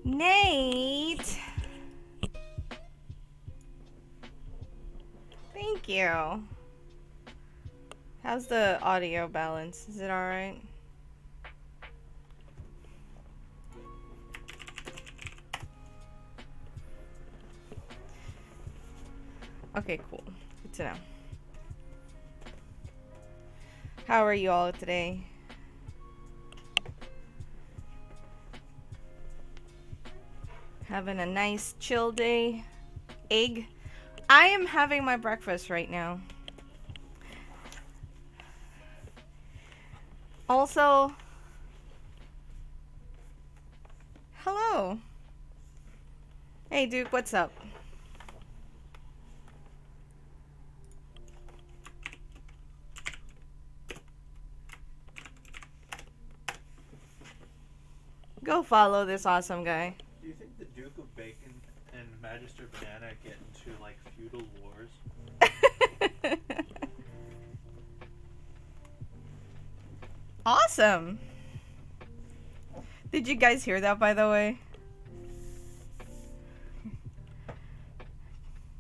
Nate! Thank you. How's the audio balance? Is it alright? Okay, cool. Good to know. How are you all today? Having a nice chill day? Egg? I am having my breakfast right now. Also, hello. Hey Duke, what's up? Go follow this awesome guy. Do you think the Duke of Bacon and Magister Banana get into like feudal wars? Awesome. Did you guys hear that, by the way?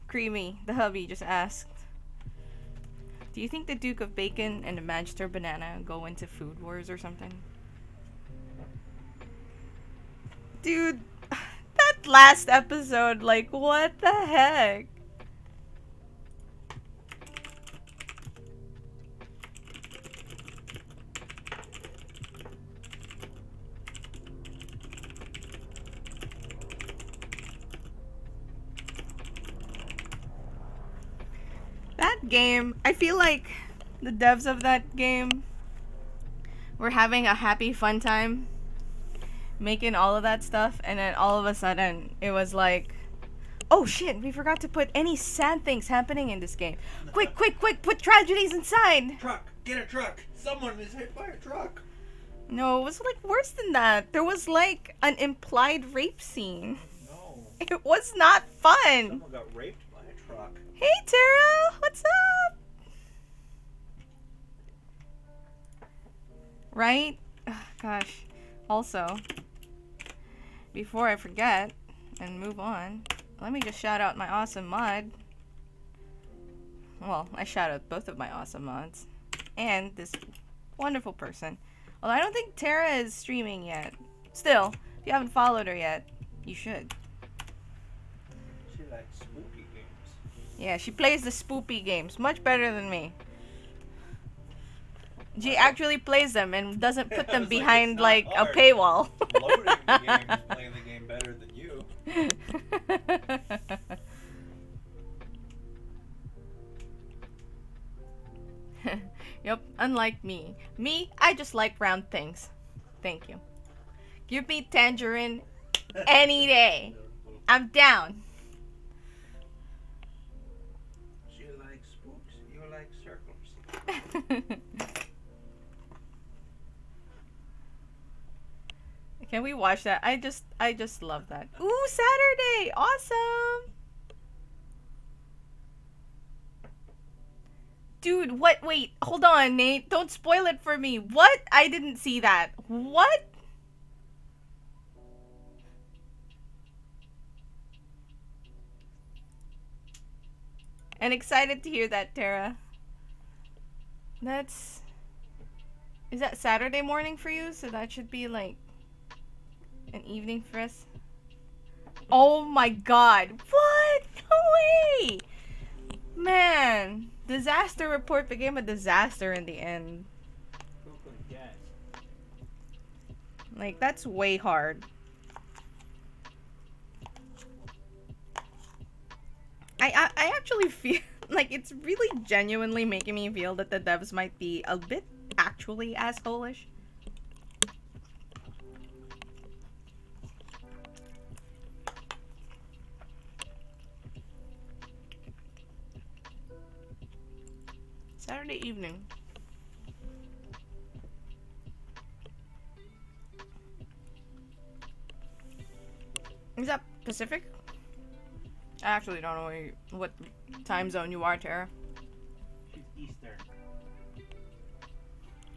Creamy, the hubby, just asked. Do you think the Duke of Bacon and the Magister Banana go into food wars or something? Dude, that last episode, like, what the heck? that game, I feel like the devs of that game were having a happy fun time making all of that stuff, and then all of a sudden it was like, oh shit, we forgot to put any sad things happening in this game. Quick, put tragedies inside. Truck, get a truck. Someone is hit by a truck. No, it was like worse than that. There was like an implied rape scene. No. It was not fun. Someone got raped by a truck. Hey Tara, what's up? Right? Ugh, gosh. Also, before I forget and move on, let me just shout out my awesome mod. Well, I shout out both of my awesome mods. And this wonderful person. Although I don't think Tara is streaming yet. Still, if you haven't followed her yet, you should. She likes spooky games. Yeah, she plays the spoopy games much better than me. She actually plays them and doesn't put them behind like a paywall. Loading the game is playing the game better than you. Yep, unlike me. Me, I just like round things. Thank you. Give me Tanjerin any day. I'm down. She likes spooks, you like circles. Can we watch that? I just love that. Ooh, Saturday! Awesome! Dude, what? Wait, hold on, Nate. Don't spoil it for me. What? I didn't see that. What? And excited to hear that, Tara. That's... Is that Saturday morning for you? So that should be like... an evening for us. Oh my god. What? No way! Man. Disaster report became a disaster in the end. Who could guess? Like, that's way hard. I actually feel like it's really genuinely making me feel that the devs might be a bit actually asshole-ish. Saturday evening. Is that Pacific? I actually don't know what time zone you are, Tara. She's Eastern.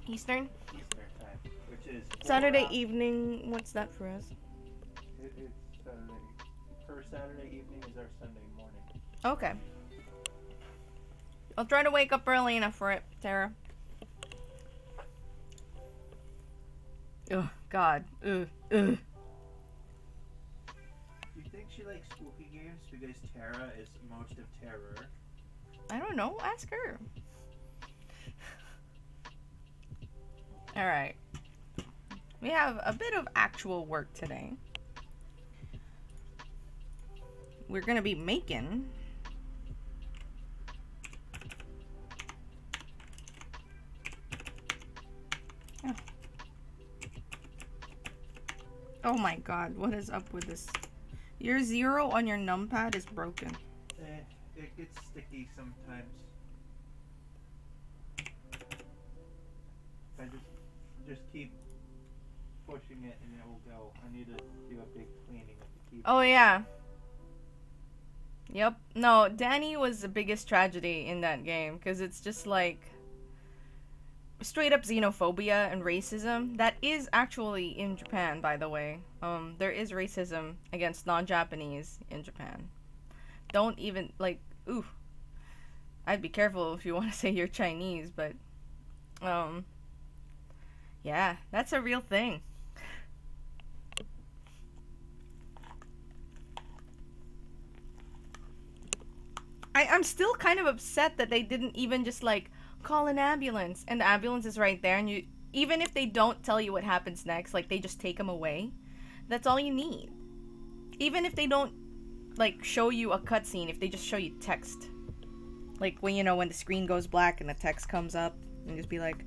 Eastern? Eastern time, which is Saturday evening. What's that for us? It's Saturday. Her Saturday evening is our Sunday morning. Okay. I'll try to wake up early enough for it, Tara. Ugh, God. Ugh. Do you think she likes spooky games because Tara is most of terror? I don't know. Ask her. Alright. We have a bit of actual work today. We're gonna be making... Oh my god, what is up with this? Your 0 on your numpad is broken. It gets sticky sometimes. I just keep pushing it and it will go. I need to do a big cleaning of the keyboard. Oh yeah. Yep. No, Danny was the biggest tragedy in that game because it's just like straight up xenophobia and racism that is actually in Japan, by the way. There is racism against non-Japanese in Japan. Don't even like, ooh. I'd be careful if you want to say you're Chinese, but yeah, that's a real thing. I'm still kind of upset that they didn't even just like call an ambulance and the ambulance is right there, and you, even if they don't tell you what happens next, like they just take them away. That's all you need. Even if they don't like show you a cutscene, if they just show you text, Like when, you know, when the screen goes black and the text comes up, and just be like,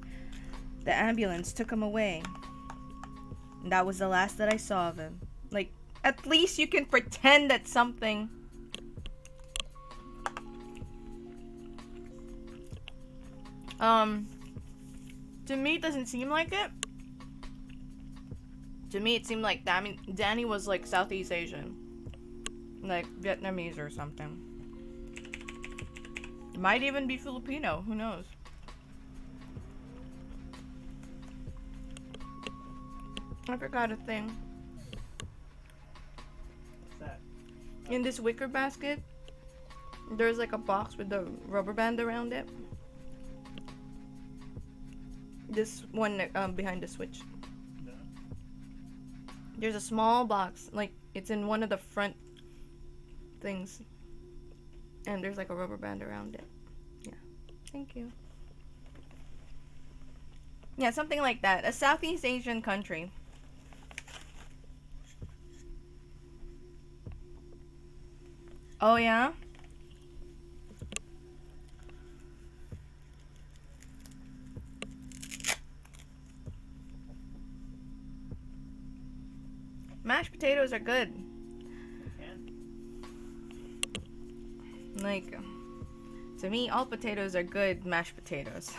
the ambulance took him away. And that was the last that I saw of him. Like, at least you can pretend that something. To me, it doesn't seem like it. To me, it seemed like Danny was like Southeast Asian. Like Vietnamese or something. It might even be Filipino. Who knows? I forgot a thing. What's that? In this wicker basket, there's like a box with the rubber band around it. This one behind the switch. No. There's a small box, like it's in one of the front things. And there's like a rubber band around it. Yeah. Thank you. Yeah, something like that. A Southeast Asian country. Oh yeah? Mashed potatoes are good. Like, to me, all potatoes are good mashed potatoes.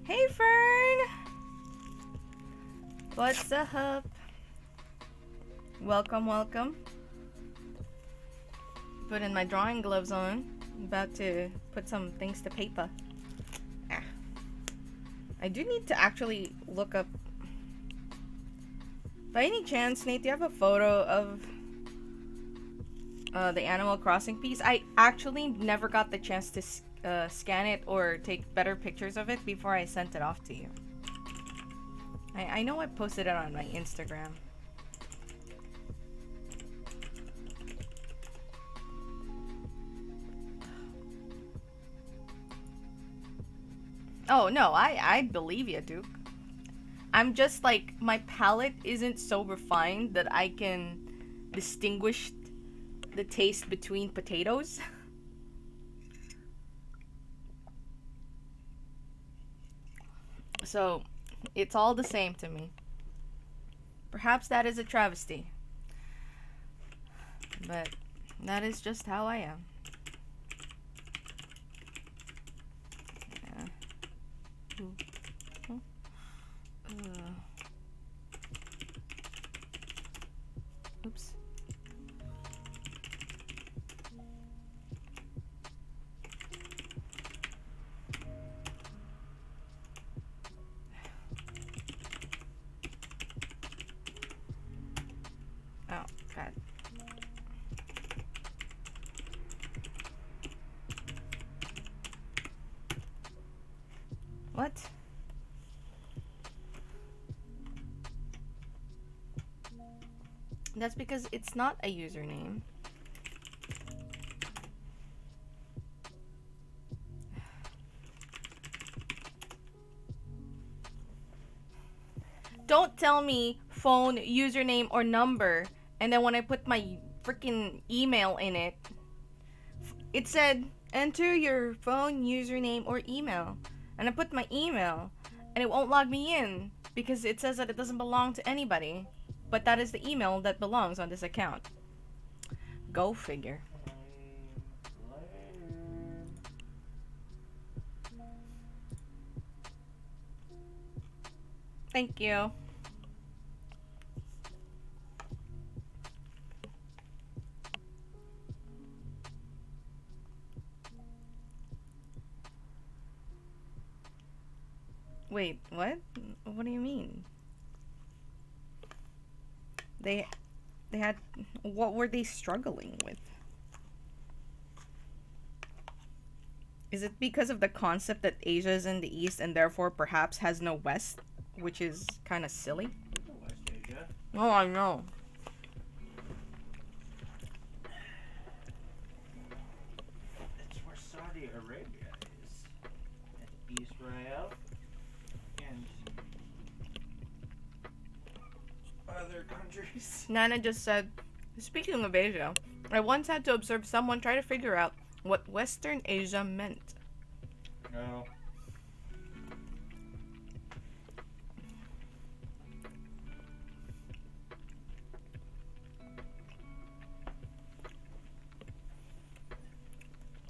Hey, Fern! What's up? Welcome, welcome. Putting my drawing gloves on. About to put some things to paper. Ah. I do need to actually look up. By any chance, Nate, do you have a photo of the Animal Crossing piece? I actually never got the chance to scan it or take better pictures of it before I sent it off to you. I know I posted it on my Instagram. Oh no, I believe you, Duke. I'm just like, my palate isn't so refined that I can distinguish the taste between potatoes. So, it's all the same to me. Perhaps that is a travesty. But that is just how I am. Yeah. Ooh. Oh. Oops. Oh, God. What? That's because it's not a username. Don't tell me phone, username, or number, and then when I put my freaking email in it, it said enter your phone, username, or email. And I put my email, and it won't log me in because it says that it doesn't belong to anybody. But that is the email that belongs on this account. Go figure. Thank you. Wait, what? What do you mean? They had, what were they struggling with? Is it because of the concept that Asia is in the east and therefore perhaps has no west, which is kind of silly? West Asia. Oh, I know. It's where Saudi Arabia is. And Israel. And other countries. Nana just said, speaking of Asia, I once had to observe someone try to figure out what Western Asia meant. No.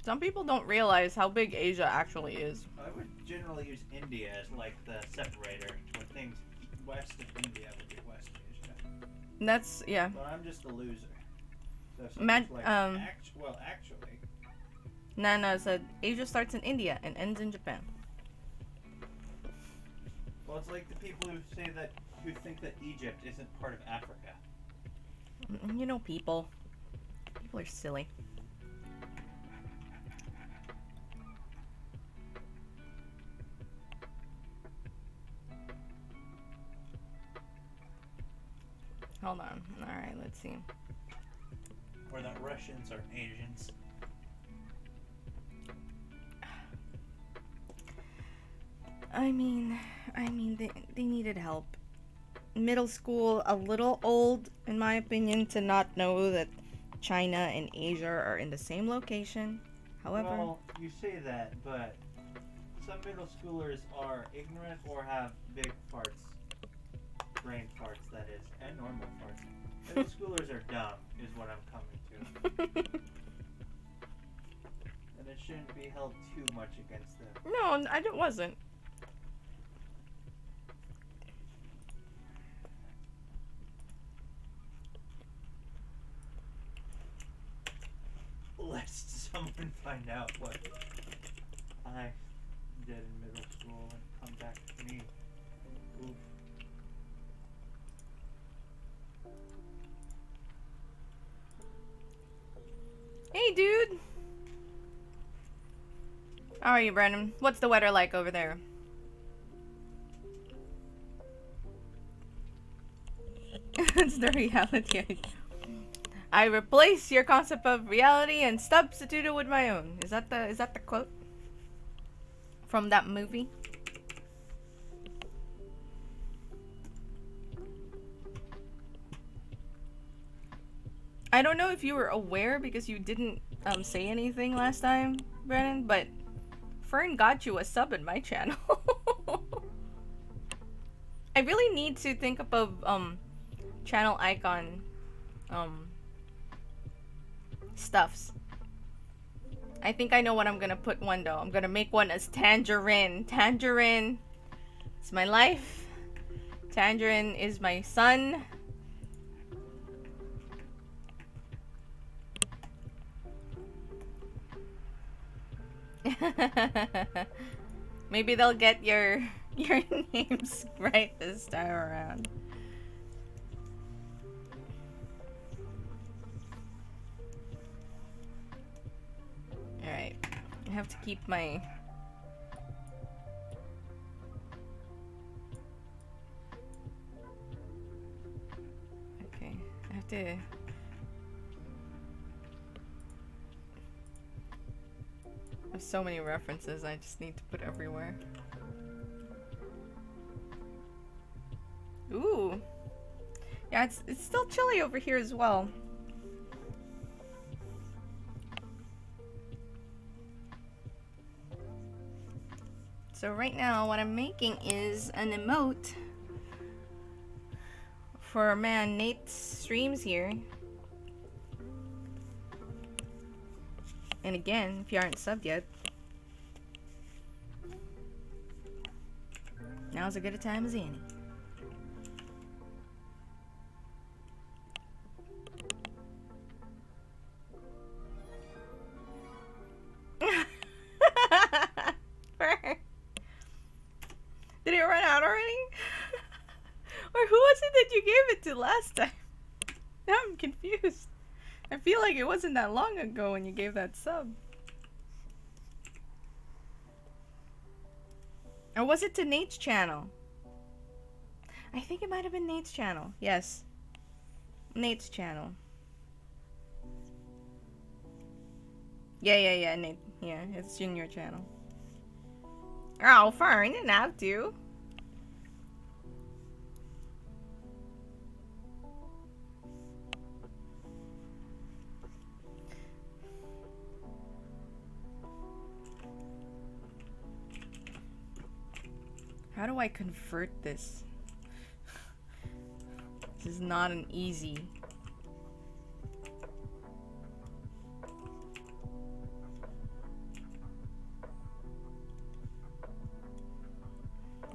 Some people don't realize how big Asia actually is. I would generally use India as like the separator, where things west of India would be West Asia. That's, yeah. But I'm just a loser. So Actually, Nana said Asia starts in India and ends in Japan. Well, it's like the people who say that, who think that Egypt isn't part of Africa. You know, people are silly. Hold on. Alright, let's see. Or that Russians are Asians. I mean, they needed help. Middle school, a little old, in my opinion, to not know that China and Asia are in the same location. However... Well, you say that, but some middle schoolers are ignorant or have big farts. Brain farts, that is, and normal farts. Middle schoolers are dumb, is what I'm coming to. And it shouldn't be held too much against them. No, I wasn't. Lest someone find out what I did in middle school and come back to me. Oof. Hey, dude. How are you, Brandon? What's the weather like over there? It's the reality. I replace your concept of reality and substitute it with my own. Is that the quote from that movie? I don't know if you were aware because you didn't say anything last time, Brandon, but Fern got you a sub in my channel. I really need to think up of channel icon stuffs. I think I know what I'm gonna put one though. I'm gonna make one as Tanjerin. Tanjerin is my life. Tanjerin is my son. Maybe they'll get your names right this time around. Alright. I have to keep my... Okay. I have to... There's so many references I just need to put everywhere. Ooh. Yeah, it's still chilly over here as well. So right now what I'm making is an emote for our man Nate's streams here. And again, if you aren't subbed yet, now's as good a time as any. Did it run out already? Or who was it that you gave it to last time? Now I'm confused. I feel like it wasn't that long ago when you gave that sub. Or was it to Nate's channel? I think it might have been Nate's channel. Yes. Nate's channel. Yeah, Nate. Yeah, it's in your channel. Oh, fine. You didn't have to. How do I convert this? This is not an easy.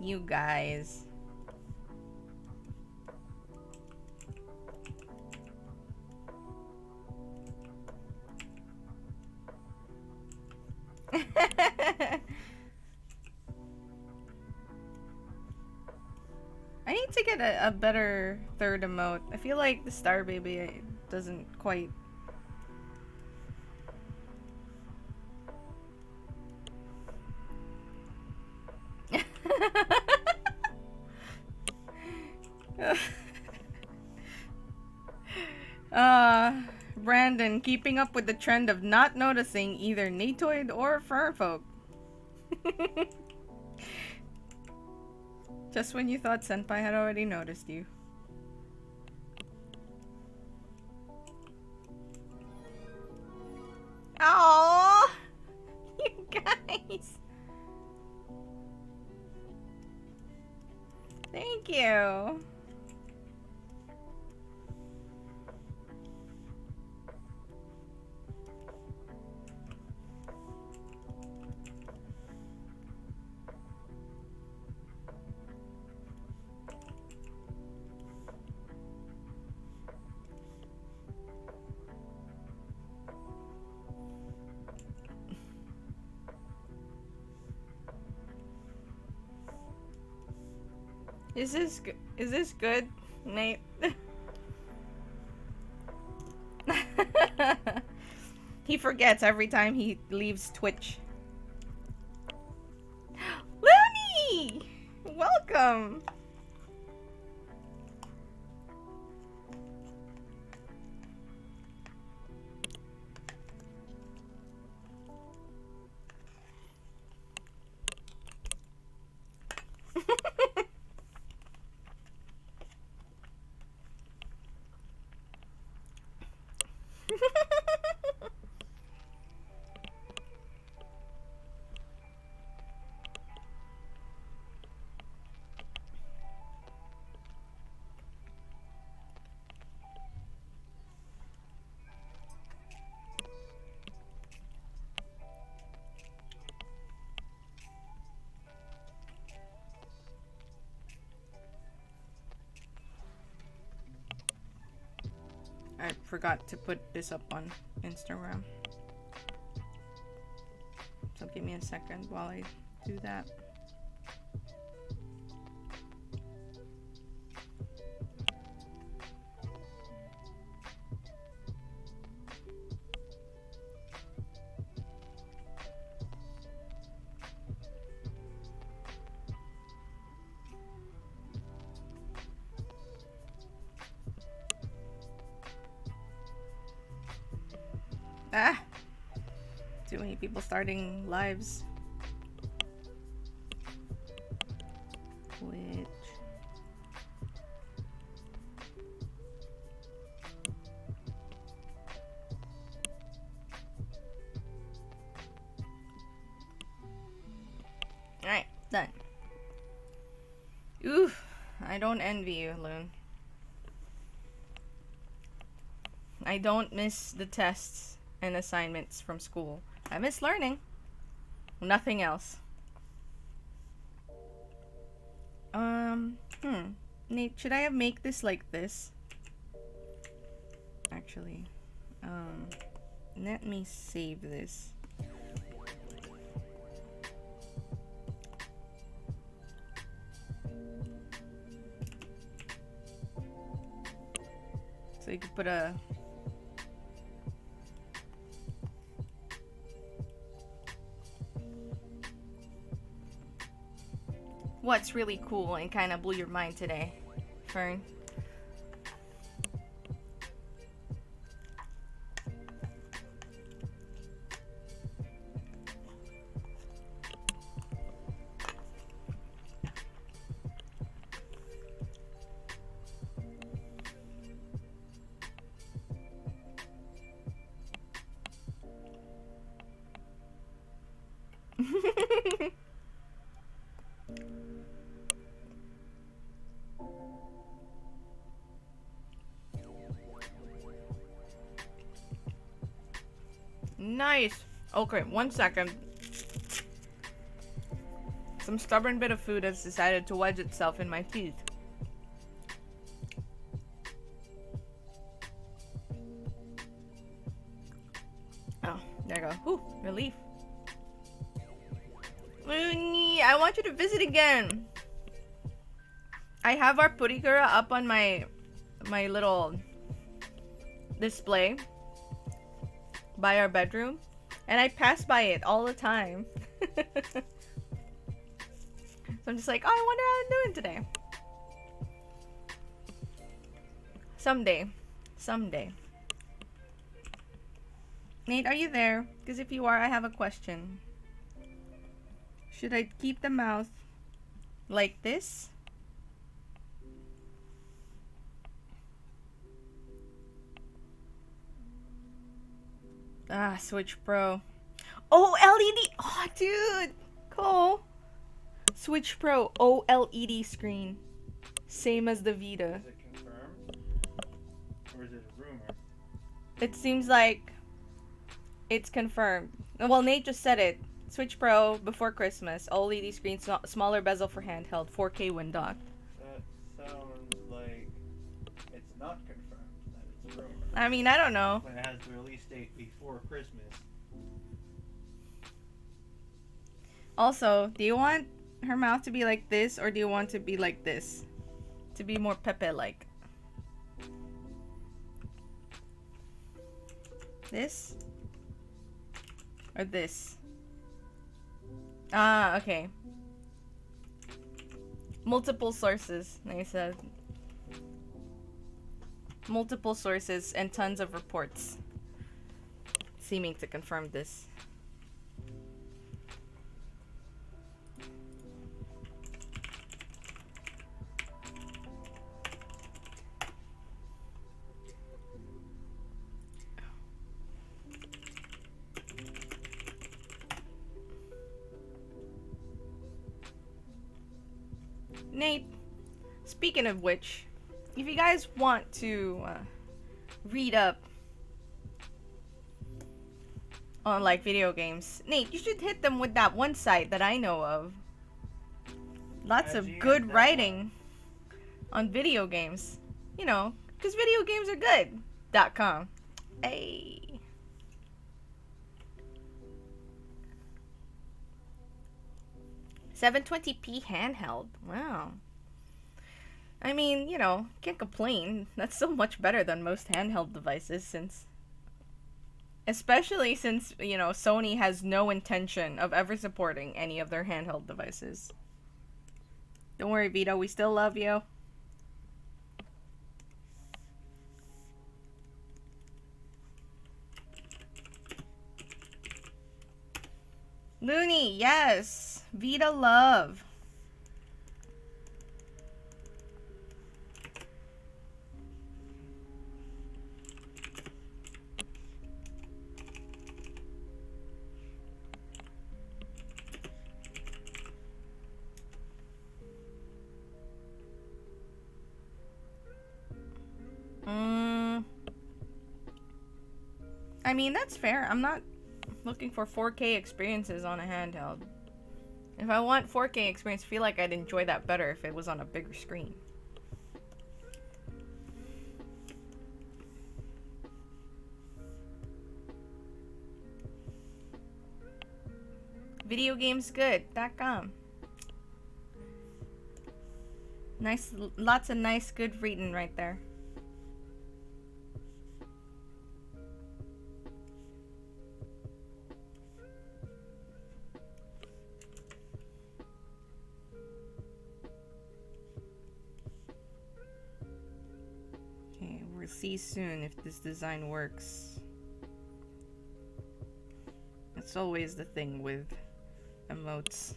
You guys. I need to get a better third emote. I feel like the Star Baby doesn't quite. Brandon, keeping up with the trend of not noticing either Natoid or Furfolk. Just when you thought Senpai had already noticed you. Aww! You guys! Thank you! Is this good, Nate? He forgets every time he leaves Twitch. Looney! Welcome! I forgot to put this up on Instagram. So give me a second while I do that. Ah! Too many people starting lives. Twitch. Alright, done. Oof, I don't envy you, Loon. I don't miss the tests and assignments from school. I miss learning. Nothing else. Nate, should I have make this like this? Actually, let me save this. So you could put a what's really cool and kind of blew your mind today, Fern? Nice. Okay, 1 second. Some stubborn bit of food has decided to wedge itself in my teeth. Oh, there you go. Whew, relief. Looney, I want you to visit again. I have our purikura up on my little display by our bedroom, and I pass by it all the time. So I'm just like, oh, I wonder how I'm doing today. Someday. Nate, are you there? Because if you are, I have a question. Should I keep the mouth like this? Ah, Switch Pro. Oh, LED! Oh, dude! Cool. Switch Pro OLED screen. Same as the Vita. Is it confirmed? Or is it a rumor? It seems like it's confirmed. Well, Nate just said it. Switch Pro before Christmas. OLED screen, smaller bezel for handheld, 4K when docked. That sounds like it's not confirmed. That it's a rumor. I mean, I don't know. When it has the release date before Christmas. Also, do you want her mouth to be like this, or do you want to be like this? To be more Pepe-like. This? Or this? Ah, okay. Multiple sources, they said. Multiple sources and tons of reports seeming to confirm this. Nate, speaking of which, if you guys want to read up on like video games, Nate, you should hit them with that one site that I know of. Lots of good writing on video games. You know, because video games are good. .com. Hey. $720p handheld. Wow. I mean, you know, can't complain. That's so much better than most handheld devices especially since, you know, Sony has no intention of ever supporting any of their handheld devices. Don't worry, Vito, we still love you. Looney, yes. Vita love. I mean, that's fair. I'm not looking for 4K experiences on a handheld. If I want 4K experience, I feel like I'd enjoy that better if it was on a bigger screen. Videogamesgood.com. Nice, lots of nice, good reading right there. Okay, we'll see soon if this design works. It's always the thing with emotes.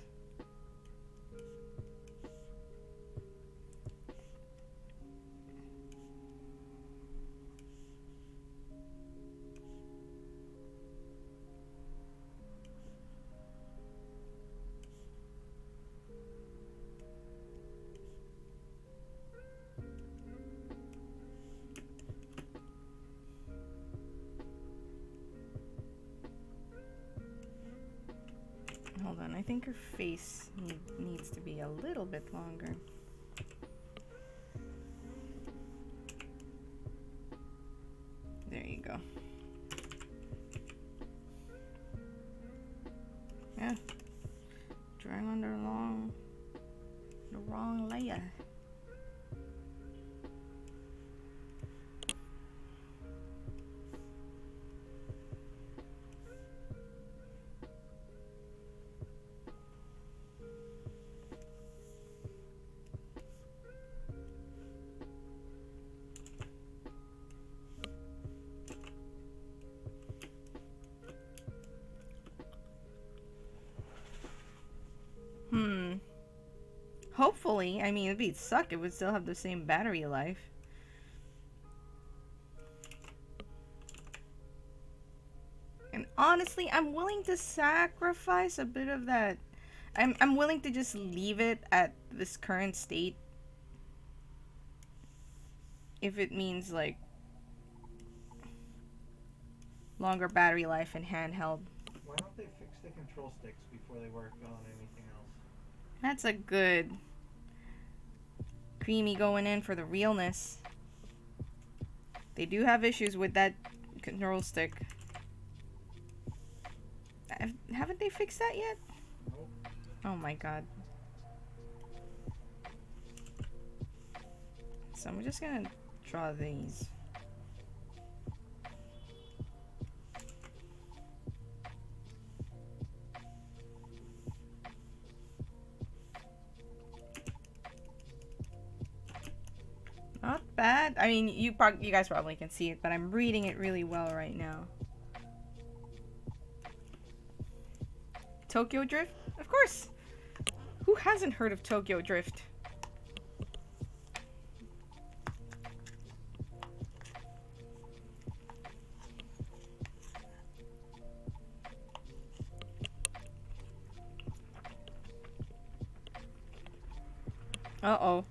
Hold on, I think her face needs to be a little bit longer. There you go. Yeah. Drawing on the wrong layer. Hopefully, I mean, it'd suck. It would still have the same battery life. And honestly, I'm willing to sacrifice a bit of that. I'm willing to just leave it at this current state. If it means, like, longer battery life and handheld. Why don't they fix the control sticks before they work on anything else? That's a good Creamy going in for the realness. They do have issues with that control stick. Haven't they fixed that yet? Nope. Oh my god. So I'm just gonna draw these. Not bad. I mean, you guys probably can see it, but I'm reading it really well right now. Tokyo Drift? Of course! Who hasn't heard of Tokyo Drift? Uh-oh.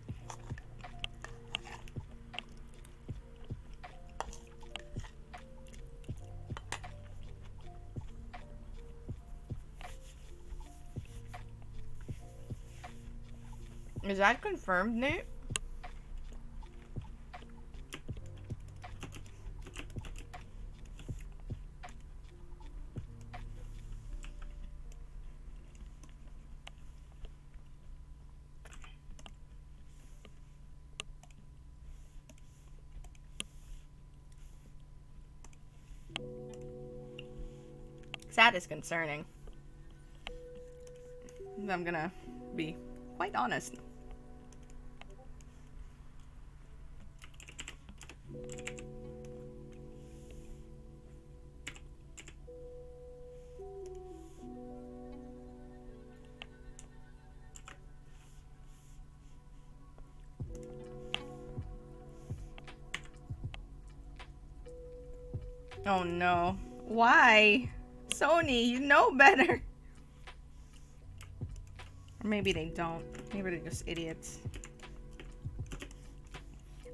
Is that confirmed, Nate? That is concerning. I'm gonna be quite honest. Oh no. Why? Sony, you know better. Or maybe they don't. Maybe they're just idiots.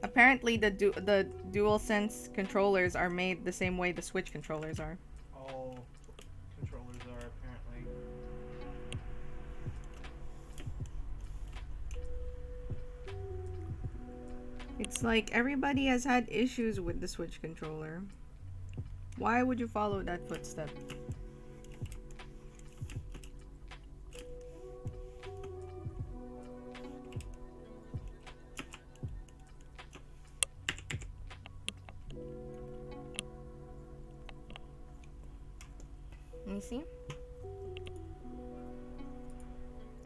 Apparently the DualSense controllers are made the same way the Switch controllers are. All controllers are, apparently. It's like everybody has had issues with the Switch controller. Why would you follow that footstep? Let me see.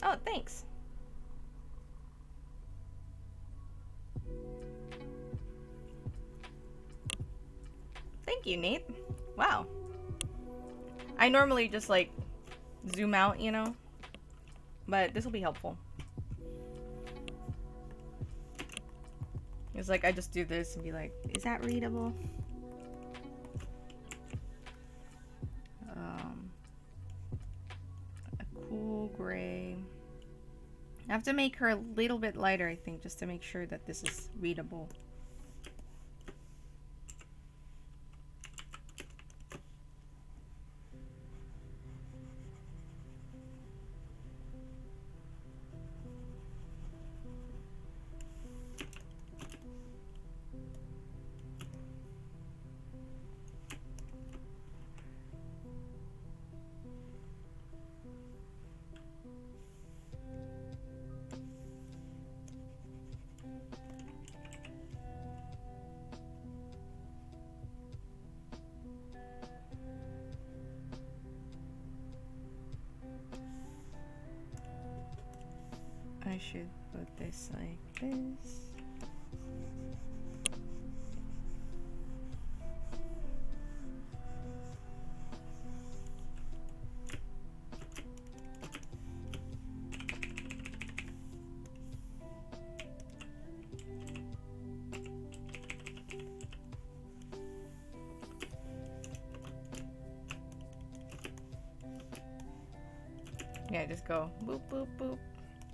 Oh, thanks. Thank you, Nate. Wow. I normally just like zoom out, you know, but this will be helpful. It's like I just do this and be like, is that readable? A cool gray. I have to make her a little bit lighter, I think, just to make sure that this is readable. I should put this like this. Yeah, just go boop, boop, boop,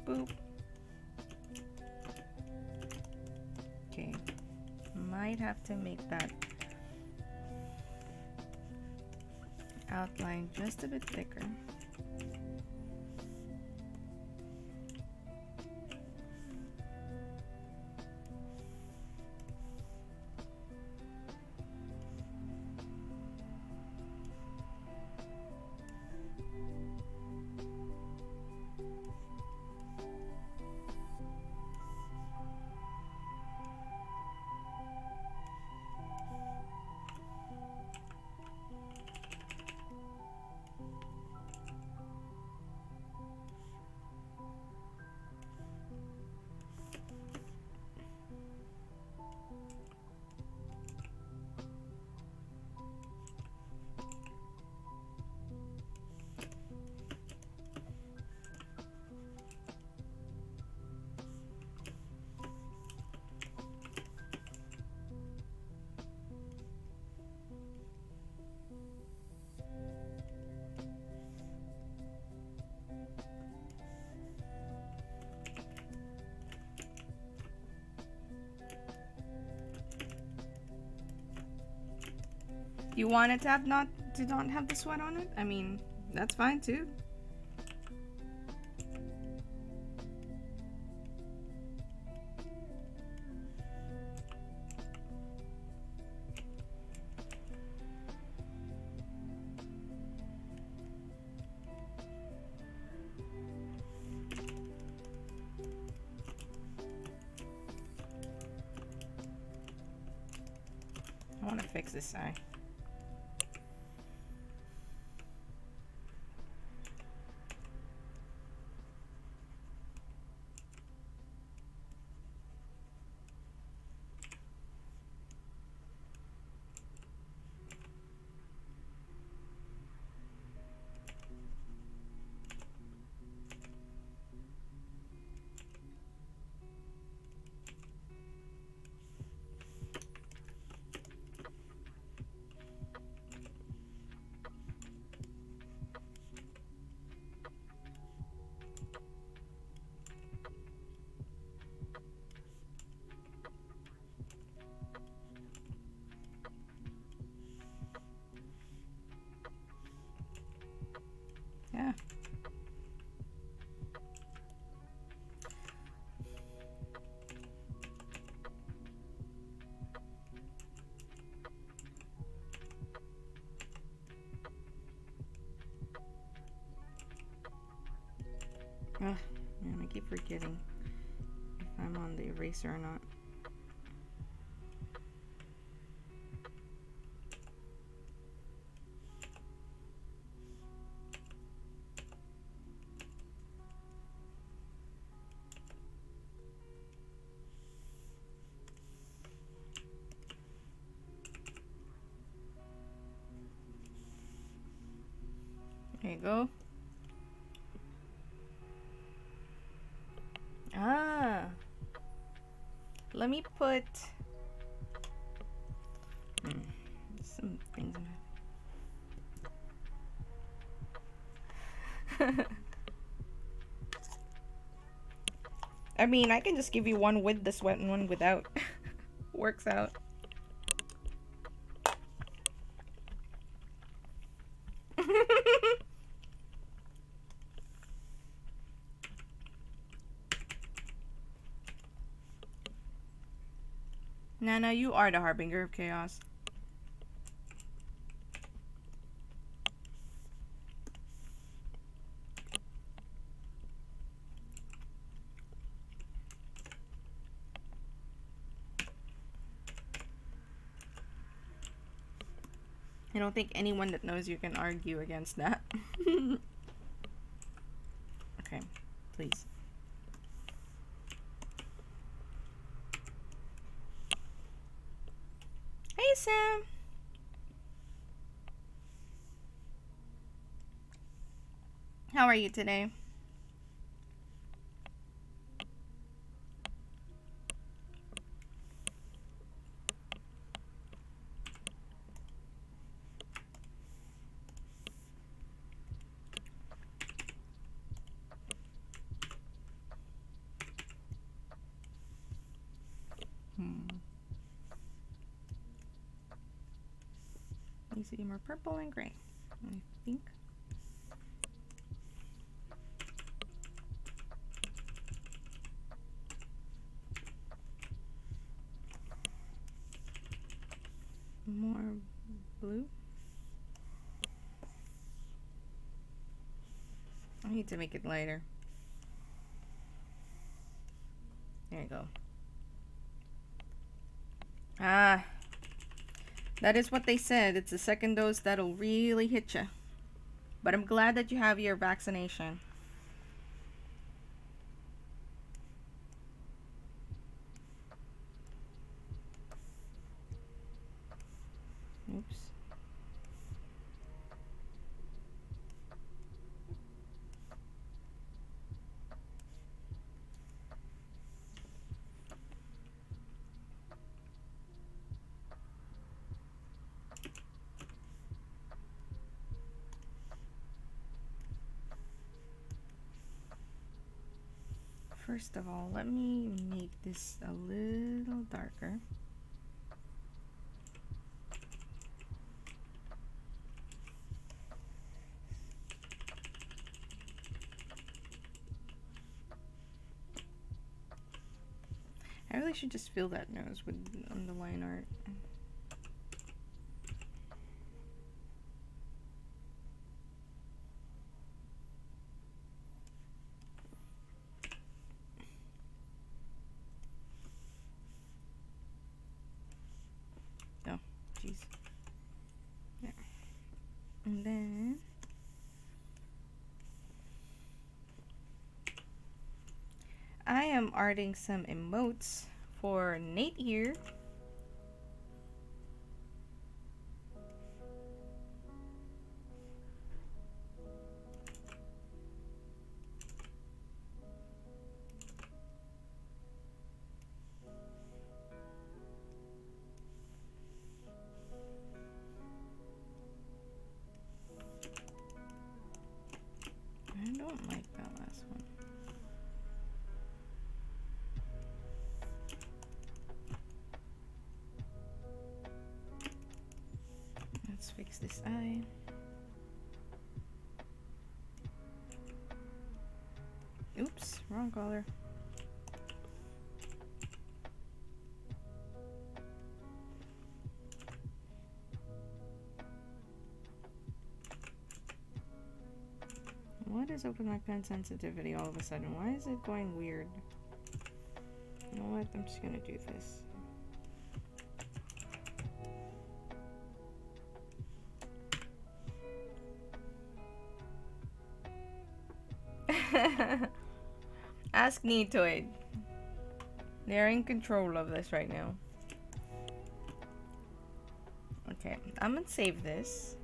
boop. Okay, might have to make that outline just a bit thicker. You want it to have not have the sweat on it? I mean, that's fine too. I want to fix this eye. Yeah. Ugh, man, I keep forgetting if I'm on the eraser or not. There you go. Ah, let me put some things in it. I mean, I can just give you one with the sweat and one without. Works out. Nana, you are the harbinger of chaos. I don't think anyone that knows you can argue against that. Okay, please. Hey, Sam. How are you today? You see more purple and gray, I think. More blue. I need to make it lighter. There you go. Ah, that is what they said. It's the second dose that'll really hit you. But I'm glad that you have your vaccination. Oops. First of all, let me make this a little darker. I really should just fill that nose with on the line art. Oh, jeez. There. And then I am arting some emotes for Nate here. I don't like that last one. Let's fix this eye. Oops, wrong color. What is open my pen sensitivity all of a sudden? Why is it going weird? You know what? I'm just gonna do this. Ask NaetoiVibe. They're in control of this right now. Okay, I'm gonna save this.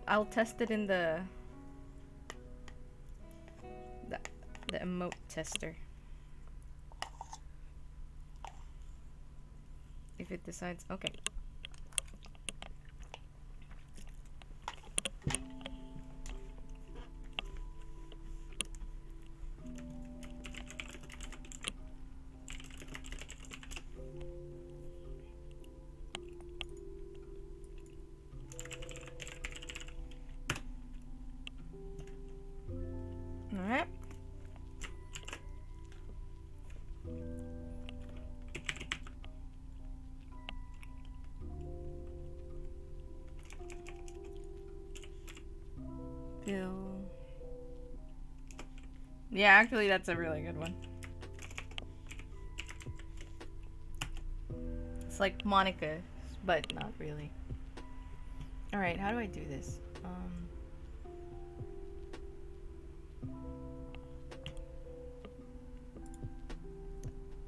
I'll test it in the emote tester. If it decides, okay. Alright. Bill. Yeah, actually, that's a really good one. It's like Monica, but not really. Alright, how do I do this?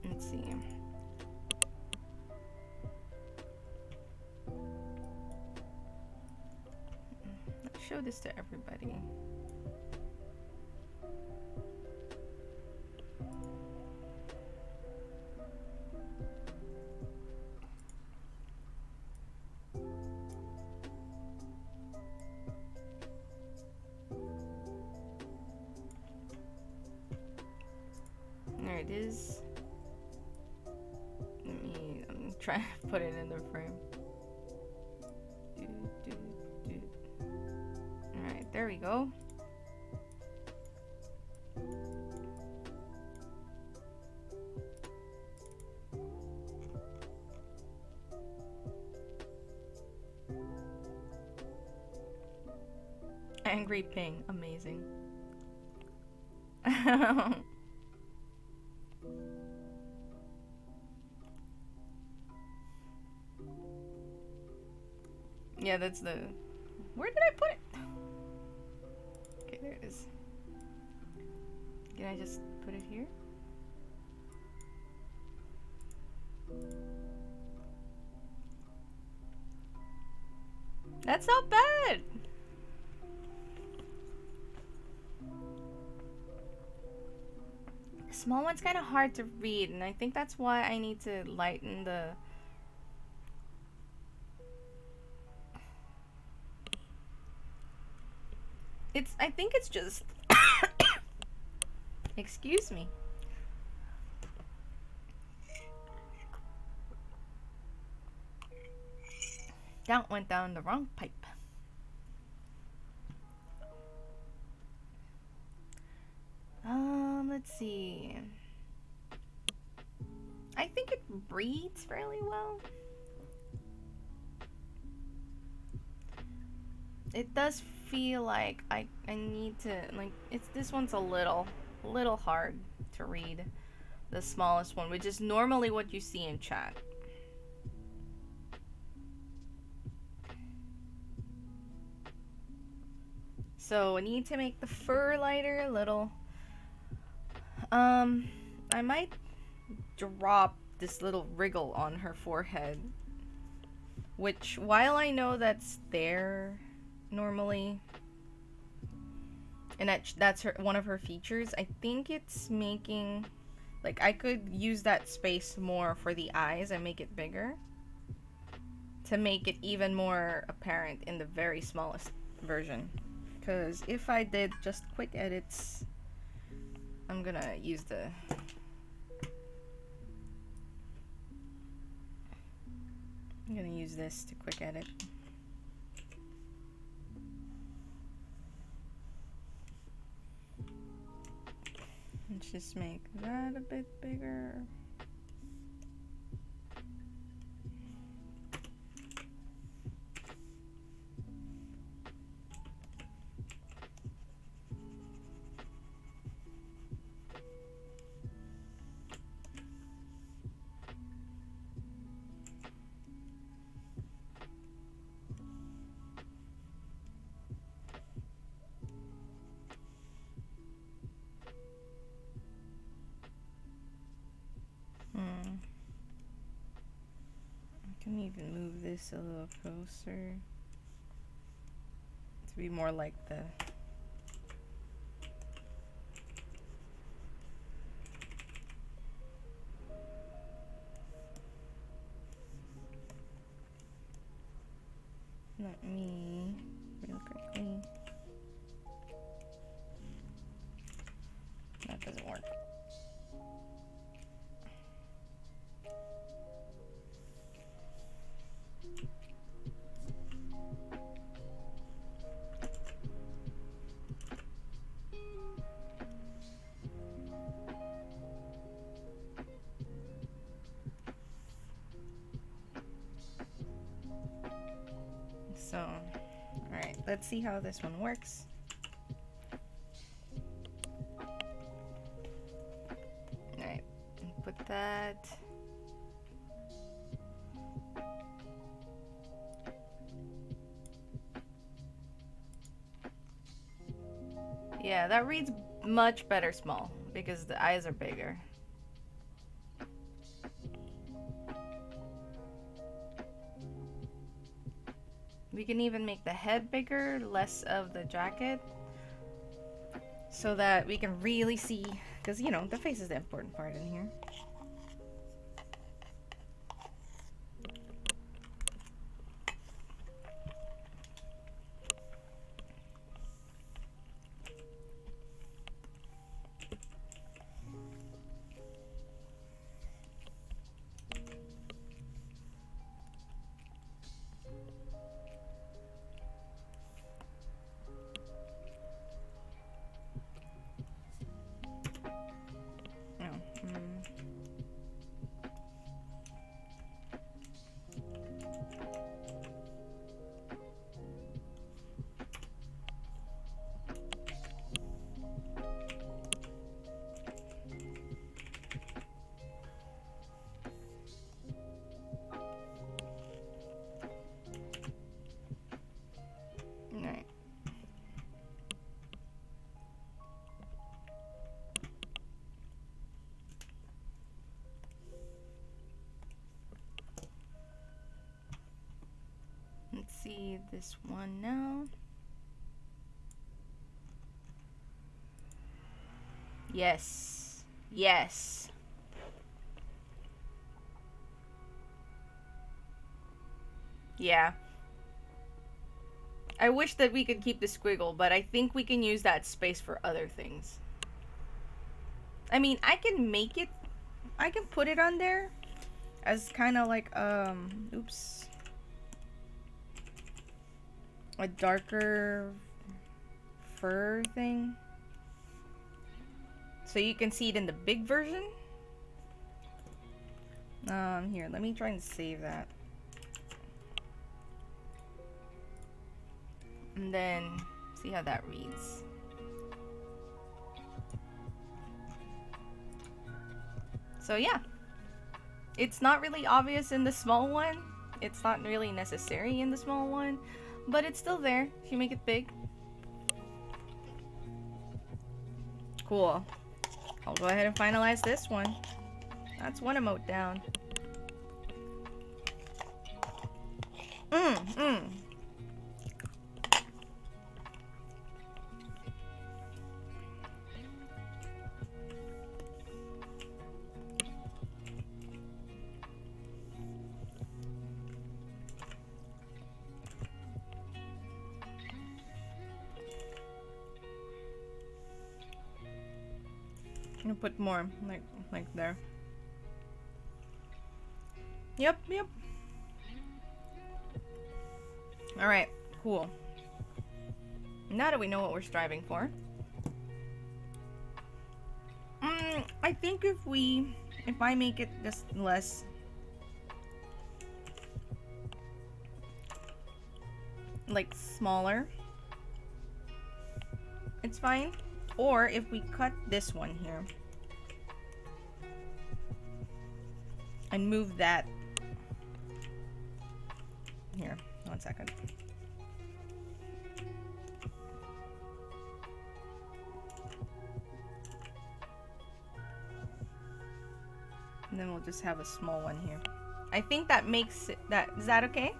Let's see. Let's show this to everybody. There it is. I'm trying to put it in the frame. Alright, there we go. Angry ping, amazing. Yeah, that's the... Where did I put it? Okay, there it is. Can I just put it here? That's not bad! The small one's kind of hard to read, and I think that's why I need to lighten the... I think it's just... Excuse me. That went down the wrong pipe. Let's see. I think it reads fairly well. It does feel like I need to, like, this one's a little hard to read. The smallest one, which is normally what you see in chat. So I need to make the fur lighter a little. I might drop this little wriggle on her forehead, which, while I know that's there normally, and that's one of her features, I think it's making, like, I could use that space more for the eyes and make it bigger to make it even more apparent in the very smallest version. Because if I did just quick edits, I'm gonna use this to quick edit. Let's just make that a bit bigger. I can even move this a little closer to be more like the... Let me real quickly. That doesn't work. So, alright, let's see how this one works. Alright, put that. Yeah, that reads much better small because the eyes are bigger. We can even make the head bigger, less of the jacket, so that we can really see, because, you know, the face is the important part in here. Alright. Let's see this one now. Yes. Yes. Yeah. I wish that we could keep the squiggle, but I think we can use that space for other things. I mean, I can make it, I can put it on there as kind of like, oops. A darker fur thing. So you can see it in the big version. Here, let me try and save that. And then see how that reads. So yeah, it's not really obvious in the small one. It's not really necessary in the small one, but it's still there if you make it big. Cool. I'll go ahead and finalize this one. That's one emote down. I'm gonna put more, like there. Yep. Alright, cool. Now that we know what we're striving for. I think if I make it just less like smaller, it's fine. Or if we cut this one here and move that here. 1 second. And then we'll just have a small one here. I think that makes it, is that okay?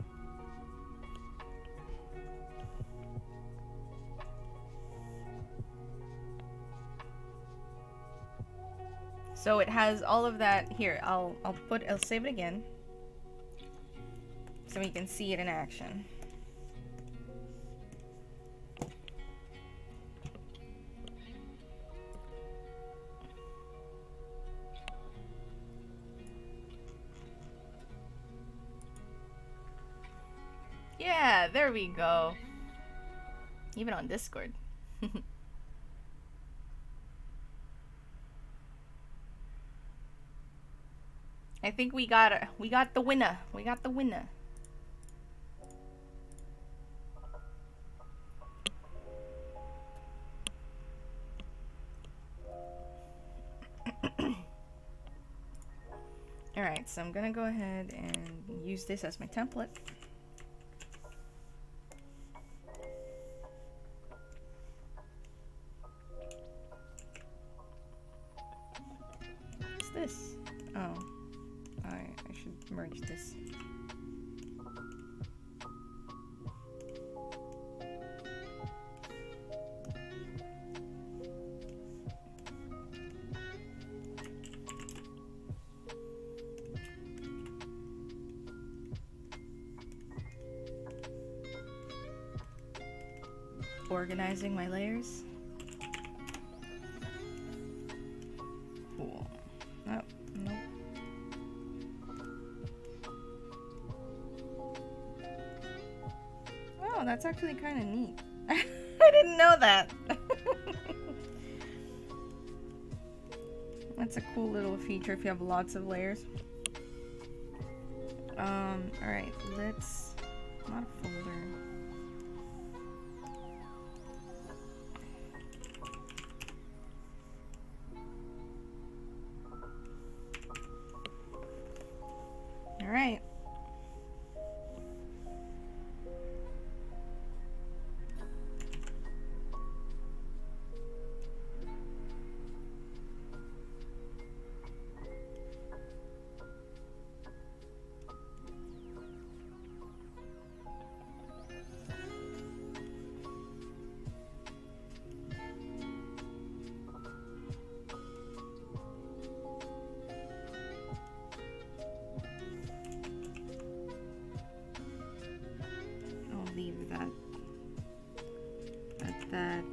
So it has all of that here. I'll save it again so we can see it in action. Yeah, there we go. Even on Discord. I think we got the winner. We got the winner. Alright, so I'm gonna go ahead and use this as my template. arrange this. Organizing my layers. Cool. Oh, nope. Oh, that's actually kind of neat. I didn't know that. That's a cool little feature if you have lots of layers. Alright, let's... not a folder. Alright. Leave that at that.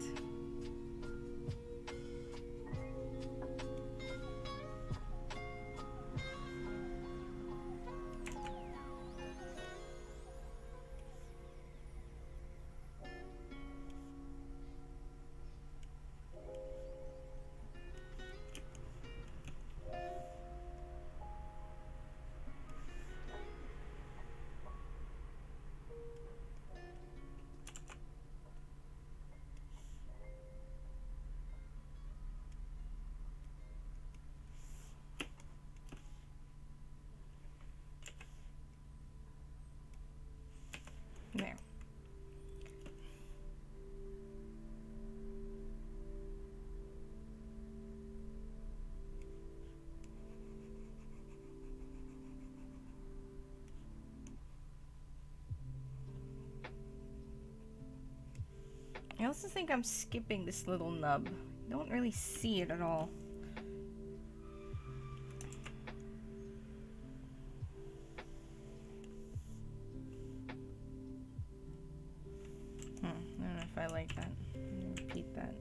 There. I also think I'm skipping this little nub. I don't really see it at all. I don't know if I like that. Repeat that.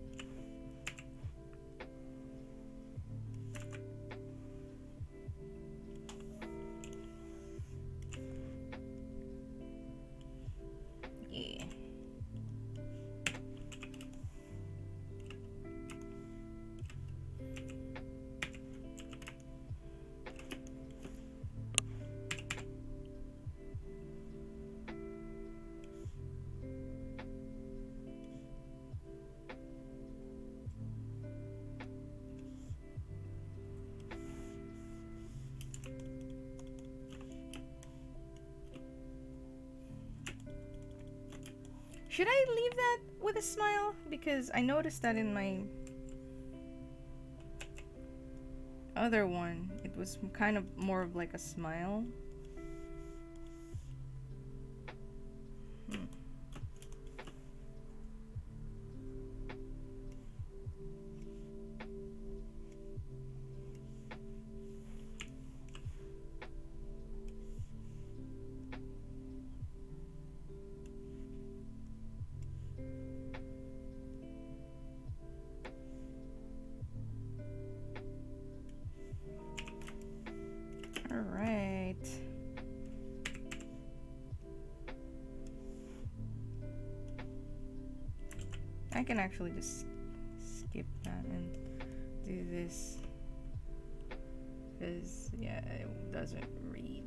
Yeah. Should I leave that with a smile? Because I noticed that in my other one, it was kind of more of like a smile. Alright. I can actually just skip that and do this. Because, yeah, it doesn't read,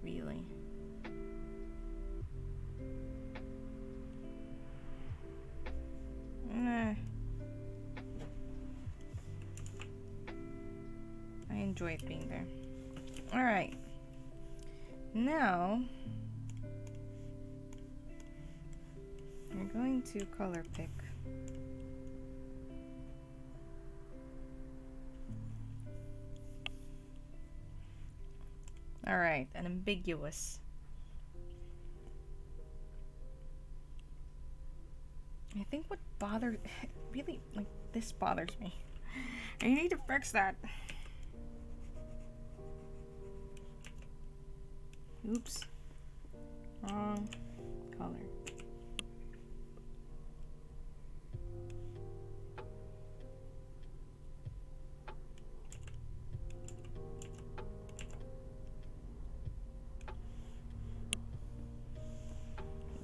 really. Nah. I enjoy it being there. Alright. Now, we're going to color pick. Alright, an ambiguous. I think what bothers... Really, like, this bothers me. I need to fix that. Oops. Wrong color.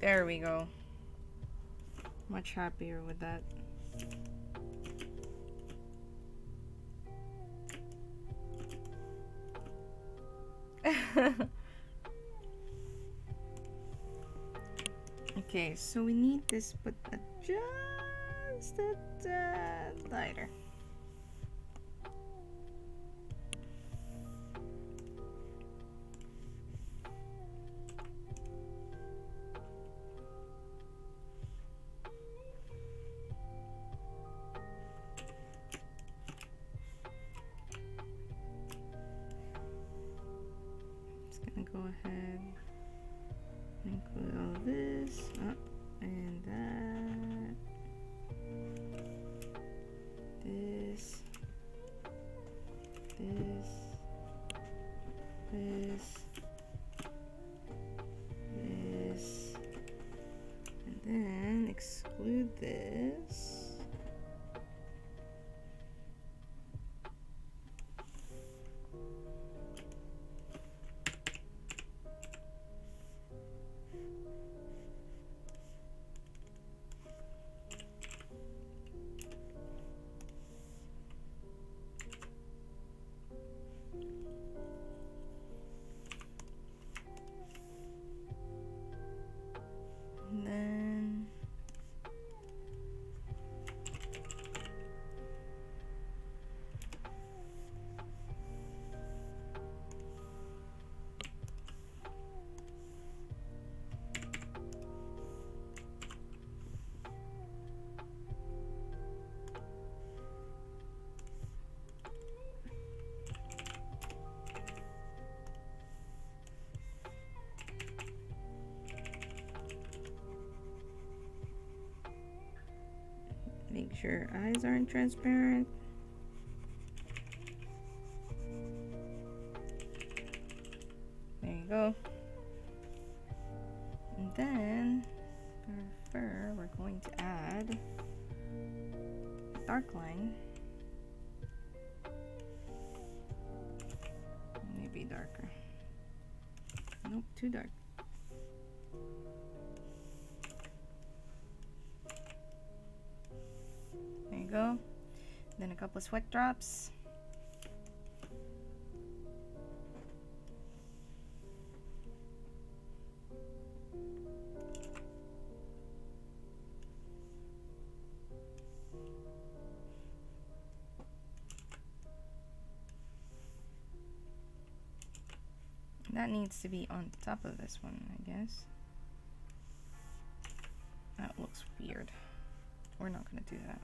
There we go. Much happier with that. Okay, so we need this, but just a tad lighter. Go ahead and include all this and that, this, and then exclude this. And then make sure eyes aren't transparent. There you go. And then for fur, we're going to add a dark line. Maybe darker. Nope, too dark. There you go. Then a couple of sweat drops. That needs to be on top of this one, I guess. That looks weird. We're not going to do that.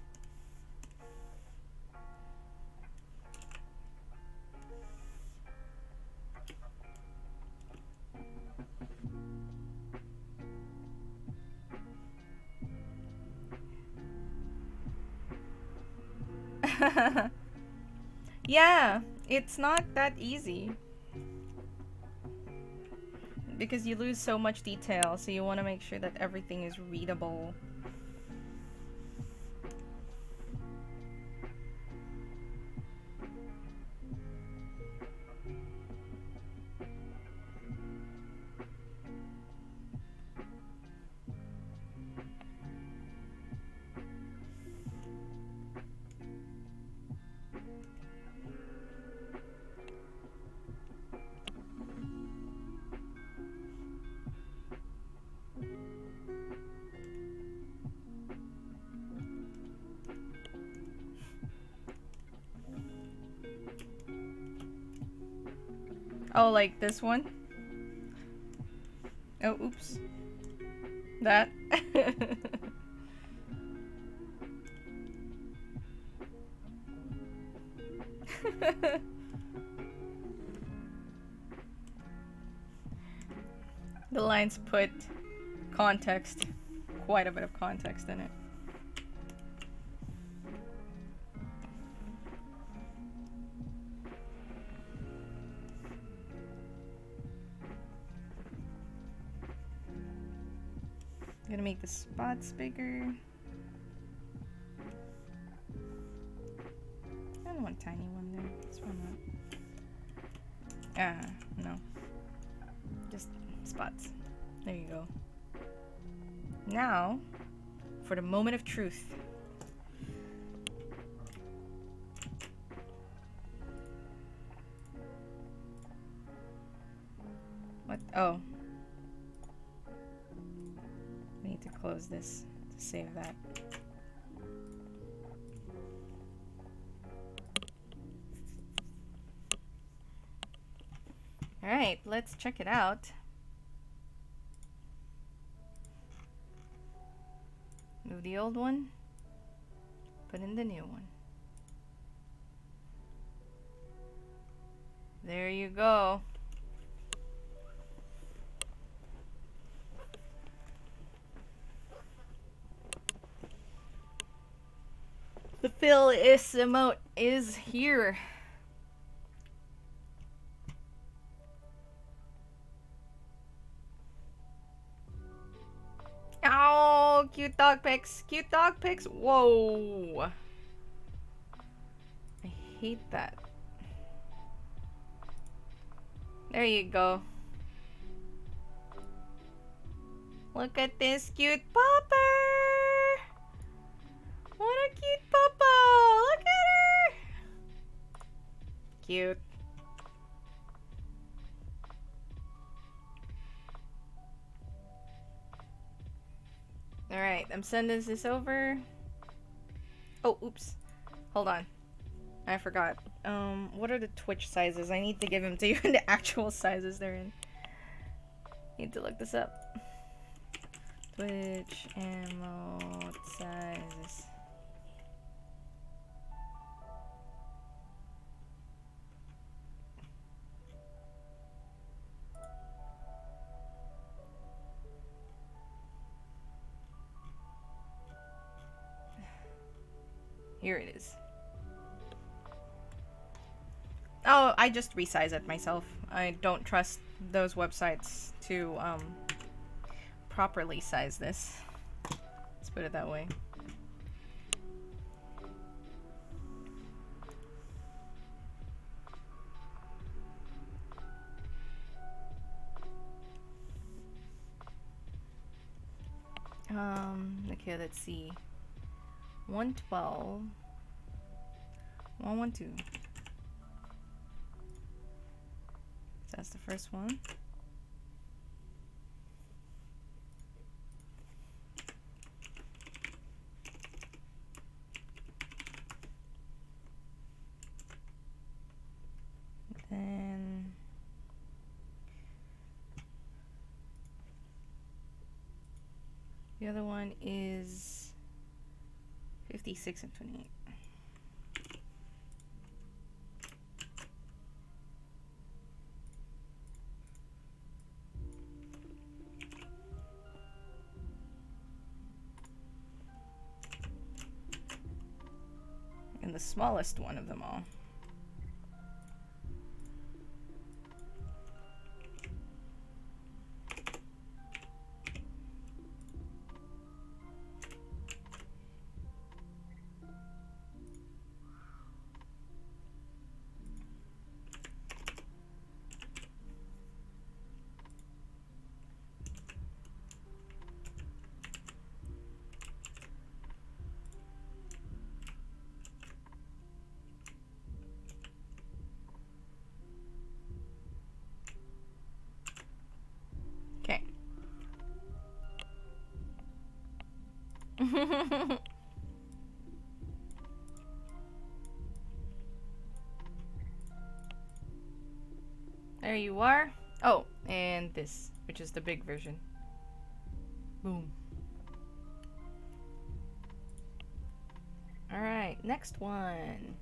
Yeah, it's not that easy. Because you lose so much detail, so you want to make sure that everything is readable. Oh, like this one? Oh, oops. That. The lines put context, quite a bit of context in it. I'm gonna make the spots bigger. I don't want a tiny one there. This one not. No. Just spots. There you go. Now, for the moment of truth. What? Oh. I need to close this to save that. Alright, let's check it out. Move the old one, put in the new one. There you go. The fill is emote is here. Oh, cute dog pics. Cute dog pics. Whoa. I hate that. There you go. Look at this cute popper. What a cute puppo. Look at her. Cute. Alright, I'm sending this over. Oh, oops. Hold on. I forgot. What are the Twitch sizes? I need to give them to you in the actual sizes they're in. Need to look this up. Twitch emote sizes. Here it is. Oh, I just resize it myself. I don't trust those websites to properly size this. Let's put it that way. Okay, let's see. 112. 112. So that's the first one. Then the other one is 56 and 28. And the smallest one of them all. There you are. Oh, and this, which is the big version. Boom. Alright, next one.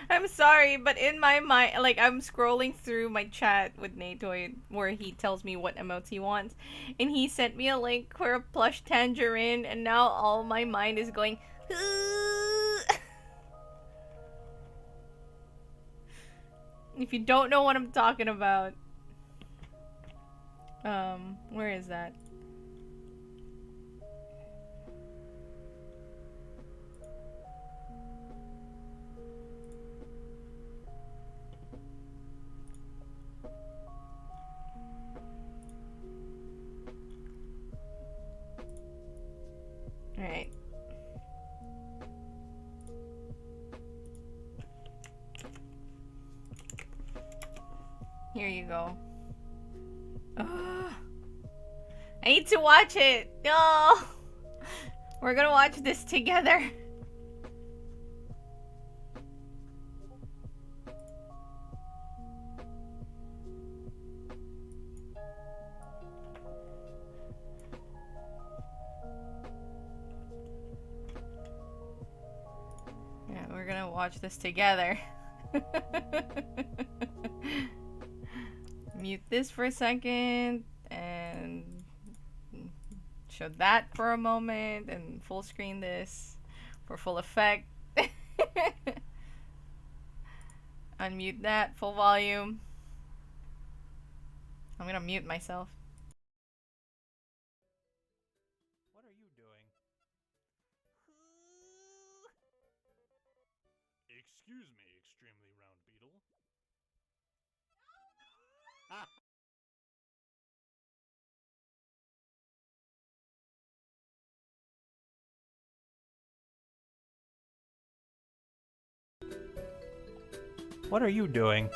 I'm sorry, but in my mind, like, I'm scrolling through my chat with Naetoid where he tells me what emotes he wants, and he sent me a link for a plush Tanjerin, and now all my mind is going. If you don't know what I'm talking about, where is that? Alright. Here you go. Ugh. I need to watch it. No. We're gonna watch this together. Yeah, we're gonna watch this together. Mute this for a second and show that for a moment and full screen this for full effect. Unmute that, full volume. I'm gonna mute myself. What are you doing?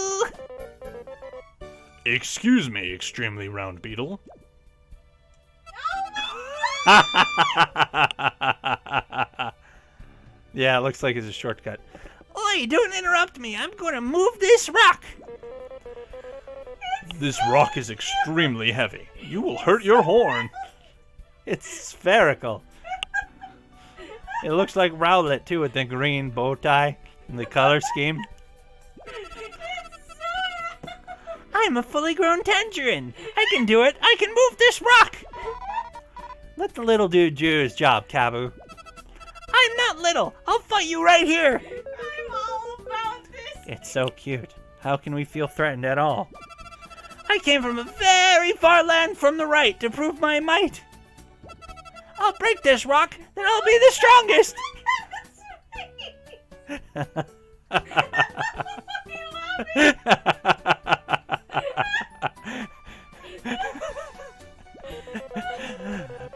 Excuse me, extremely round beetle. What are you doing? Excuse me, extremely round beetle. Yeah, it looks like it's a shortcut. Oi, don't interrupt me. I'm going to move this rock. This rock is extremely heavy. You will hurt your horn. It's spherical. It looks like Rowlet too with the green bow tie and the color scheme. I'm a fully grown Tanjerin. I can do it. I can move this rock. Let the little dude do his job, Kabu. I'm not little. I'll fight you right here. I'm all about this. It's so cute. How can we feel threatened at all? I came from a very far land from the right to prove my might. I'll break this rock, then I'll be the strongest.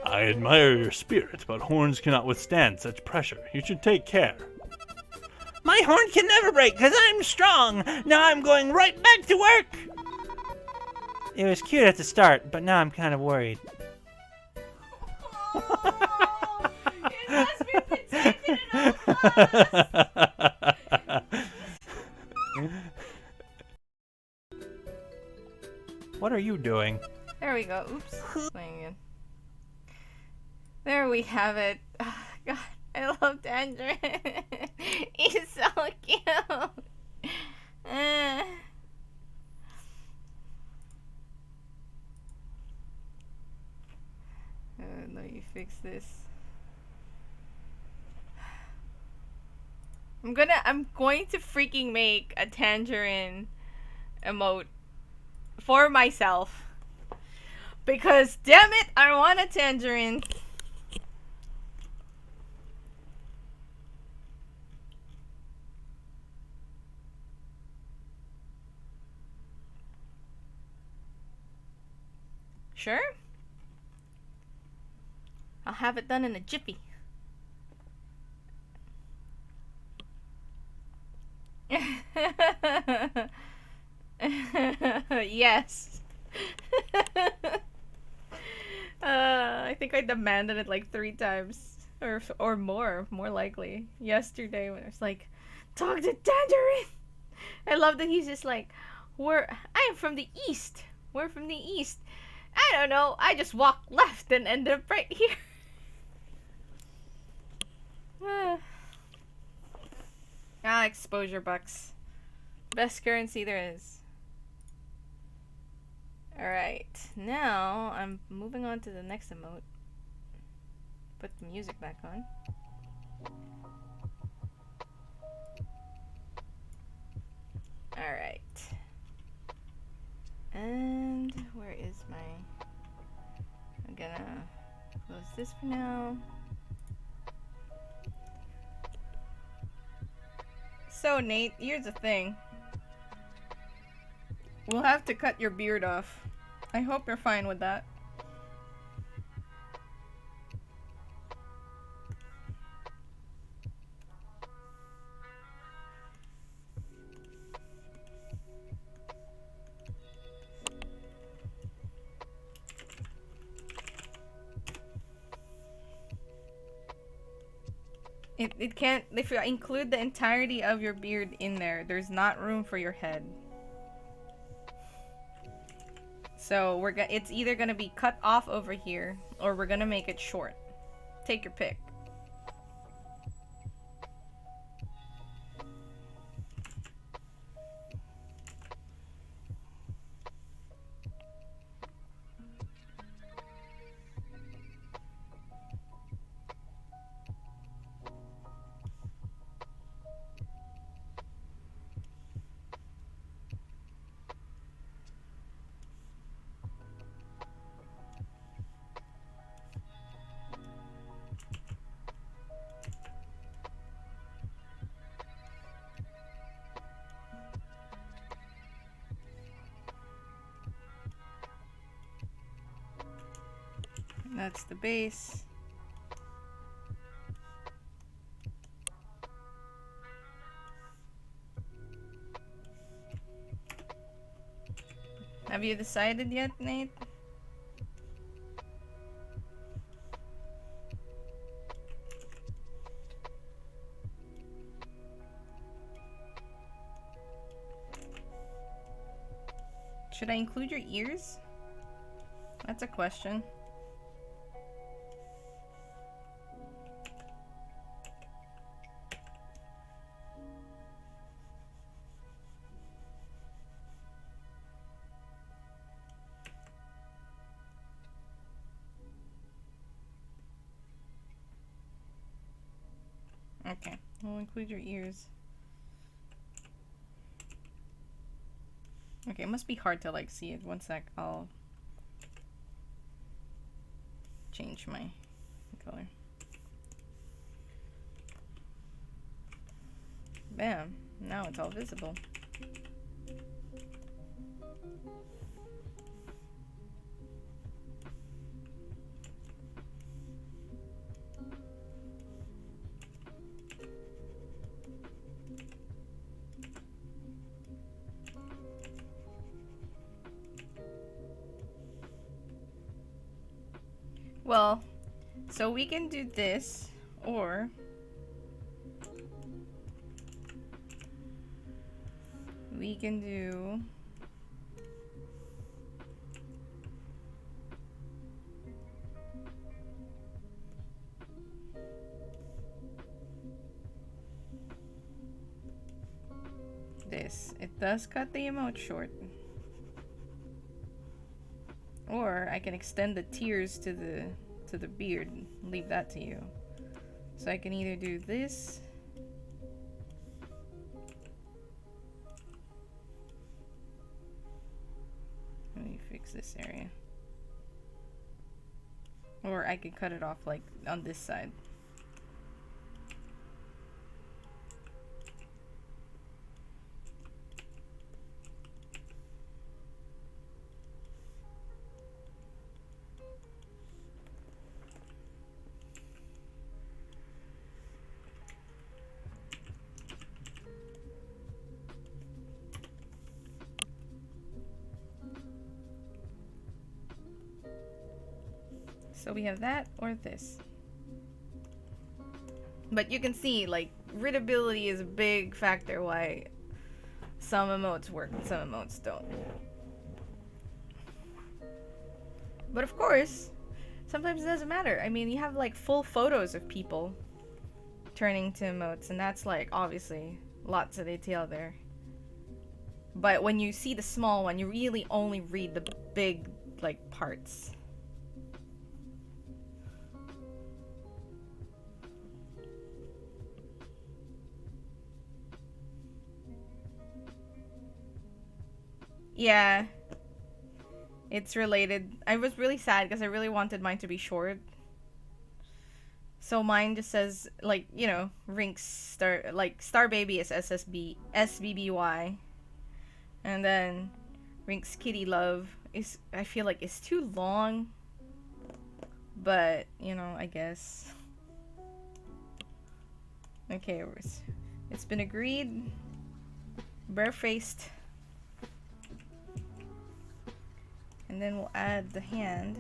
I admire your spirit, but horns cannot withstand such pressure. You should take care. My horn can never break because I'm strong. Now I'm going right back to work. It was cute at the start, but now I'm kind of worried. Oh, it must be protected at all costs. What are you doing? There we go. Oops. Playing again. There we have it. Oh, God, I love Tanjerin. He's so cute. Let me fix this. I'm going to freaking make a Tanjerin emote for myself. Because damn it, I want a Tanjerin. Sure? I'll have it done in a jiffy. Yes. I think I demanded it like 3 times. Or more likely. Yesterday when I was like, talk to Tanjerin! I love that he's just like, I'm from the east. We're from the east. I don't know. I just walked left and ended up right here. Ah, exposure bucks. Best currency there is. Alright, now I'm moving on to the next emote. Put the music back on. Alright. And where is my... I'm gonna close this for now. So Nate, here's the thing. We'll have to cut your beard off. I hope you're fine with that. It can't, if you include the entirety of your beard in there, there's not room for your head. So it's either gonna be cut off over here, or we're gonna make it short. Take your pick. That's the base. Have you decided yet, Nate? Should I include your ears? That's a question. Okay, we'll include your ears. Okay, it must be hard to like see it. One sec, I'll change my color. Bam, now it's all visible. Well, so we can do this, or we can do this. It does cut the emote short. Or I can extend the tears to the beard. Leave that to you. So I can either do this. Let me fix this area. Or I could cut it off like on this side. So we have that or this. But you can see, like, readability is a big factor why some emotes work and some emotes don't. But of course, sometimes it doesn't matter. I mean, you have like full photos of people turning to emotes, and that's like obviously lots of detail there. But when you see the small one, you really only read the big, like, parts. Yeah. It's related. I was really sad because I really wanted mine to be short. So mine just says, like, you know, Rinks Star, like, Star Baby is SBBY. And then Rinks Kitty Love is, I feel like it's too long. But, you know, I guess. Okay, it's been agreed. Barefaced. And then we'll add the hand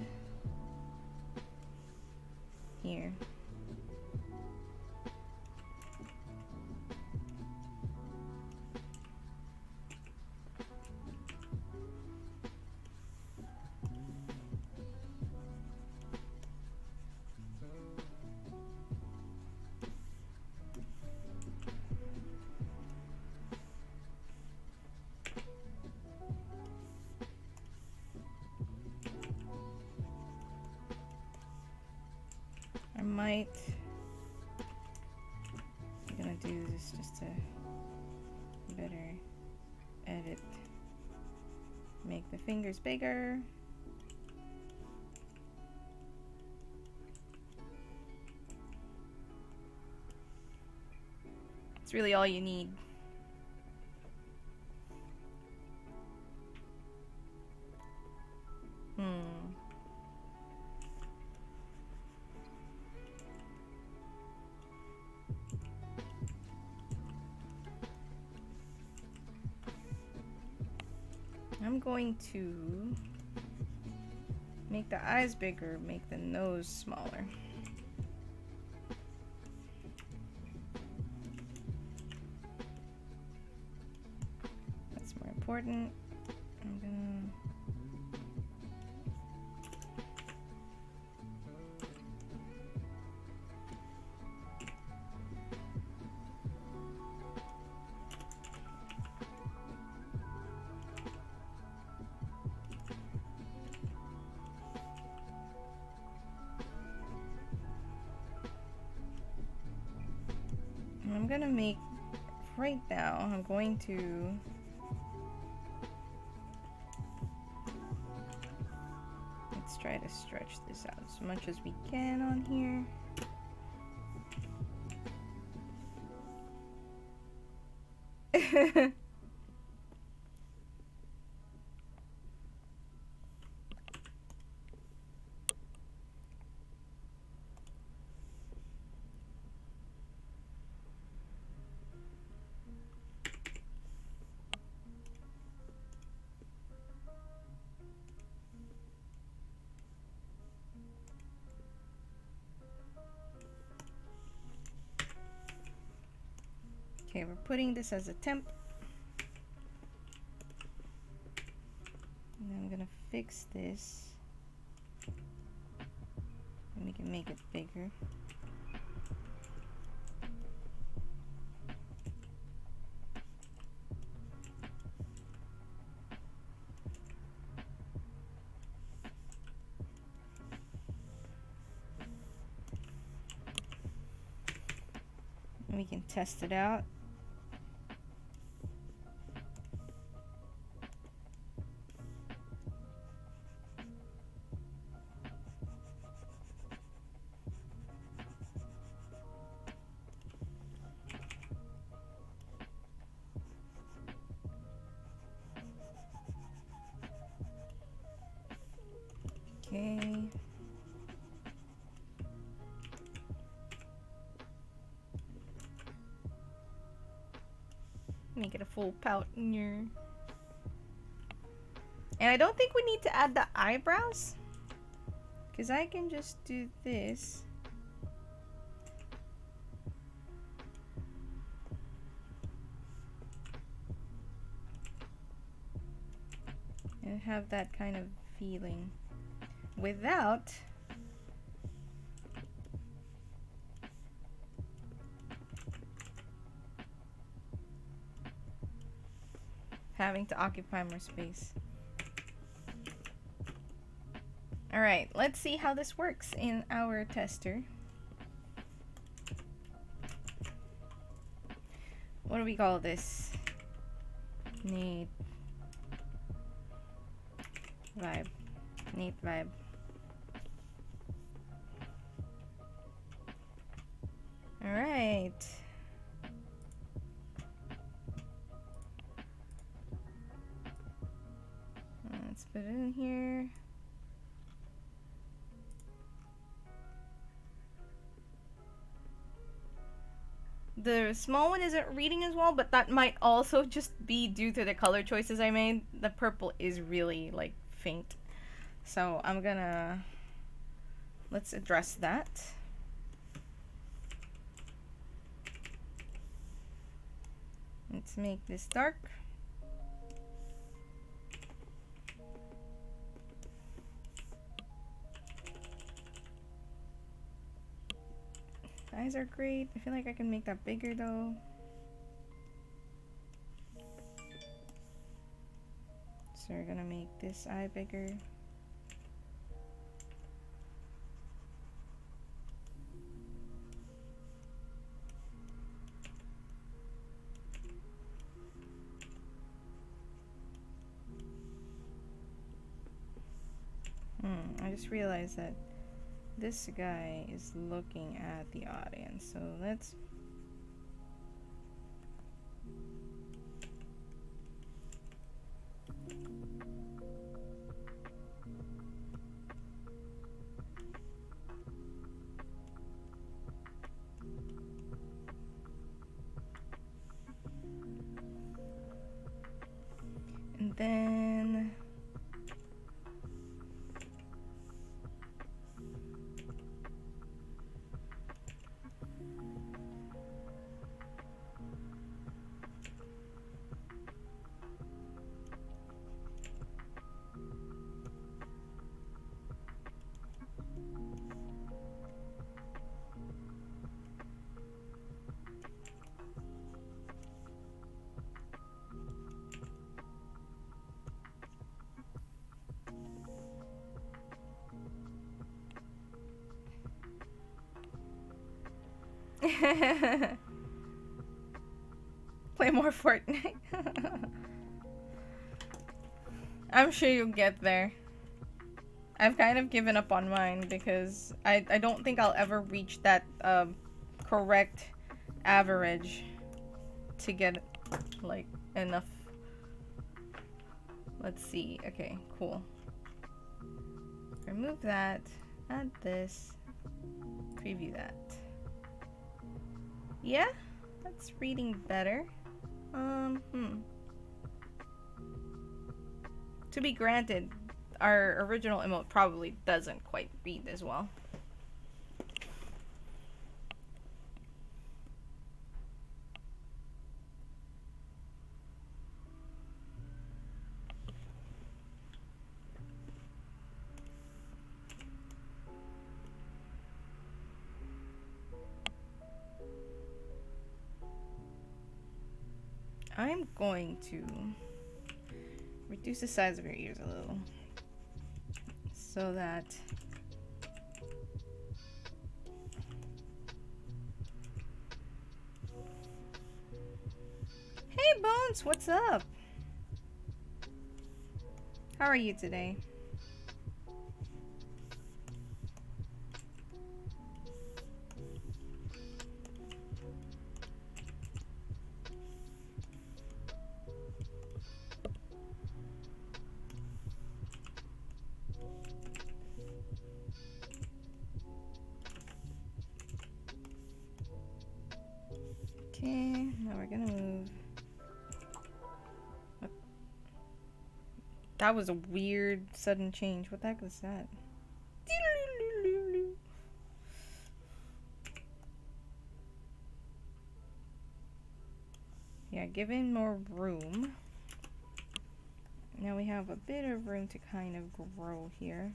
here. I'm gonna do this just to better edit. Make the fingers bigger. It's really all you need. I'm going to make the eyes bigger, make the nose smaller. That's more important. I'm gonna make, right now, I'm going to let's try to stretch this out as much as we can on here. Okay, we're putting this as a temp. And then I'm gonna fix this. And we can make it bigger. And we can test it out. Okay. Make it a full pout in your... And I don't think we need to add the eyebrows, because I can just do this. And have that kind of feeling without having to occupy more space. Alright, let's see how this works in our tester. What do we call this? NaetoiVibe. NaetoiVibe. Alright. Let's put it in here. The small one isn't reading as well, but that might also just be due to the color choices I made. The purple is really, like, faint. So I'm gonna... let's address that. Let's make this dark. Eyes are great. I feel like I can make that bigger though. So we're gonna make this eye bigger. I just realized that this guy is looking at the audience, so let's... and then... Play more Fortnite. I'm sure you'll get there. I've kind of given up on mine because I don't think I'll ever reach that correct average to get like enough. Let's see. Okay, cool. Remove that. Add this. Preview that. Yeah, that's reading better. To be granted, our original emote probably doesn't quite read as well. I'm going to reduce the size of your ears a little so that Hey Bones, what's up? How are you today? Okay, now we're gonna move. What? That was a weird sudden change. What the heck was that? Yeah, give him more room. Now we have a bit of room to kind of grow here.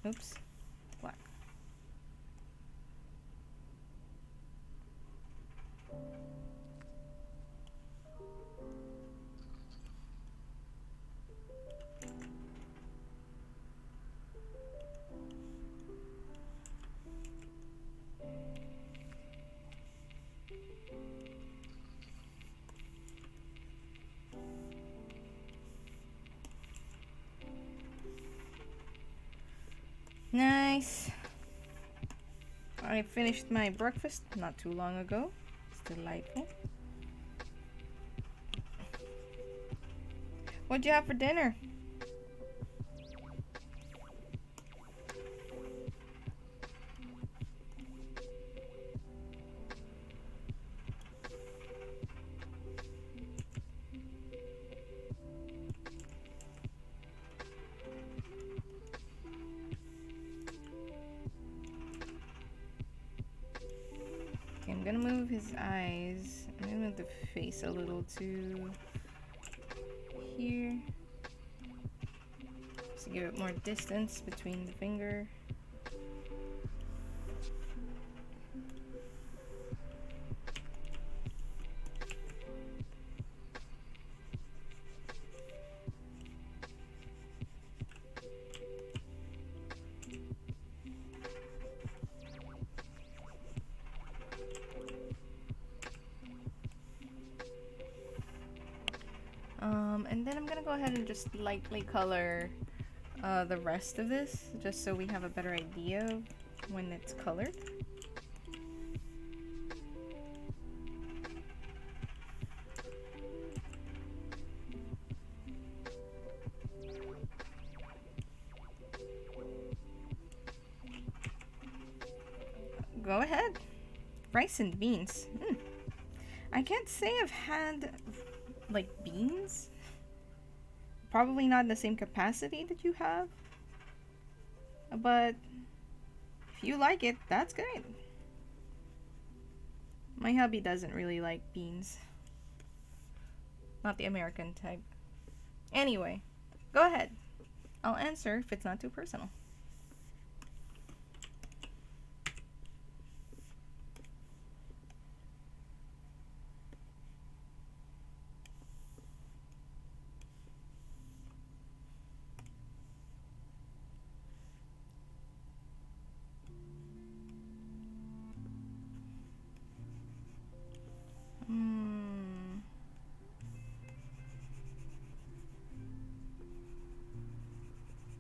Oops. Black. Nice. I finished my breakfast not too long ago. It's delightful. What'd you have for dinner? Okay, I'm gonna move his eyes. I'm gonna move the face a little to here. Just to give it more distance between the finger. And then I'm gonna go ahead and just lightly color the rest of this, just so we have a better idea of when it's colored. Go ahead. Rice and beans. I can't say I've had like beans. Probably not in the same capacity that you have. But if you like it, that's great. My hubby doesn't really like beans. Not the American type. Anyway, go ahead. I'll answer if it's not too personal.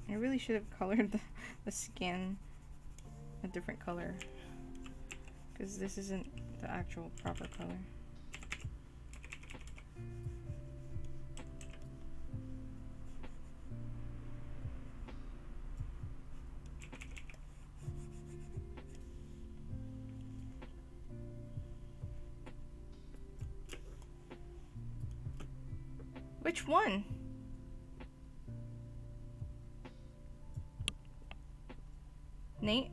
I really should have colored the skin a different color, because this isn't the actual proper color. Which one? Nate?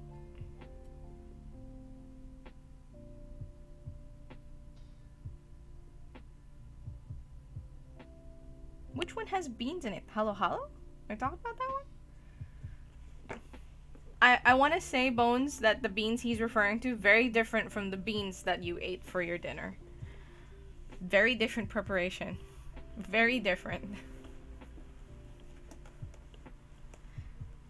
Which one has beans in it? Halo Halo? Are we talking about that one? I want to say, Bones, that the beans he's referring to, very different from the beans that you ate for your dinner. Very different preparation. Very different.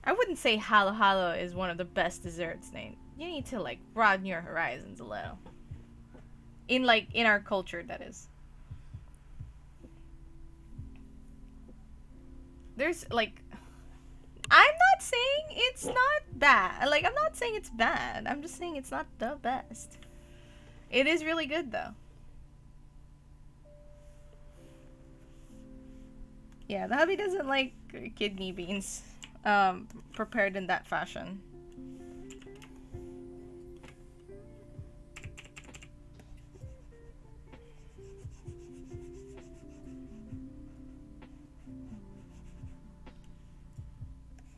I wouldn't say Halo Halo is one of the best desserts, Nate. You need to, like, broaden your horizons a little. In our culture, that is. There's, like... I'm not saying it's not bad. Like, I'm not saying it's bad. I'm just saying it's not the best. It is really good, though. Yeah, the hubby doesn't like kidney beans prepared in that fashion.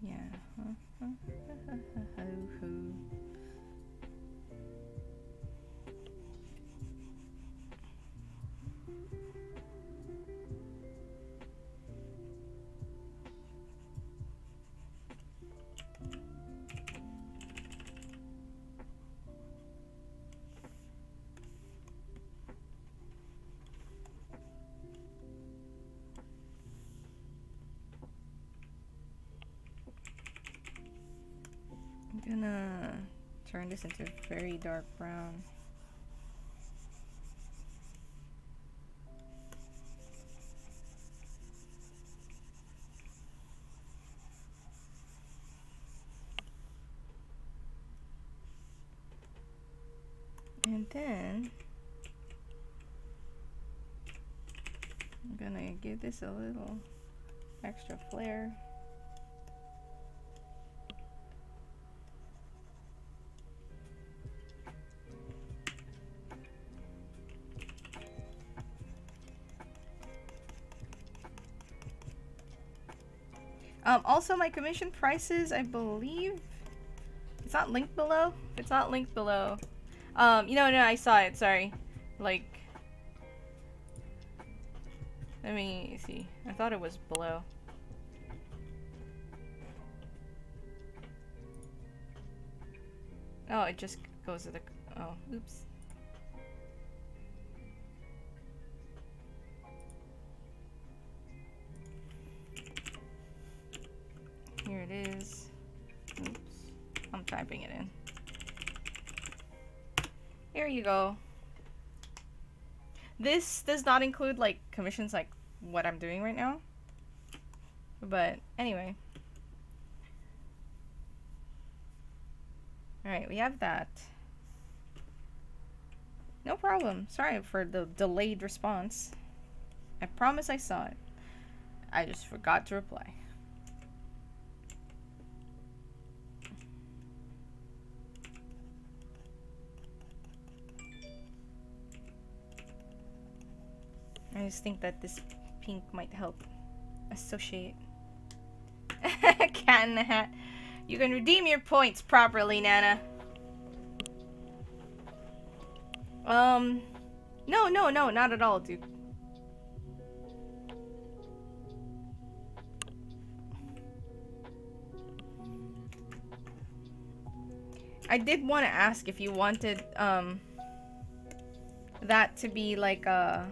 Yeah. I'm gonna turn this into a very dark brown. And then I'm gonna give this a little extra flair. Also, my commission prices, I believe, it's not linked below. It's not linked below. No, I saw it. Sorry. Like, let me see. I thought it was below. Oh, it just goes to the. Oh, oops. Here it is. Oops. I'm typing it in. Here you go. This does not include like commissions like what I'm doing right now. But anyway. Alright, we have that. No problem. Sorry for the delayed response. I promise I saw it. I just forgot to reply. I just think that this pink might help associate. Cat in the Hat. You can redeem your points properly, Nana. No, not at all, dude. I did want to ask if you wanted, that to be like a...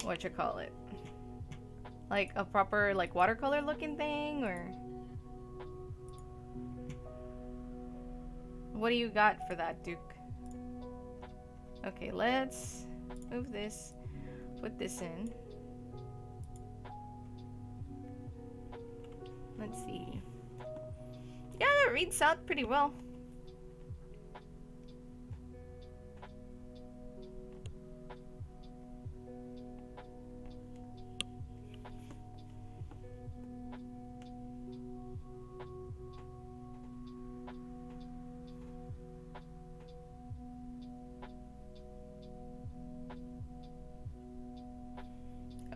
what you call it? Like a proper, like, watercolor looking thing, or... what do you got for that, Duke? Okay, let's move this, put this in. Let's see. Yeah, that reads out pretty well.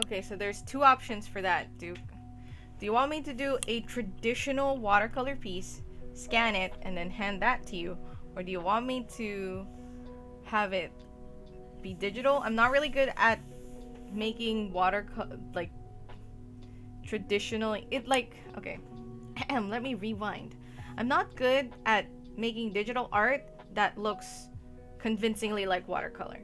Okay, so there's two options for that, Duke. Do you want me to do a traditional watercolor piece, scan it, and then hand that to you? Or do you want me to have it be digital? I'm not really good at making like, traditionally... okay. Let me rewind. I'm not good at making digital art that looks convincingly like watercolor.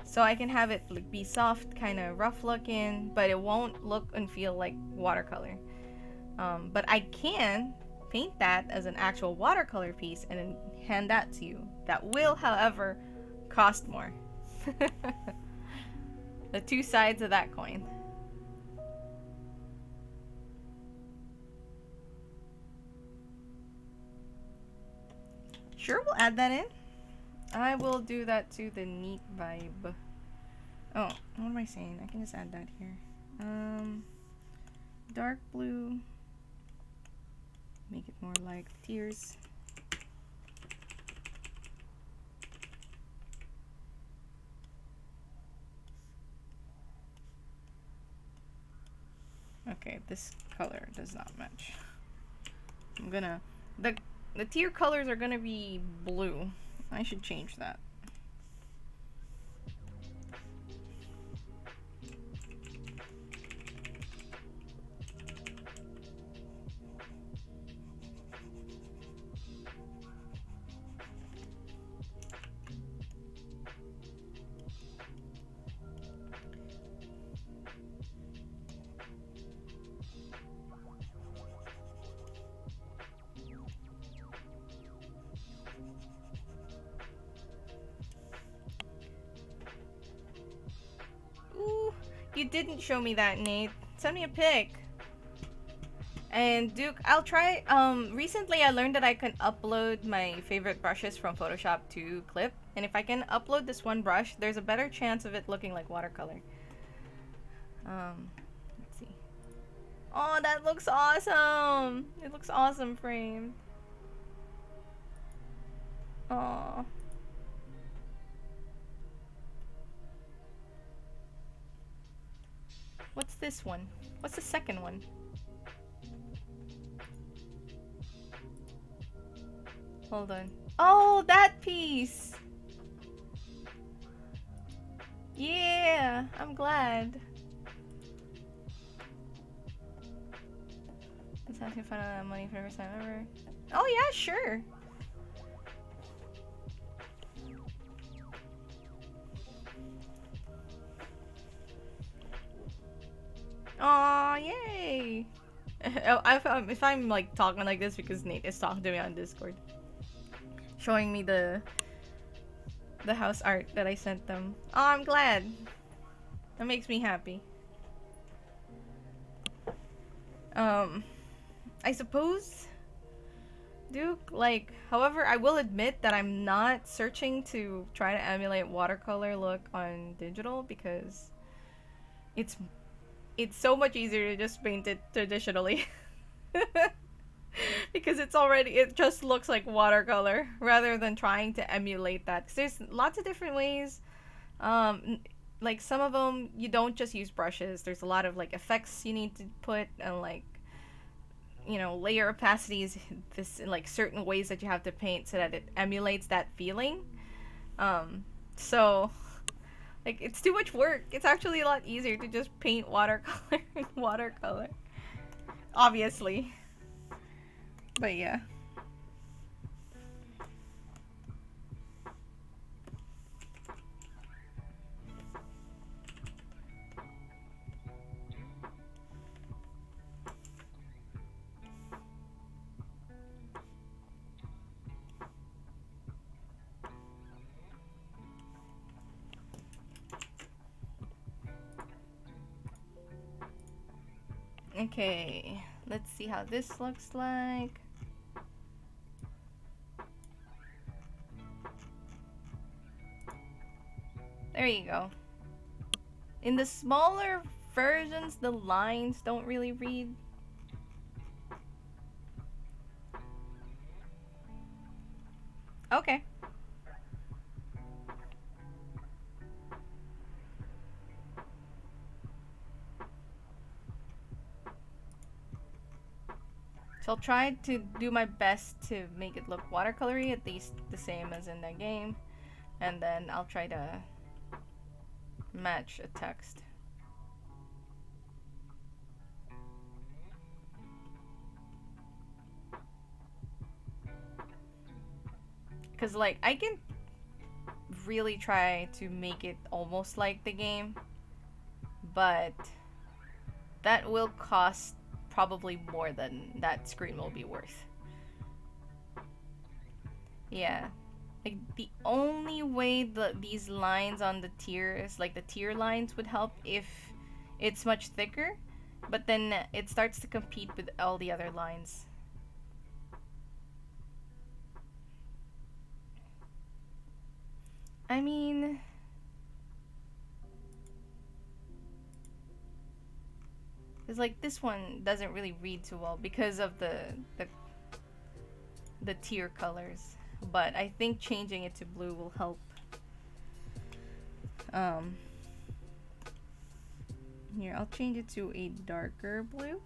So I can have it like be soft, kind of rough looking, but it won't look and feel like watercolor. But I can paint that as an actual watercolor piece and then hand that to you. That will, however, cost more. The two sides of that coin. Sure, we'll add that in. I will do that to the NaetoiVibe. Oh, what am I saying? I can just add that here. Dark blue. Make it more like tears. Okay, this color does not match. I'm gonna... The tear colors are gonna be blue. I should change that. You didn't show me that, Nate. Send me a pic. And Duke, I'll try. Recently I learned that I can upload my favorite brushes from Photoshop to Clip, and if I can upload this one brush, there's a better chance of it looking like watercolor. Let's see. Oh, that looks awesome! It looks awesome framed. Oh. What's this one? What's the second one? Hold on. Oh, that piece! Yeah, I'm glad. Let's ask you to find out money for the first time ever. Oh yeah, sure. Aw, yay! If I'm like talking like this because Nate is talking to me on Discord, showing me the house art that I sent them. Oh, I'm glad. That makes me happy. I suppose, Duke, like, however, I will admit that I'm not searching to try to emulate watercolor look on digital because it's so much easier to just paint it traditionally. Because it just looks like watercolor rather than trying to emulate that. 'Cause there's lots of different ways. Like some of them you don't just use brushes. There's a lot of like effects you need to put and like, you know, layer opacities, this like certain ways that you have to paint so that it emulates that feeling. So like it's too much work. It's actually a lot easier to just paint watercolor in watercolor. Obviously. But yeah. Okay, let's see how this looks like. There you go. In the smaller versions, the lines don't really read. Okay. So I'll try to do my best to make it look watercolory, at least the same as in the game. And then I'll try to match a text. Because, like, I can really try to make it almost like the game, but that will cost probably more than that screen will be worth. Yeah. Like, the only way these lines on the tiers, like the tier lines, would help if it's much thicker, but then it starts to compete with all the other lines. I mean, it's like this one doesn't really read too well because of the tier colors, but I think changing it to blue will help. Here, I'll change it to a darker blue.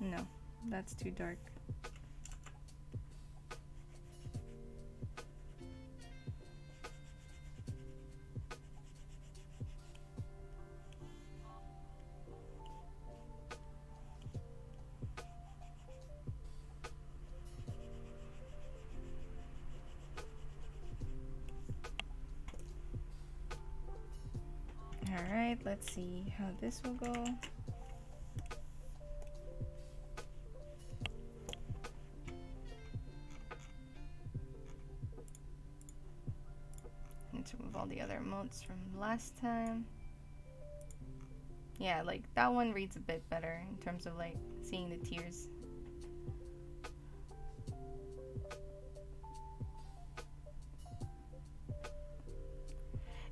No, that's too dark. Alright, let's see how this will go. Need to remove all the other emotes from last time. Yeah, like that one reads a bit better in terms of like seeing the tears.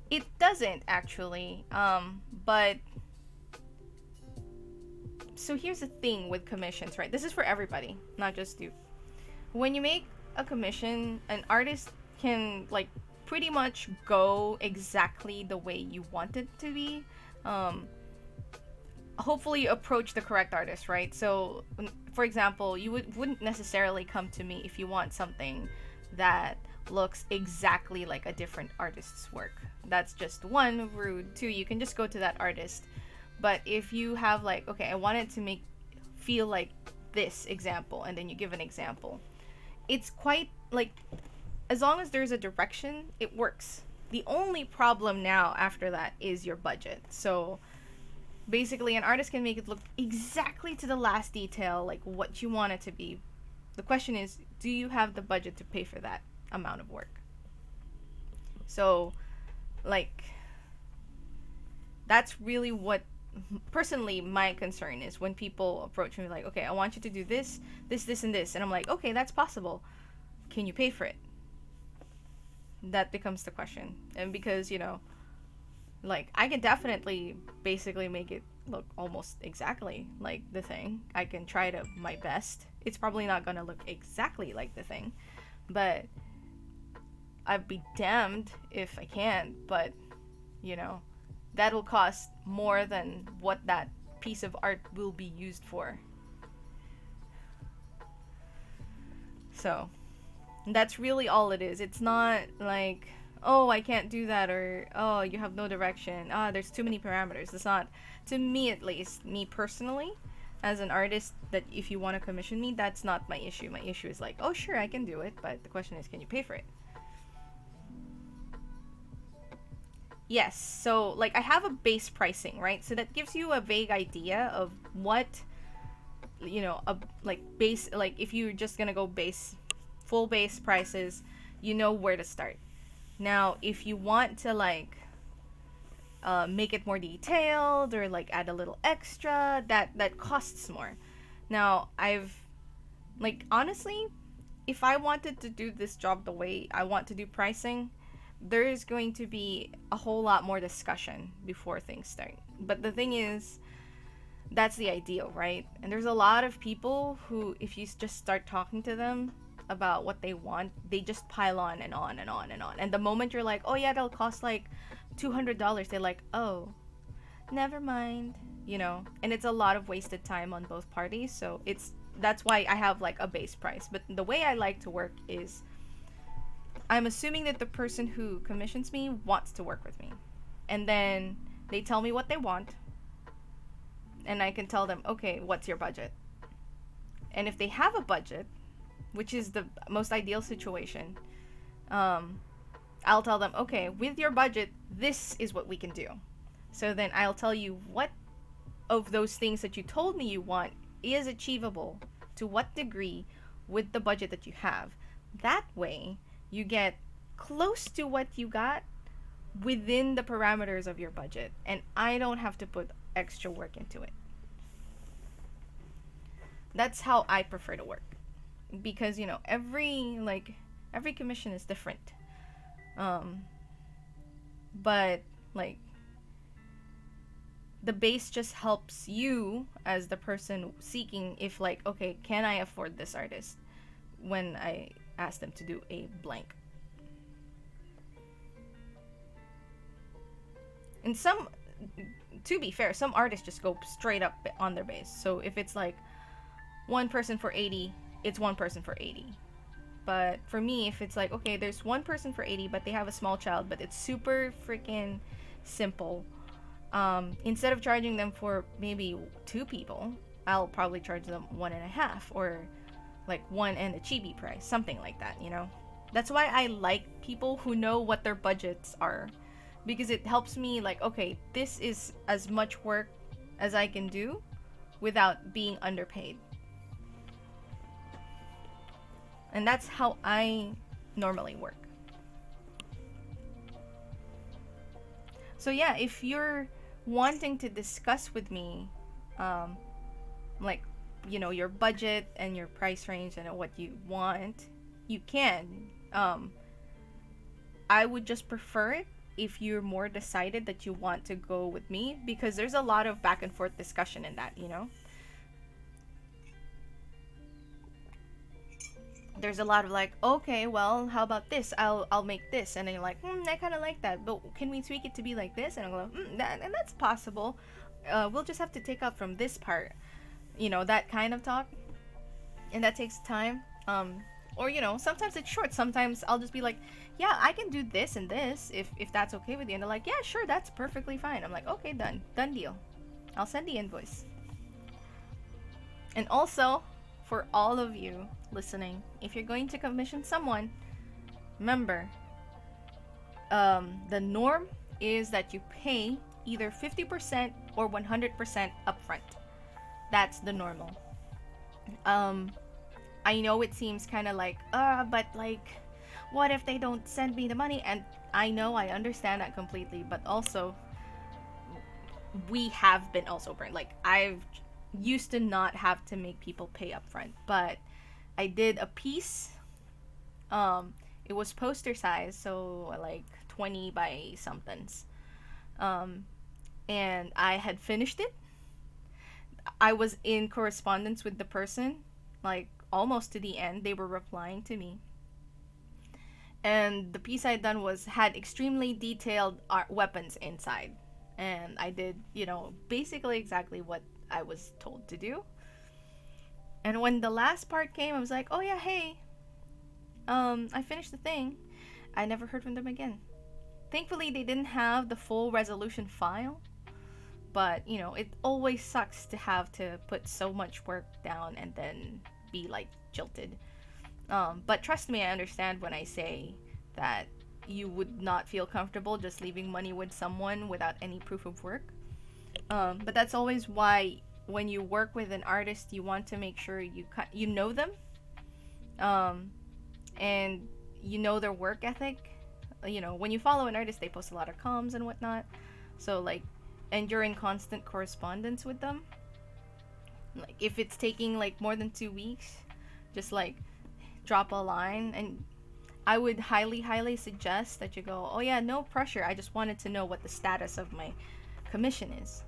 It doesn't actually, but so here's the thing with commissions, right? This is for everybody, not just you. When you make a commission, an artist can like pretty much go exactly the way you want it to be. Um, Hopefully approach the correct artist, right? So for example, you wouldn't necessarily come to me if you want something that looks exactly like a different artist's work. That's just one, rude. Two, you can just go to that artist. But if you have like, okay, I want it to make feel like this example, and then you give an example, it's quite like, as long as there's a direction, it works. The only problem now after that is your budget. So basically, an artist can make it look exactly to the last detail, like what you want it to be. The question is, do you have the budget to pay for that amount of work? So, like, that's really what, personally, my concern is when people approach me like, okay, I want you to do this, this, and this. And I'm like, okay, that's possible. Can you pay for it? That becomes the question. And because, you know, like, I can definitely basically make it look almost exactly like the thing. I can try to my best. It's probably not gonna look exactly like the thing, but I'd be damned if I can. But, you know, that'll cost more than what that piece of art will be used for. So, that's really all it is. It's not like, oh, I can't do that, or oh, you have no direction. There's too many parameters. It's not, to me at least, me personally, as an artist, that if you want to commission me, that's not my issue. My issue is like, oh, sure, I can do it, but the question is, can you pay for it? Yes, so like I have a base pricing, right? So that gives you a vague idea of what, you know, a like base, like if you're just gonna go base, full base prices, you know where to start. Now, if you want to like make it more detailed or like add a little extra, that costs more. Now, I've like, honestly, if I wanted to do this job the way I want to do pricing, there is going to be a whole lot more discussion before things start. But the thing is, that's the ideal, right? And there's a lot of people who, if you just start talking to them about what they want, they just pile on and on and on and on. And the moment you're like, oh yeah, that'll cost like $200, they're like, oh, never mind, you know. And it's a lot of wasted time on both parties. So that's why I have like a base price. But the way I like to work is, I'm assuming that the person who commissions me wants to work with me, and then they tell me what they want, and I can tell them, okay, what's your budget? And if they have a budget, which is the most ideal situation, I'll tell them, okay, with your budget, this is what we can do. So then I'll tell you what of those things that you told me you want is achievable, to what degree, with the budget that you have. That way, you get close to what you got within the parameters of your budget, and I don't have to put extra work into it. That's how I prefer to work, because, you know, every commission is different. But like, the base just helps you as the person seeking, if like, okay, can I afford this artist when I ask them to do a blank. And some, to be fair, some artists just go straight up on their base. So if it's like one person for 80, it's one person for 80. But for me, if it's like, okay, there's one person for 80, but they have a small child, but it's super freaking simple, instead of charging them for maybe 2 people, I'll probably charge them 1.5, or like 1 and a chibi price, something like that, you know. That's why I like people who know what their budgets are, because it helps me like, okay, this is as much work as I can do without being underpaid. And that's how I normally work. So yeah, if you're wanting to discuss with me, like, your budget and your price range and what you want, you can. I would just prefer it if you're more decided that you want to go with me, because there's a lot of back and forth discussion in that. There's a lot of like, okay, well, how about this? I'll make this, and then you're like, I kind of like that, but can we tweak it to be like this? And I'll go, and that's possible. We'll just have to take out from this part, that kind of talk, and that takes time. Or sometimes it's short. Sometimes I'll just be like, yeah, I can do this and this if that's okay with you, and they're like, yeah, sure, that's perfectly fine. I'm like, okay, done deal. I'll send the invoice. And also, for all of you listening, if you're going to commission someone, remember, the norm is that you pay either 50% or 100% upfront. That's the normal. I know it seems kind of like, but like, what if they don't send me the money? And I know, I understand that completely, but also, we have been also burned. Like, I've used to not have to make people pay upfront, but I did a piece. It was poster size, so like 20 by somethings. And I had finished it. I was in correspondence with the person, like almost to the end. They were replying to me. And the piece I'd done had extremely detailed weapons inside. And I did, basically exactly what I was told to do. And when the last part came, I was like, oh yeah, hey, I finished the thing. I never heard from them again. Thankfully, they didn't have the full resolution file. But, it always sucks to have to put so much work down and then be, like, jilted. But trust me, I understand when I say that you would not feel comfortable just leaving money with someone without any proof of work. But that's always why when you work with an artist, you want to make sure you know them, and you know their work ethic. When you follow an artist, they post a lot of comms and whatnot. So like, and you're in constant correspondence with them. Like if it's taking like more than 2 weeks, just like drop a line. And I would highly suggest that you go, oh yeah, no pressure, I just wanted to know what the status of my commission is.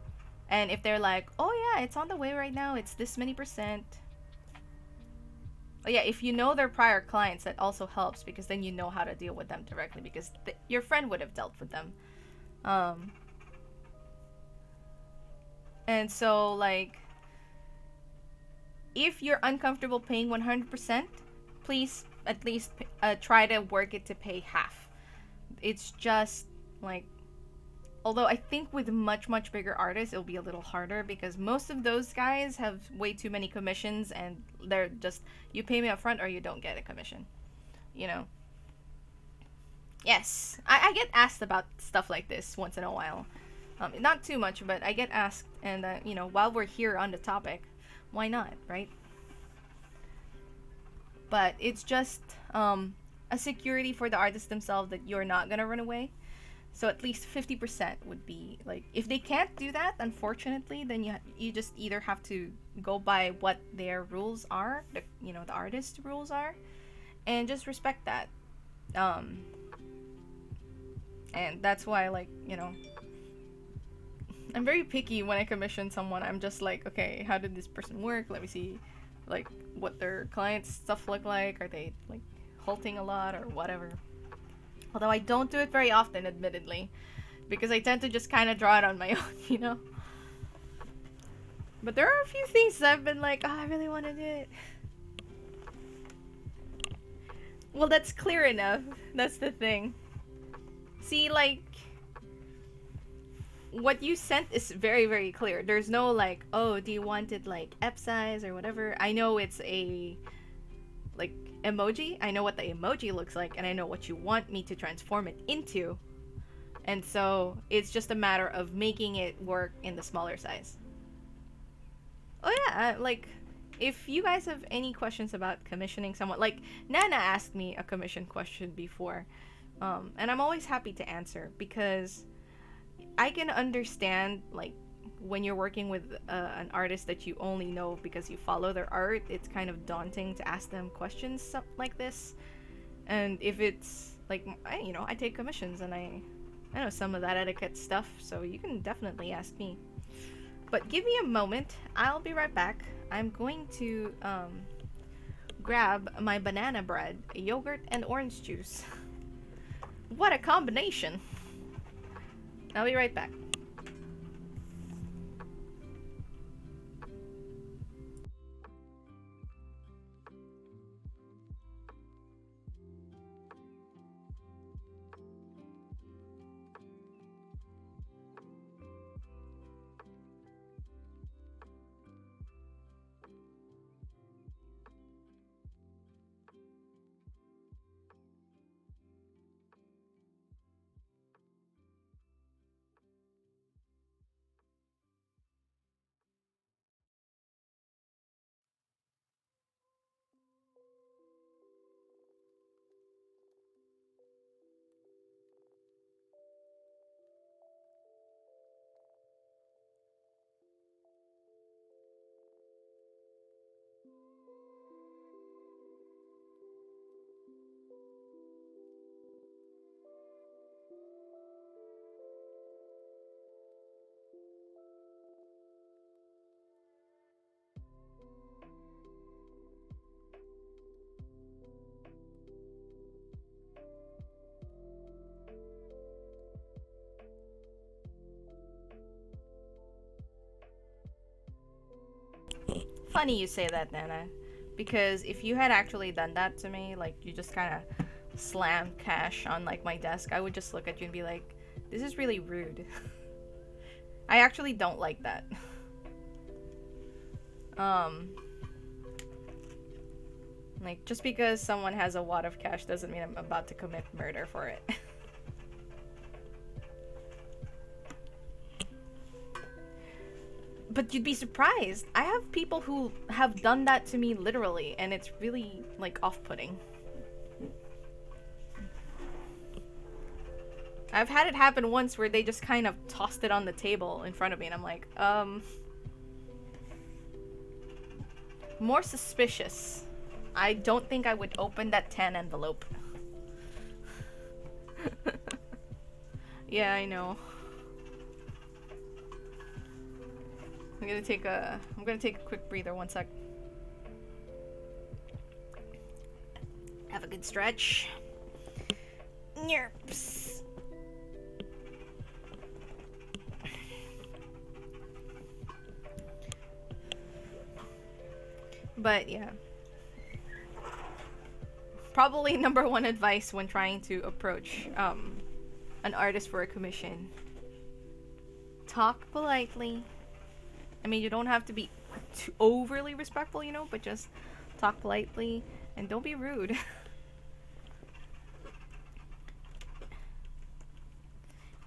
And if they're like, oh yeah, it's on the way right now, it's this many %. Oh yeah, if you know their prior clients, that also helps, because then you know how to deal with them directly, because your friend would have dealt with them. And so like, if you're uncomfortable paying 100%, please at least try to work it to pay half. It's just like, although I think with much bigger artists it'll be a little harder, because most of those guys have way too many commissions, and they're just, you pay me up front or you don't get a commission. Yes, I get asked about stuff like this once in a while. Not too much, but I get asked, and while we're here on the topic, why not, right? But it's just a security for the artists themselves that you're not gonna run away. So at least 50% would be like, if they can't do that, unfortunately, then you just either have to go by what their rules are, the artist rules are, and just respect that. And that's why, like, I'm very picky when I commission someone. I'm just like, okay, how did this person work? Let me see, like, what their clients' stuff look like. Are they, like, halting a lot or whatever? Although I don't do it very often, admittedly, because I tend to just kind of draw it on my own, But there are a few things that I've been like, oh, I really want to do it. Well, that's clear enough. That's the thing. See, like, what you sent is very clear. There's no like, oh, do you want it like F size or whatever? I know it's a like emoji. I know what the emoji looks like, and I know what you want me to transform it into. And so it's just a matter of making it work in the smaller size. Oh yeah, like, if you guys have any questions about commissioning someone, like Nana asked me a commission question before, and I'm always happy to answer, because I can understand, like, when you're working with an artist that you only know because you follow their art, it's kind of daunting to ask them questions like this. And if it's like, I take commissions and I know some of that etiquette stuff, so you can definitely ask me. But give me a moment, I'll be right back. I'm going to grab my banana bread, yogurt, and orange juice. What a combination! I'll be right back. Funny you say that, Nana, because if you had actually done that to me, like you just kind of slammed cash on like my desk, I would just look at you and be like, this is really rude. I actually don't like that. Like, just because someone has a wad of cash doesn't mean I'm about to commit murder for it. But you'd be surprised. I have people who have done that to me literally, and it's really, like, off-putting. I've had it happen once where they just kind of tossed it on the table in front of me, and I'm like, more suspicious. I don't think I would open that tan envelope. Yeah, I know. I'm gonna take a quick breather, 1 sec. Have a good stretch. Nerps. But yeah. Probably number one advice when trying to approach an artist for a commission. Talk politely. I mean, you don't have to be too overly respectful, you know, but just talk politely and don't be rude.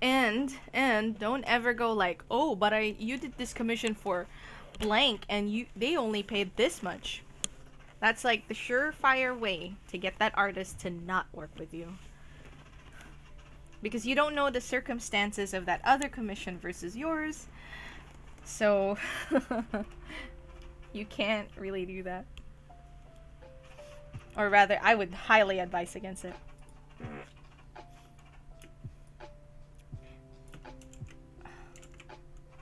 and don't ever go like, oh, but you did this commission for blank and they only paid this much. That's like the surefire way to get that artist to not work with you. Because you don't know the circumstances of that other commission versus yours. So, you can't really do that. Or rather, I would highly advise against it.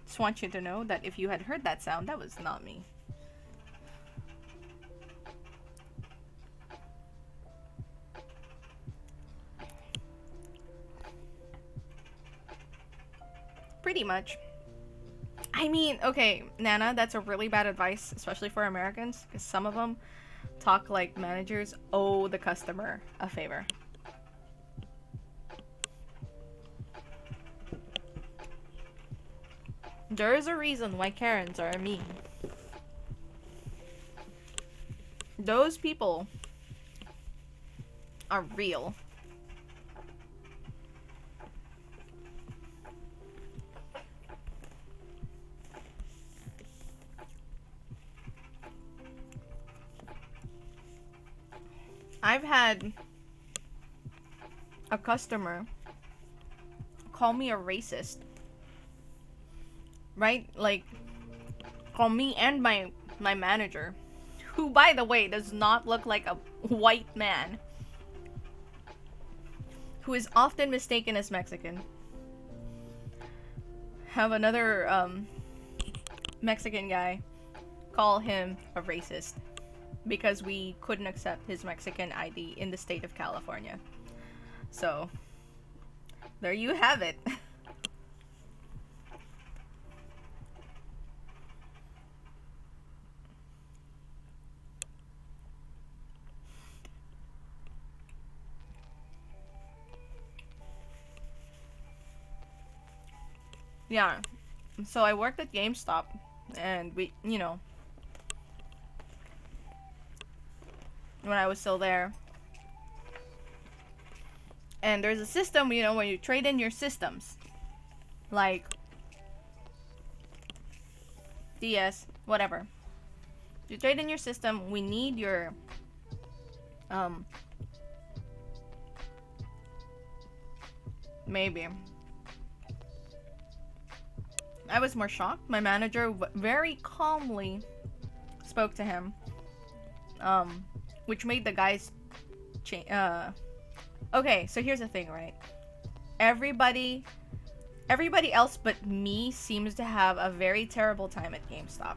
Just want you to know that if you had heard that sound, that was not me. Pretty much. I mean, okay, Nana, that's a really bad advice, especially for Americans, because some of them talk like managers owe the customer a favor. There is a reason why Karens are mean. Those people are real. I've had a customer call me a racist right? Like, call me and my manager, who, by the way, does not look like a white man, who is often mistaken as Mexican. Have another Mexican guy call him a racist because we couldn't accept his Mexican ID in the state of California. So, there you have it. Yeah. So I worked at GameStop, and we, when I was still there. And there's a system, where you trade in your systems. Like DS, whatever. You trade in your system, we need your maybe. I was more shocked. My manager very calmly spoke to him, which made the guys change. Okay, so here's the thing, right? Everybody else but me seems to have a very terrible time at GameStop.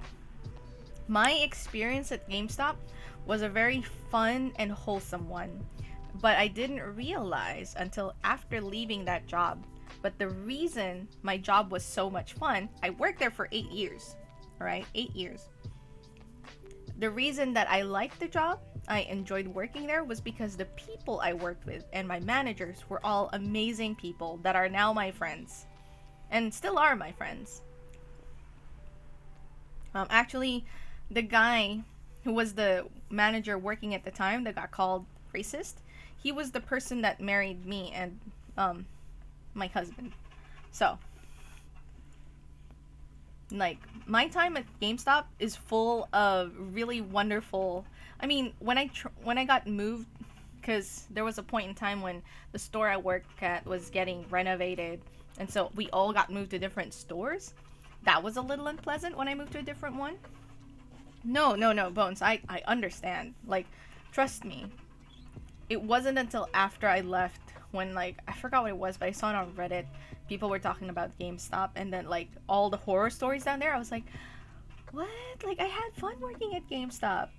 My experience at GameStop was a very fun and wholesome one, but I didn't realize until after leaving that job. But the reason my job was so much fun, I worked there for 8 years, alright? 8 years. The reason that I liked the job, I enjoyed working there, was because the people I worked with and my managers were all amazing people that are now my friends. And still are my friends. Actually, the guy who was the manager working at the time that got called racist, he was the person that married me and my husband. So, like, my time at GameStop is full of really wonderful. I mean, when I got moved, because there was a point in time when the store I worked at was getting renovated, and so we all got moved to different stores. That was a little unpleasant when I moved to a different one. No, Bones, I understand. Like, trust me. It wasn't until after I left when, like, I forgot what it was, but I saw it on Reddit. People were talking about GameStop, and then, like, all the horror stories down there. I was like, what? Like, I had fun working at GameStop.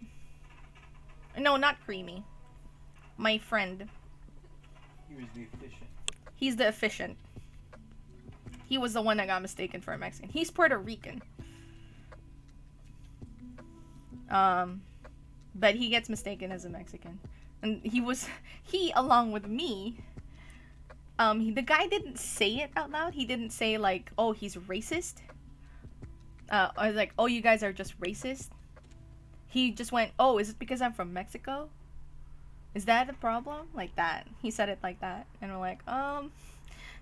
No, not Creamy. My friend. He was the efficient. He's the efficient. He was the one that got mistaken for a Mexican. He's Puerto Rican. But he gets mistaken as a Mexican. And he along with me, the guy didn't say it out loud. He didn't say, like, oh, he's racist. Or like, oh, you guys are just racist. He just went, oh, is it because I'm from Mexico? Is that a problem? Like that. He said it like that. And we're like,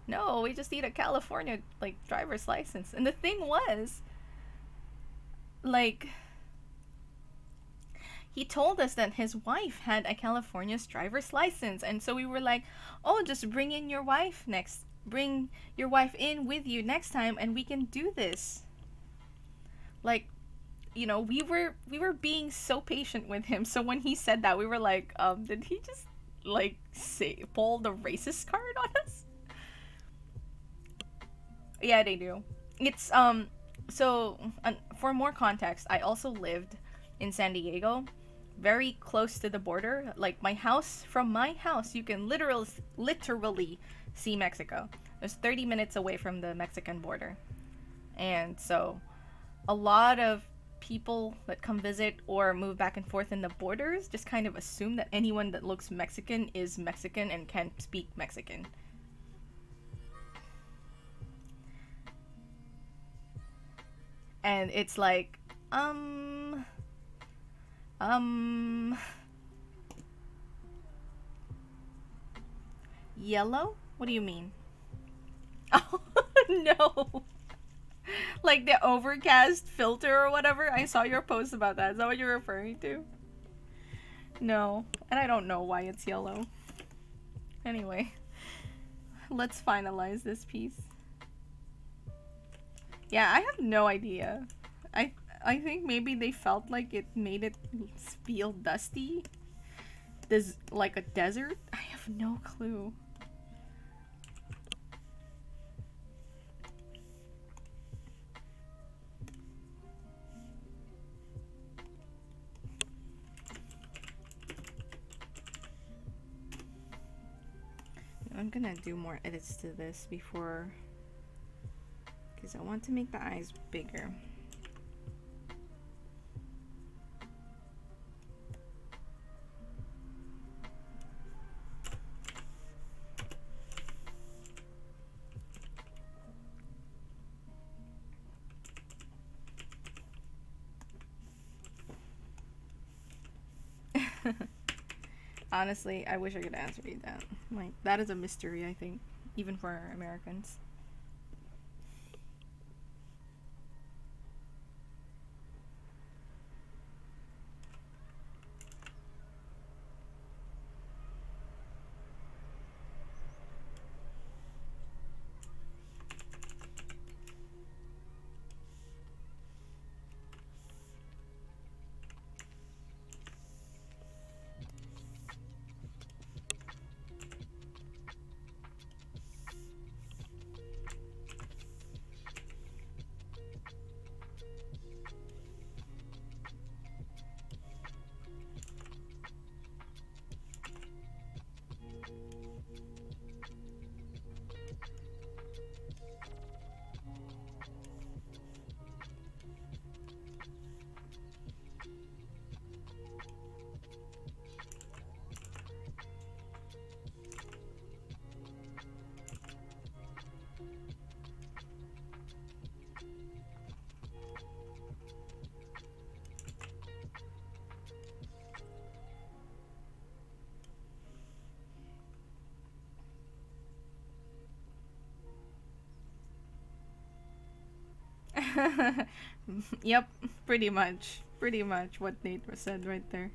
no, we just need a California, like, driver's license. And the thing was, like, he told us that his wife had a California's driver's license. And so we were like, oh, just bring your wife in with you next time and we can do this. Like, we were being so patient with him. So when he said that, we were like, did he just, like, pull the racist card on us? Yeah, they do. It's, for more context, I also lived in San Diego, very close to the border. Like, from my house, you can literally see Mexico. It's 30 minutes away from the Mexican border. And so, a lot of people that come visit or move back and forth in the borders just kind of assume that anyone that looks Mexican is Mexican and can speak Mexican. And it's like, yellow? What do you mean? Oh, no. Like the overcast filter or whatever? I saw your post about that. Is that what you're referring to? No. And I don't know why it's yellow. Anyway. Let's finalize this piece. Yeah, I have no idea. I I think maybe they felt like it made it feel dusty. Like a desert? I have no clue. I'm gonna do more edits to this before, because I want to make the eyes bigger. Honestly, I wish I could answer you that. Like, that is a mystery, I think, even for Americans. Yep, pretty much. Pretty much what Nate said right there.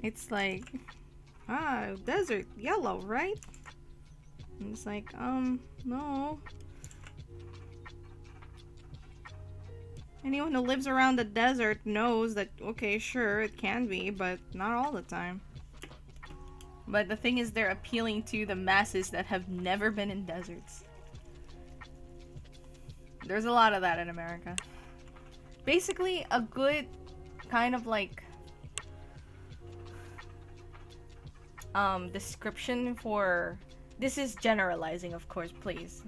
It's like, desert, yellow, right? And it's like, no. Anyone who lives around the desert knows that, okay, sure, it can be, but not all the time. But the thing is, they're appealing to the masses that have never been in deserts. There's a lot of that in America. Basically, a good kind of like description for, this is generalizing, of course, please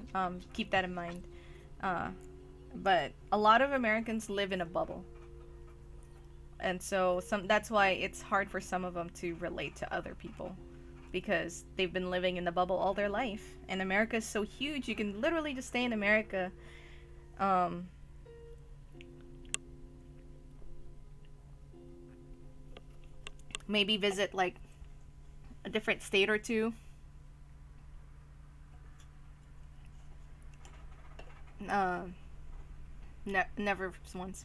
keep that in mind, but a lot of Americans live in a bubble, and so that's why it's hard for some of them to relate to other people, because they've been living in the bubble all their life, and America is so huge, you can literally just stay in America, maybe visit like a different state or two. Never once.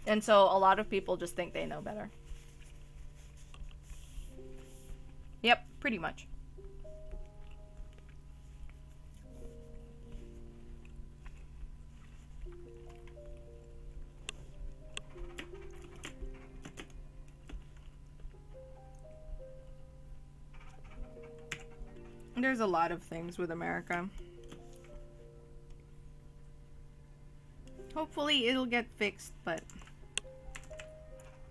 And so a lot of people just think they know better. Yep, pretty much. There's a lot of things with America. Hopefully it'll get fixed, but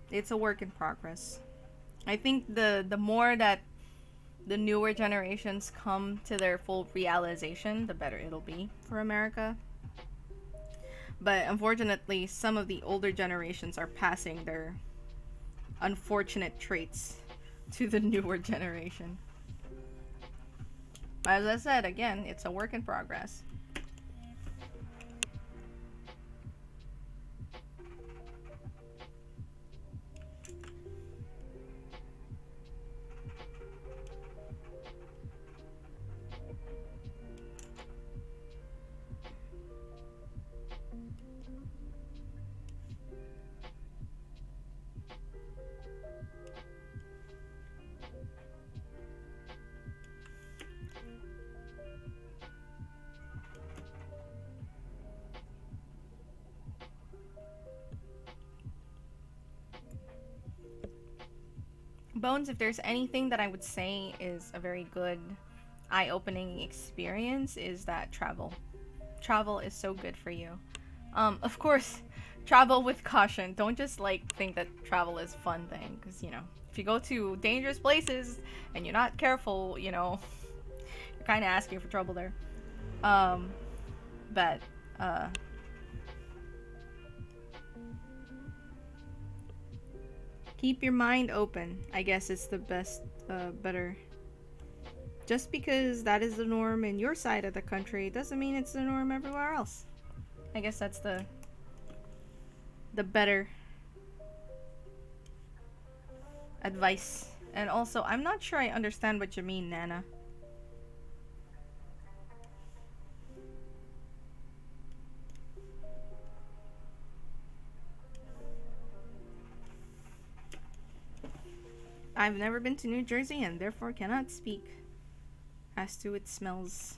it's a work in progress. I think the more that the newer generations come to their full realization, the better it'll be for America. But unfortunately, some of the older generations are passing their unfortunate traits to the newer generation. As I said, again, it's a work in progress. Bones, if there's anything that I would say is a very good eye-opening experience, is that travel. Travel is so good for you. Of course, travel with caution. Don't just like think that travel is a fun thing, because you know, if you go to dangerous places and you're not careful, you know, you're kind of asking for trouble there. But keep your mind open. I guess it's the best, better. Just because that is the norm in your side of the country doesn't mean it's the norm everywhere else. I guess that's the better advice. And also, I'm not sure I understand what you mean, Nana. I've never been to New Jersey and therefore cannot speak as to its smells.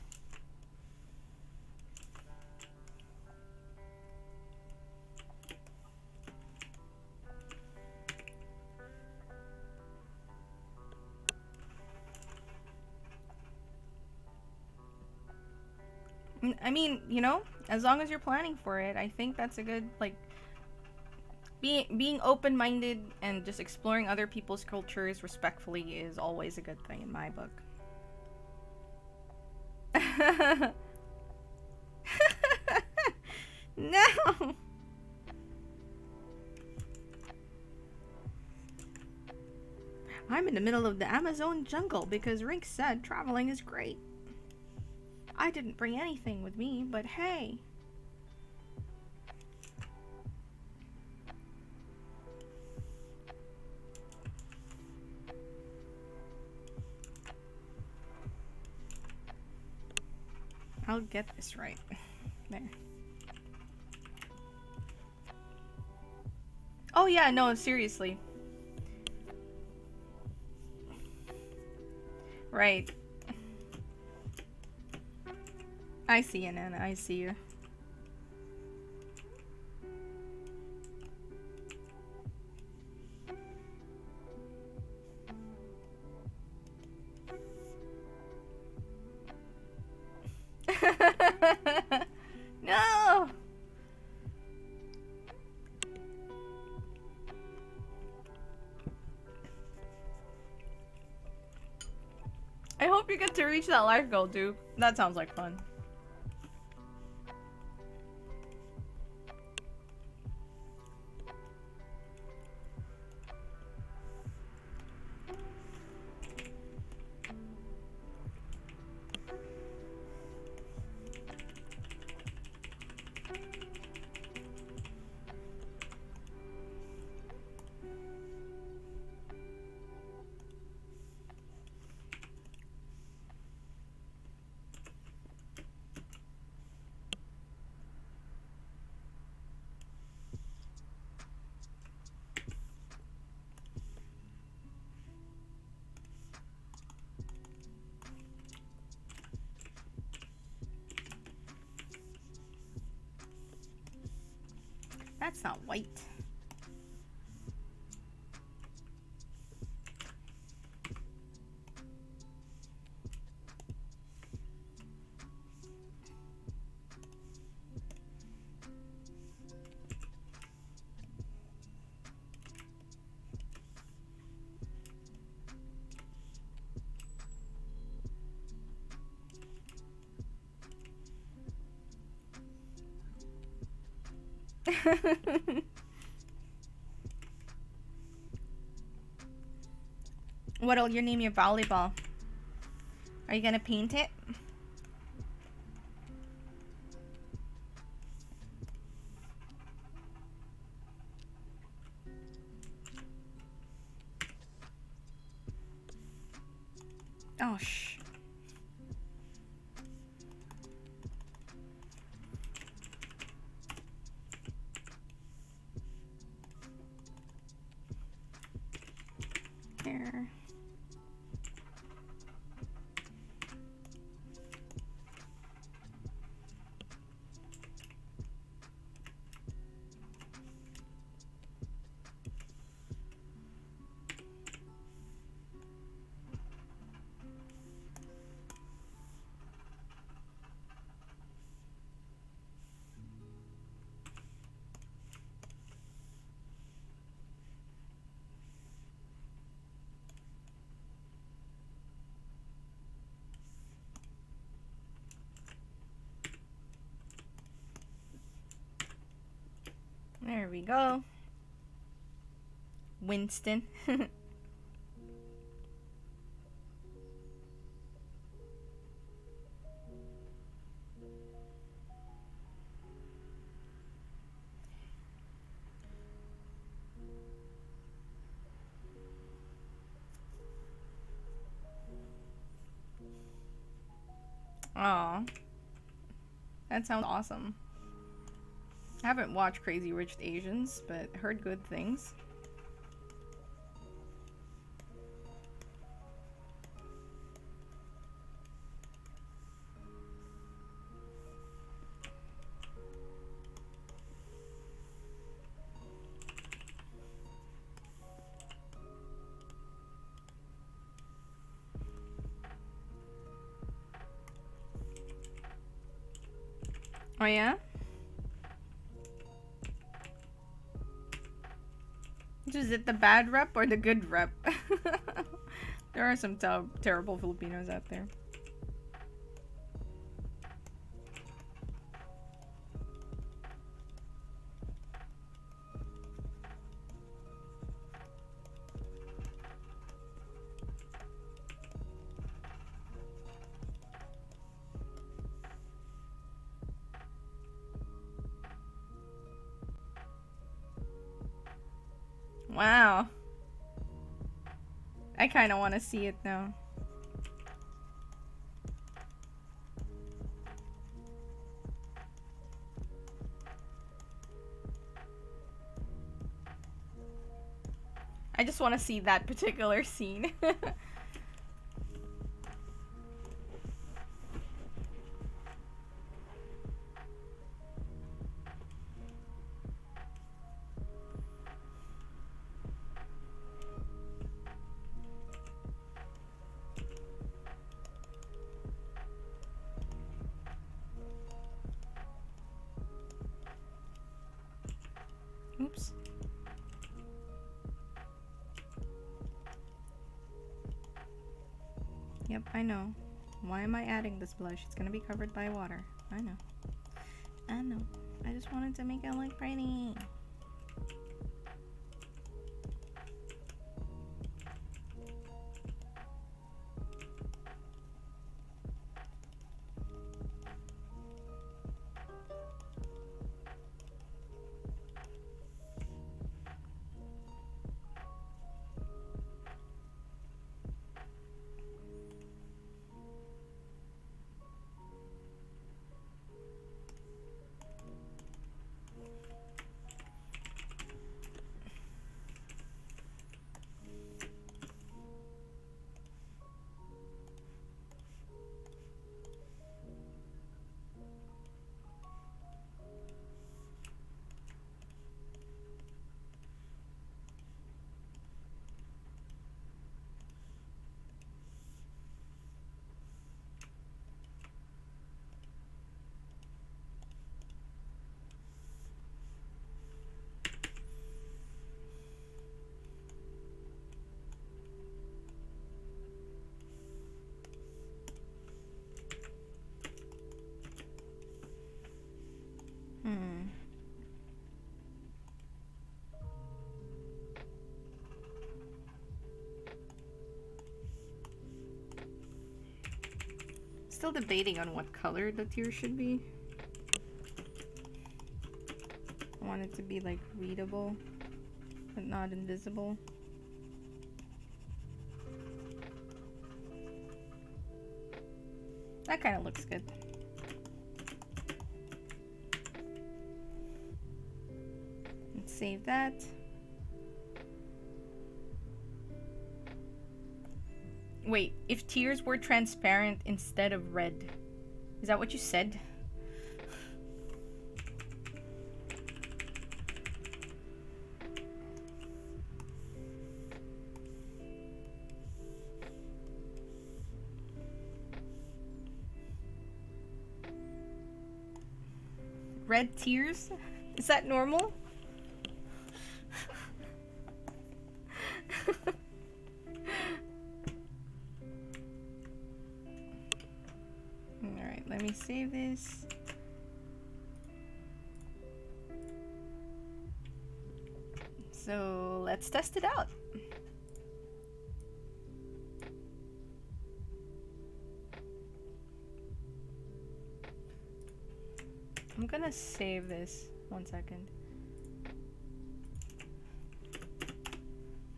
I mean, you know, as long as you're planning for it, I think that's a good, like, being open-minded and just exploring other people's cultures respectfully is always a good thing in my book. No! I'm in the middle of the Amazon jungle because Rink said traveling is great. I didn't bring anything with me, but hey. I'll get this right. There. Oh yeah, no, seriously. Right. I see you, Nana. I see you. No! I hope you get to reach that life goal, Duke. That sounds like fun. That's not white. What'll you name your volleyball? Are you gonna paint it? Oh, shh. Here. There we go. Winston. Aw. That sounds awesome. I haven't watched Crazy Rich Asians, but heard good things. Oh yeah? Is it the bad rep or the good rep? There are some terrible Filipinos out there. Wow. I kind of want to see it now. I just want to see that particular scene. Oops. Yep, I know. Why am I adding this blush? It's gonna be covered by water. I know. I know. I just wanted to make it look pretty. Still debating on what color the tear should be. I want it to be like readable, but not invisible. That kind of looks good. Let's save that. Wait, if tears were transparent instead of red, is that what you said? Red tears? Is that normal? Alright, let me save this. So let's test it out. I'm gonna save this. 1 second.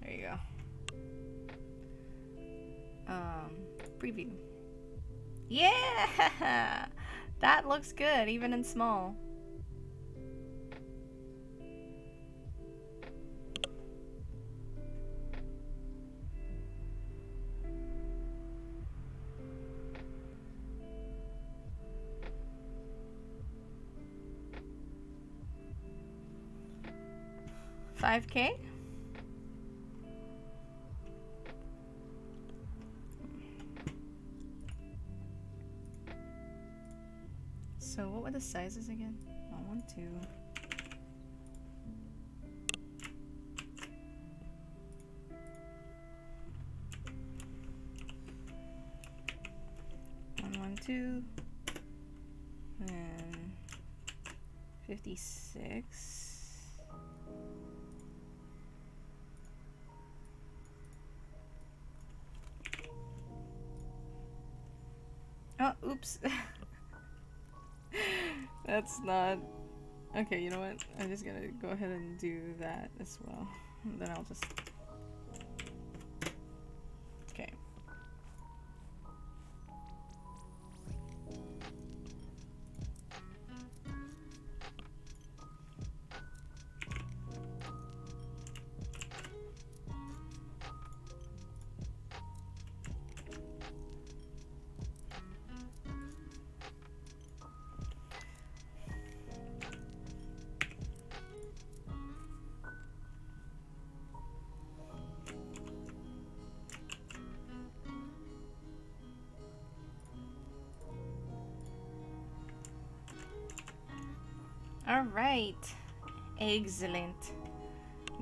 There you go. Preview. Yeah! That looks good, even in small. $5K? So what were the sizes again? Oh, 1, 2. One, 2. And 56. Oh, oops. That's not... Okay, you know what? I'm just gonna go ahead and do that as well. And then I'll just... Okay. All right, excellent.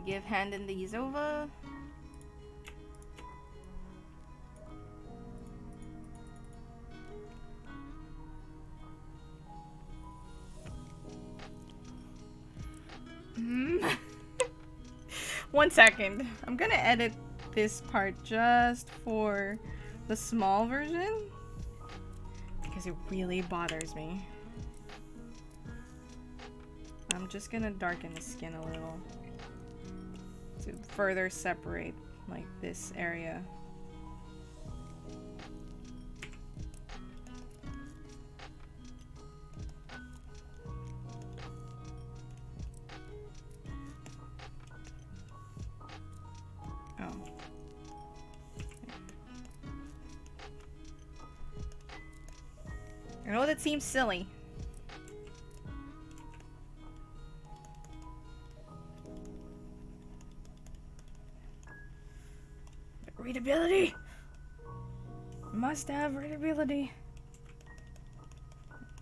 Give handing these over. Mm. 1 second. I'm gonna edit this part just for the small version because it really bothers me. I'm just gonna darken the skin a little to further separate like this area. Oh. I know that seems silly. Readability! Must have readability.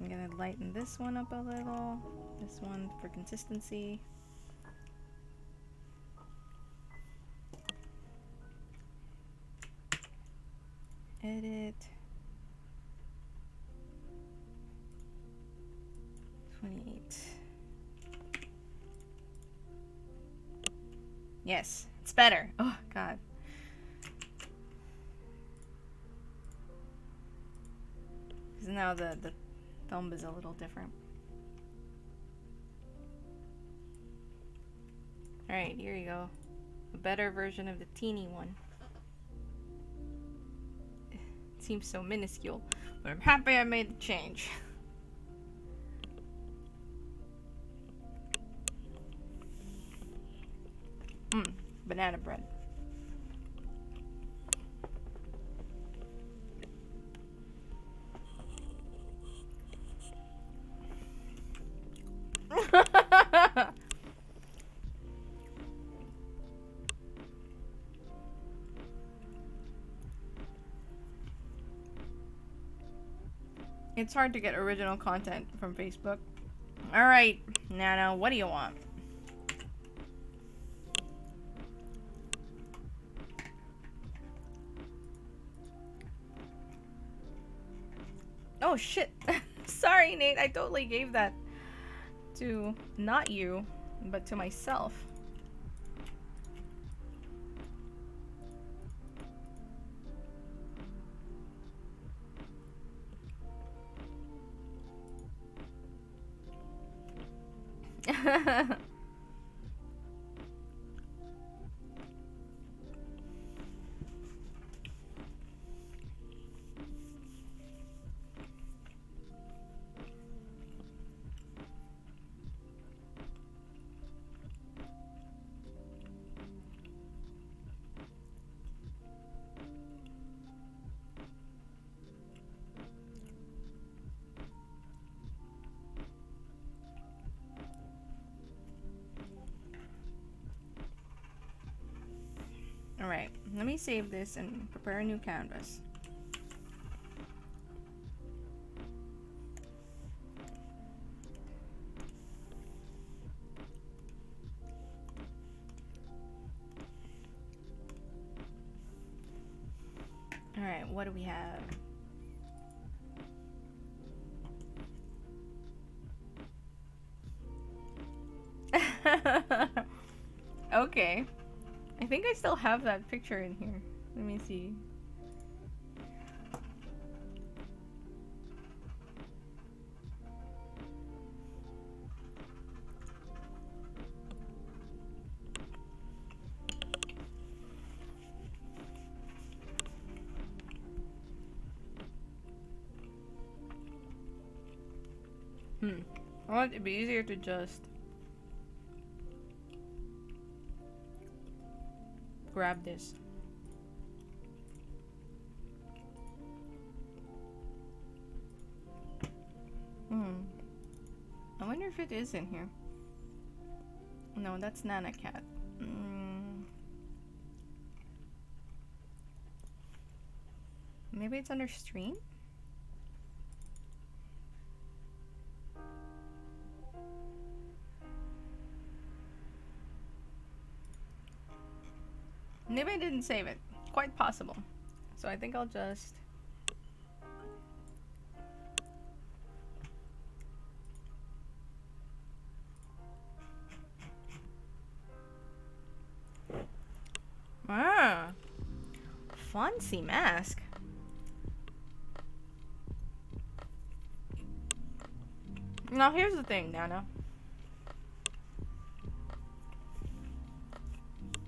I'm gonna lighten this one up a little. This one for consistency. Edit. 28. Yes, it's better. Oh, God. Because now the thumb is a little different. Alright, here you go. A better version of the teeny one. It seems so minuscule, but I'm happy I made the change. Banana bread. It's hard to get original content from Facebook. Alright, Nana, what do you want? Oh shit. Sorry, Nate. I totally gave that to not you, but to myself. Alright, let me save this and prepare a new canvas. Alright, what do we have? Okay. I think I still have that picture in here. Let me see. I want it to be easier to just grab this. I wonder if it is in here. No, that's Nana Cat. Maybe it's under stream? Maybe I didn't save it. Quite possible. So I think I'll just... Ah! Fancy mask. Now here's the thing, Nana.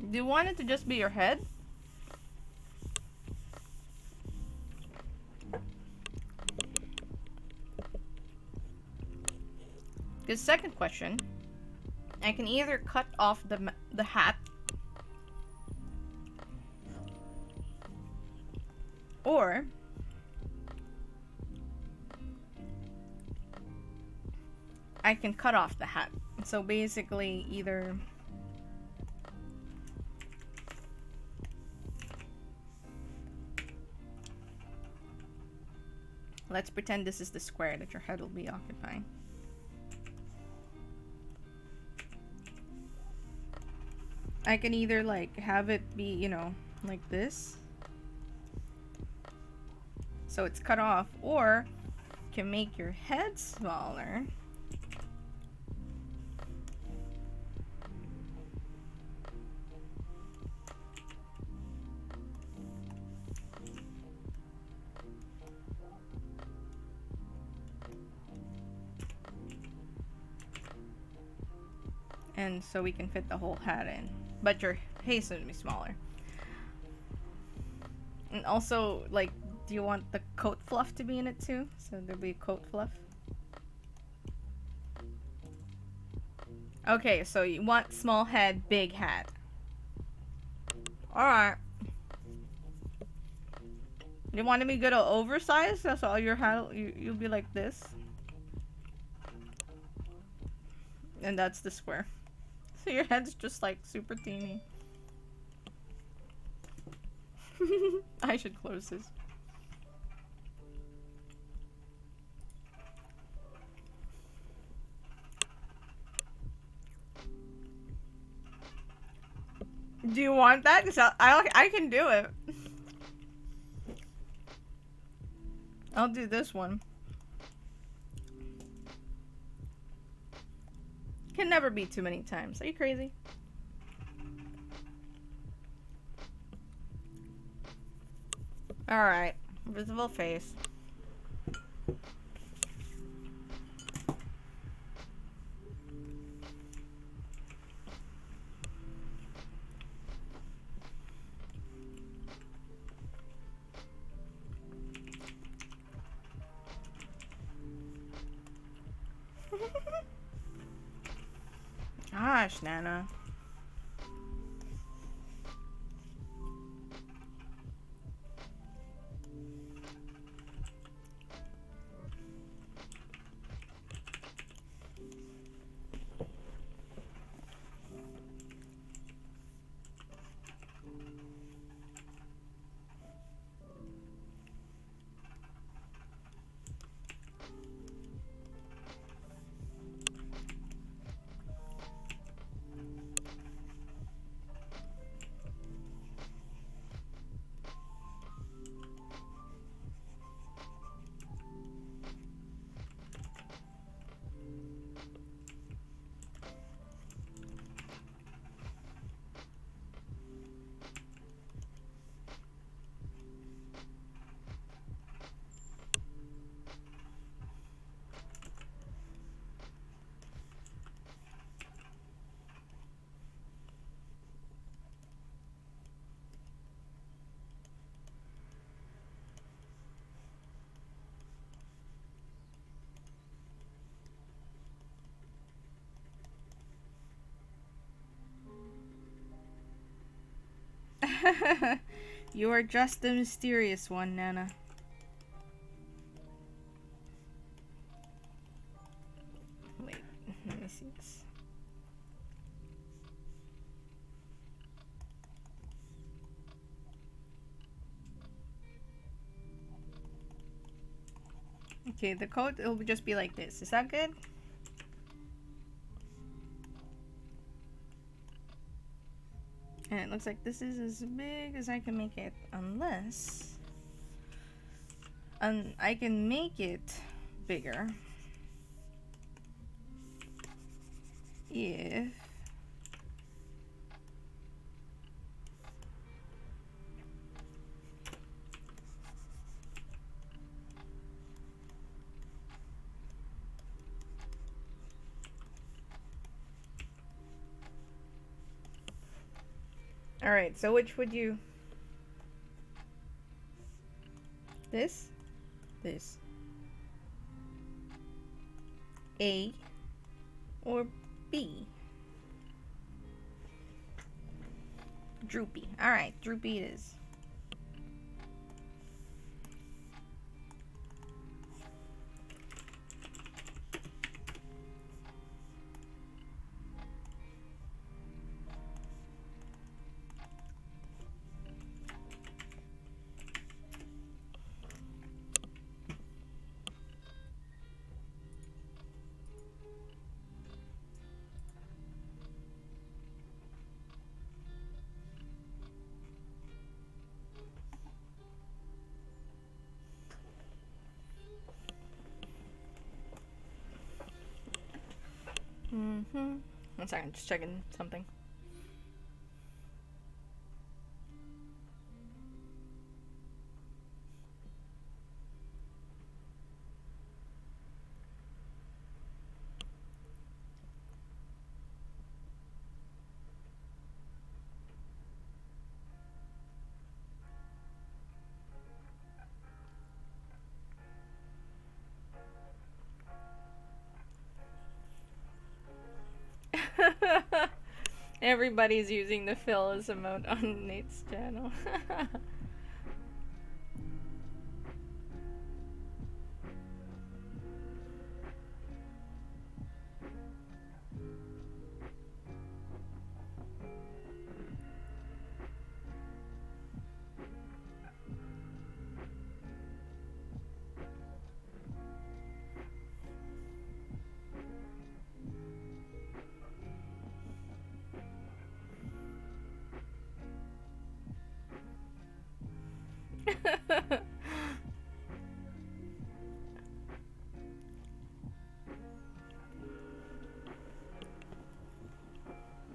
Do you want it to just be your head? The second question, I can either cut off the hat or I can cut off the hat. So basically either let's pretend this is the square that your head will be occupying. I can either like have it be, you know, like this. So it's cut off, or can make your head smaller. And so we can fit the whole hat in. But your face would be smaller. And also, like, do you want the coat fluff to be in it too? So there'll be coat fluff. Okay, so you want small head, big hat. Alright. You want me to go to oversized? That's all your hat, you'll be like this. And that's the square. So your head's just like super teeny. I should close this. Do you want that? 'Cause I can do it. I'll do this one. Can never be too many times. Are you crazy? Alright. Visible face. gosh, Nana. You are just the mysterious one, Nana. Wait, let me see this. Okay, the code, it'll just be like this. Is that good? And it looks like this is as big as I can make it, unless I can make it bigger if Alright, so which would you... This? This. A or B? Droopy. Alright, droopy it is. One second, just checking something. Everybody's using the Phyllis emote on Nate's channel.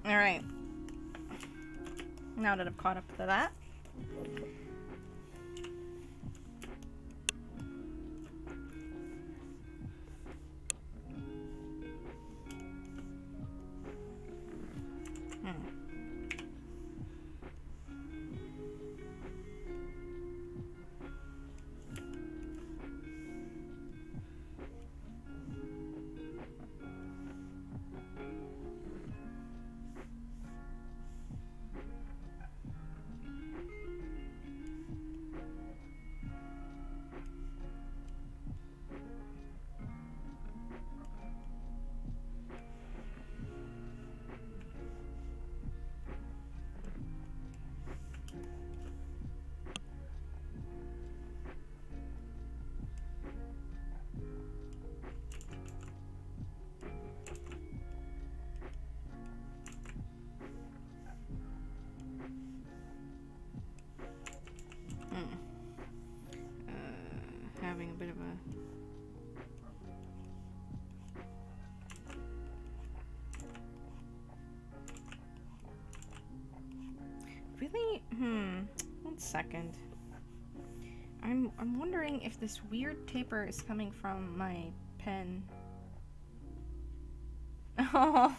Alright. Now that I've caught up to that. Let me, 1 second. I'm wondering if this weird taper is coming from my pen. Oh.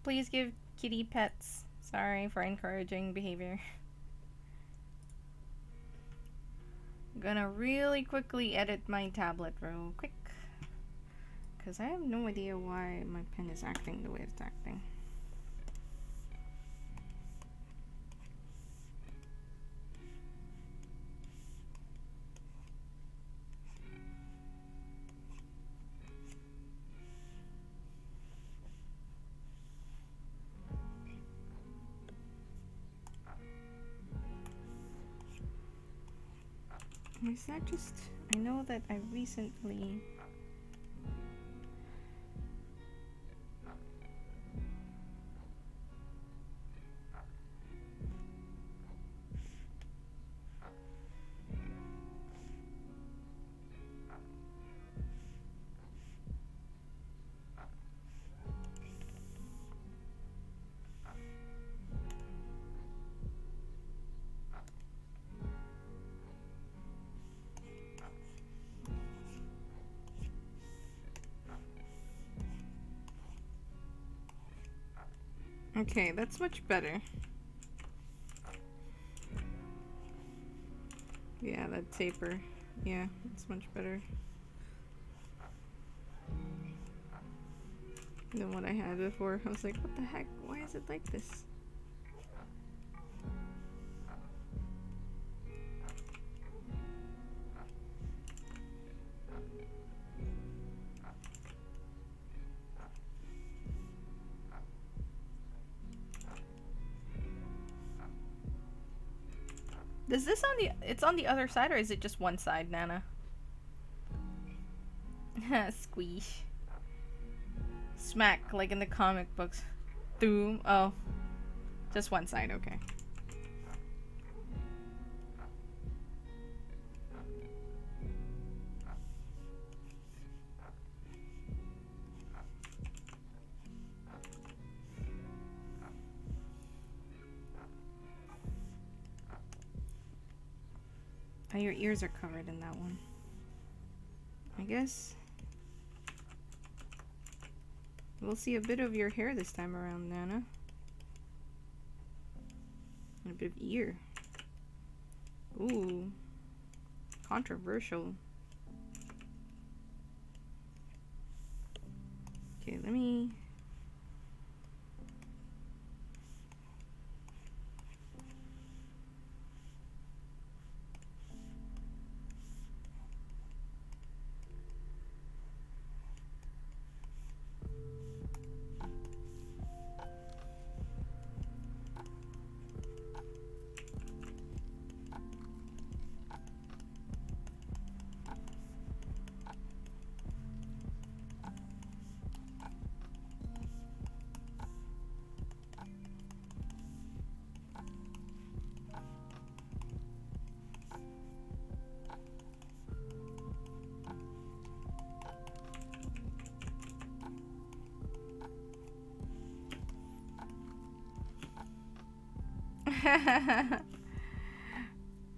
Please give kitty pets. Sorry for encouraging behavior. I'm gonna really quickly edit my tablet real quick. Because I have no idea why my pen is acting the way it's acting. Is that just... I know that I recently... Okay, that's much better. Yeah, that taper. Yeah, it's much better than what I had before. I was like, what the heck? Why is it like this? Is this on the... It's on the other side, or is it just one side, Nana? Squeesh. Smack, like in the comic books. Doom. Oh. Just one side, okay. Oh, your ears are covered in that one. I guess we'll see a bit of your hair this time around, Nana. And a bit of ear. Ooh. Controversial. Okay, let me...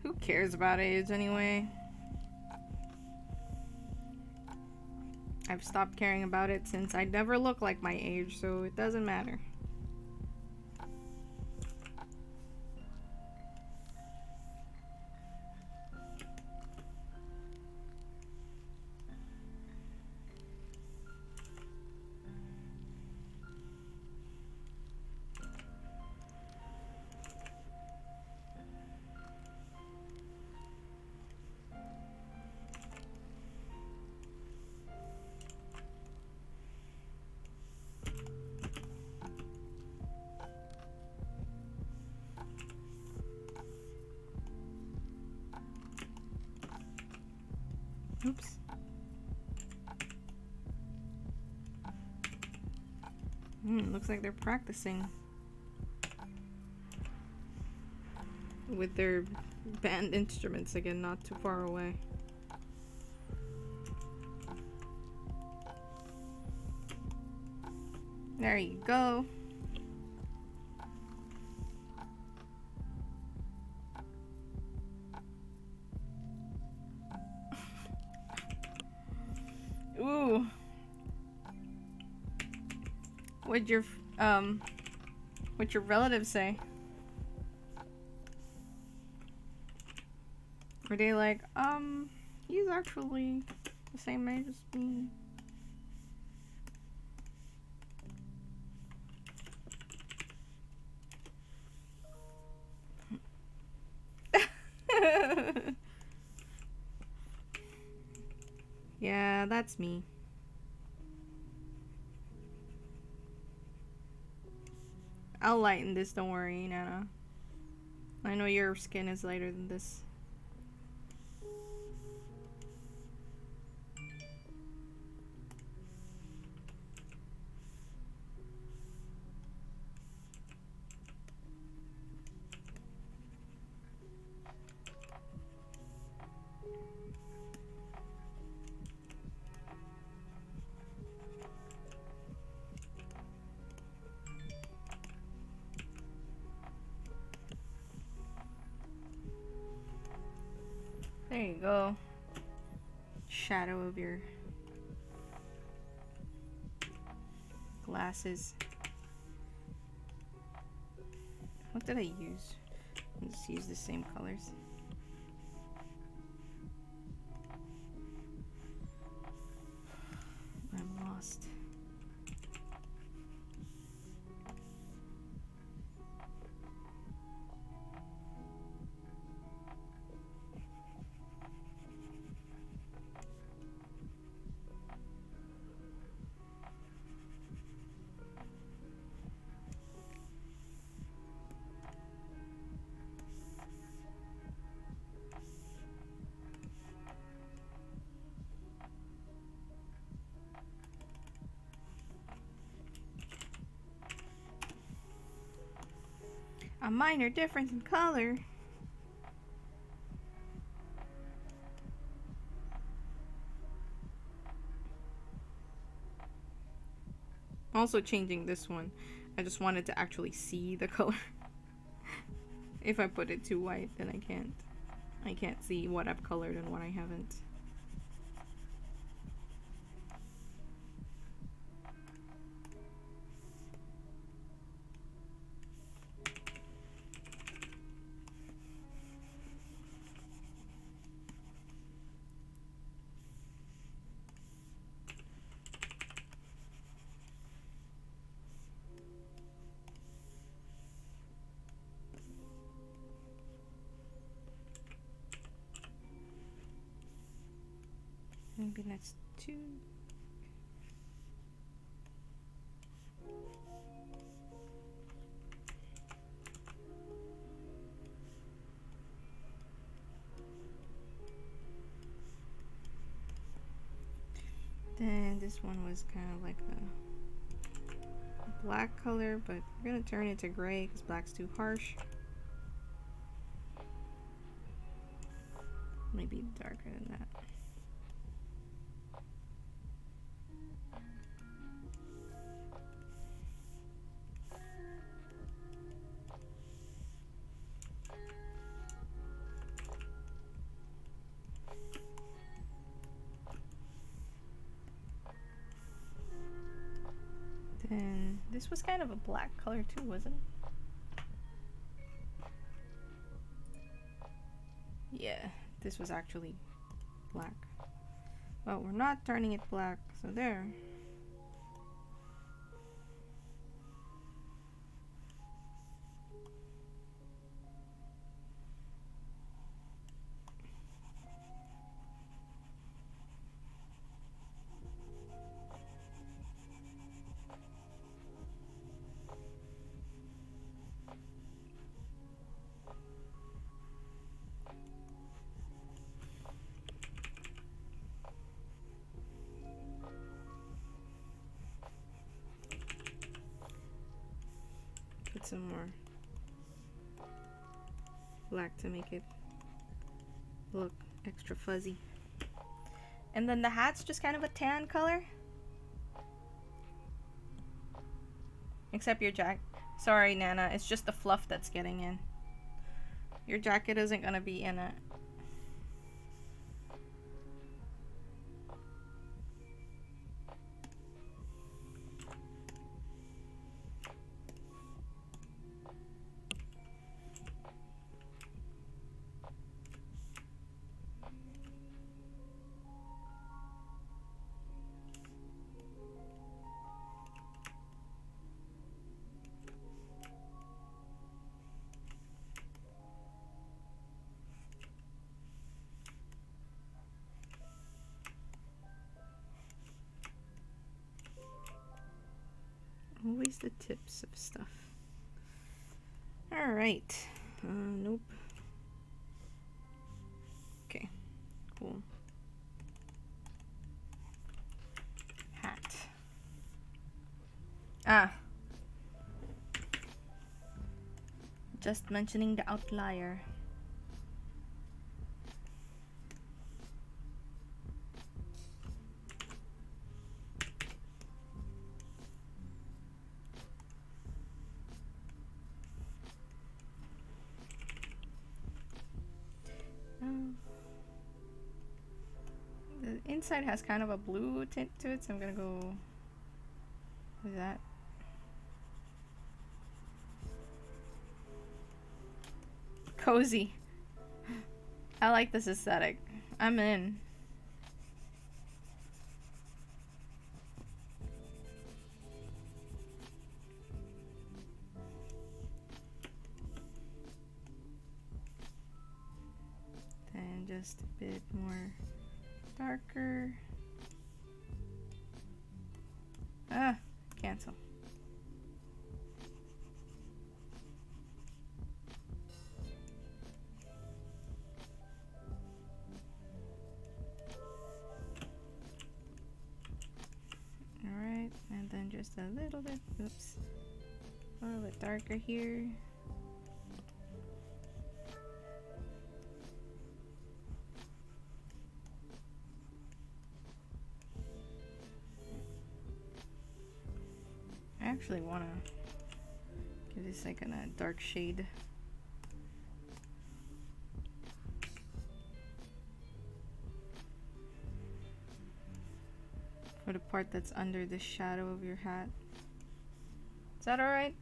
Who cares about age anyway? I've stopped caring about it since I never look like my age, so it doesn't matter. Oops. Looks like they're practicing with their band instruments again, not too far away. There you go. What'd your relatives say? Were they like, he's actually the same age as me? Yeah, that's me. I'll lighten this, don't worry, Nana. I know your skin is lighter than this. There you go. Shadow of your glasses. What did I use? Let's use the same colors. I'm lost. A minor difference in color. Also changing this one. I just wanted to actually see the color. If I put it too white, then I can't. I can't see what I've colored and what I haven't. Maybe that's two. Then this one was kind of like a black color, but we're gonna turn it to gray because black's too harsh. Maybe darker than that. Then this was kind of a black color too, wasn't it? Yeah, this was actually black. But we're not turning it black, so there. Put some more black to make it look extra fuzzy. And then the hat's just kind of a tan color. Except your jacket. Sorry, Nana, it's just the fluff that's getting in. Your jacket isn't gonna be in it. always the tips of stuff. Alright. Nope. Okay. Cool. Hat. Ah. Just mentioning the outlier. The inside has kind of a blue tint to it, so I'm gonna go with that. Cozy. I like this aesthetic. I'm in. Then just a bit more darker. Ah, cancel. Alright, and then just a little bit, oops, a little bit darker here. I actually want to give this like a dark shade. For the part that's under the shadow of your hat. Is that alright?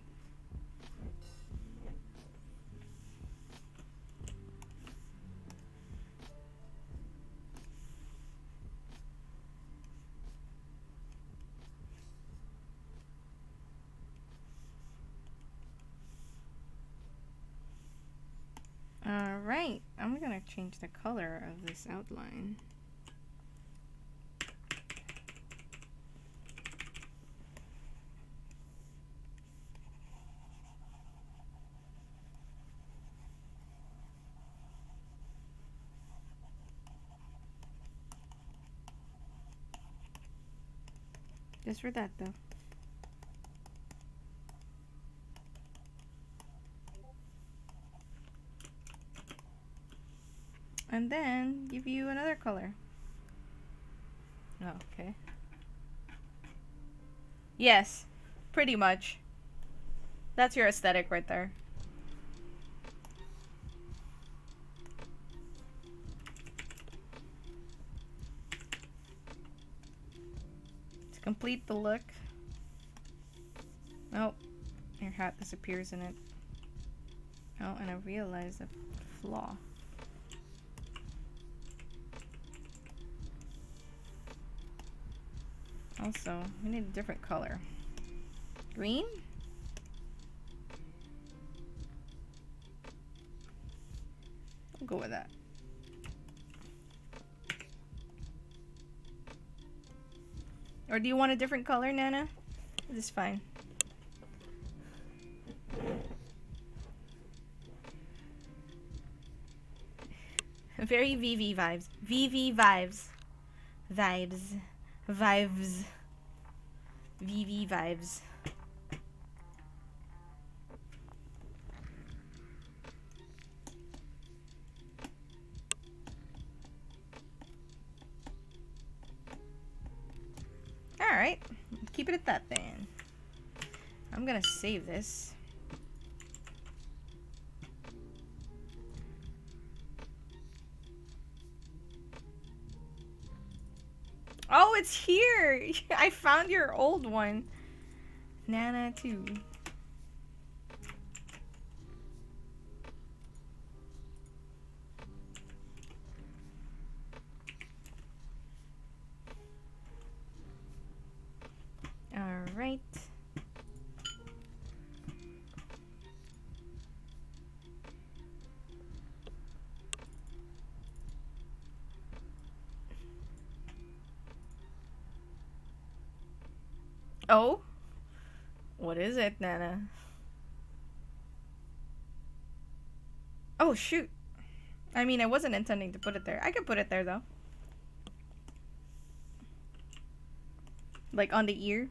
Alright, I'm gonna change the color of this outline. Just for that though. And then give you another color. Oh, okay. Yes, pretty much. That's your aesthetic right there. To complete the look. Oh, your hat disappears in it. Oh, and I realized a flaw. Also, we need a different color. Green? We'll go with that. Or do you want a different color, Nana? This is fine. Very VV vibes. VV vibes. Vibes. Vibes. VV vibes. Alright, keep it at that then. I'm gonna save this. Oh, it's here! I found your old one. Nana too. Alright. Oh? What is it, Nana? Oh, shoot. I mean, I wasn't intending to put it there. I could put it there, though. Like, on the ear.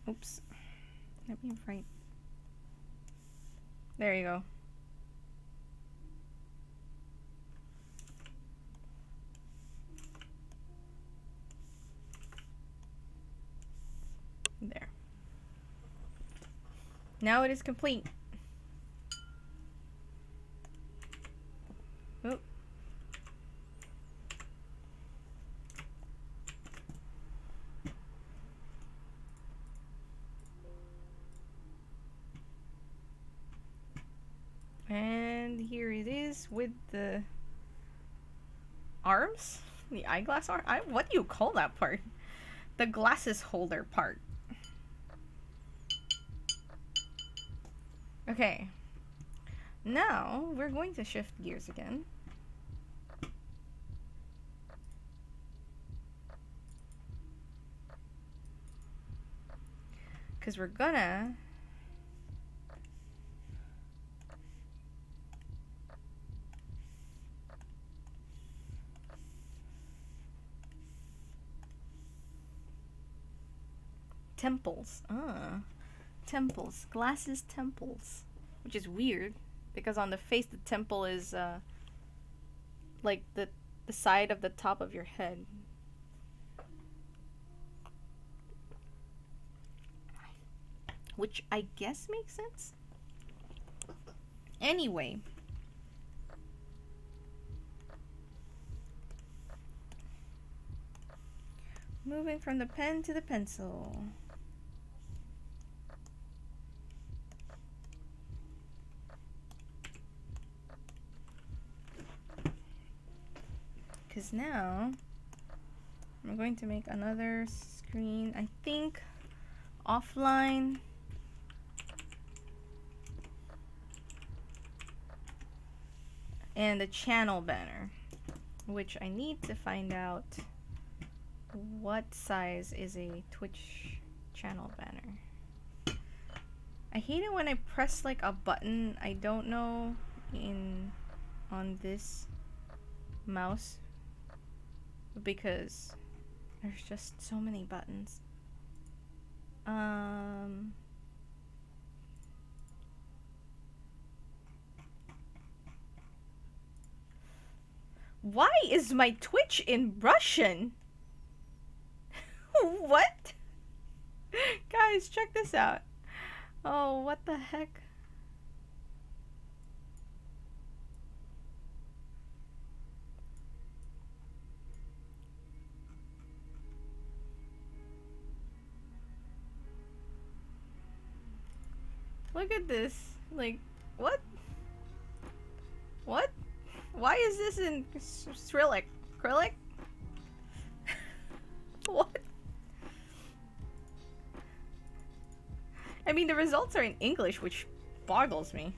Oops. Let me write. There you go. There. Now it is complete. Oh. And here it is with the arms? The eyeglass arm? What do you call that part? The glasses holder part. Okay. Now, we're going to shift gears again. Because we're gonna... temples. Temples. Glasses temples. Which is weird. Because on the face, the temple is, like, the side of the top of your head. Which I guess makes sense? Anyway. Moving from the pen to the pencil. Because now I'm going to make another screen, I think offline. And a channel banner, which I need to find out what size is a Twitch channel banner. I hate it when I press like a button I don't know on this mouse, because there's just so many buttons. Why is my Twitch in Russian? What? Guys, check this out. Oh, what the heck? Look at this. Like, what? What? Why is this in Cyrillic? Acrylic? What? I mean, the results are in English, which boggles me.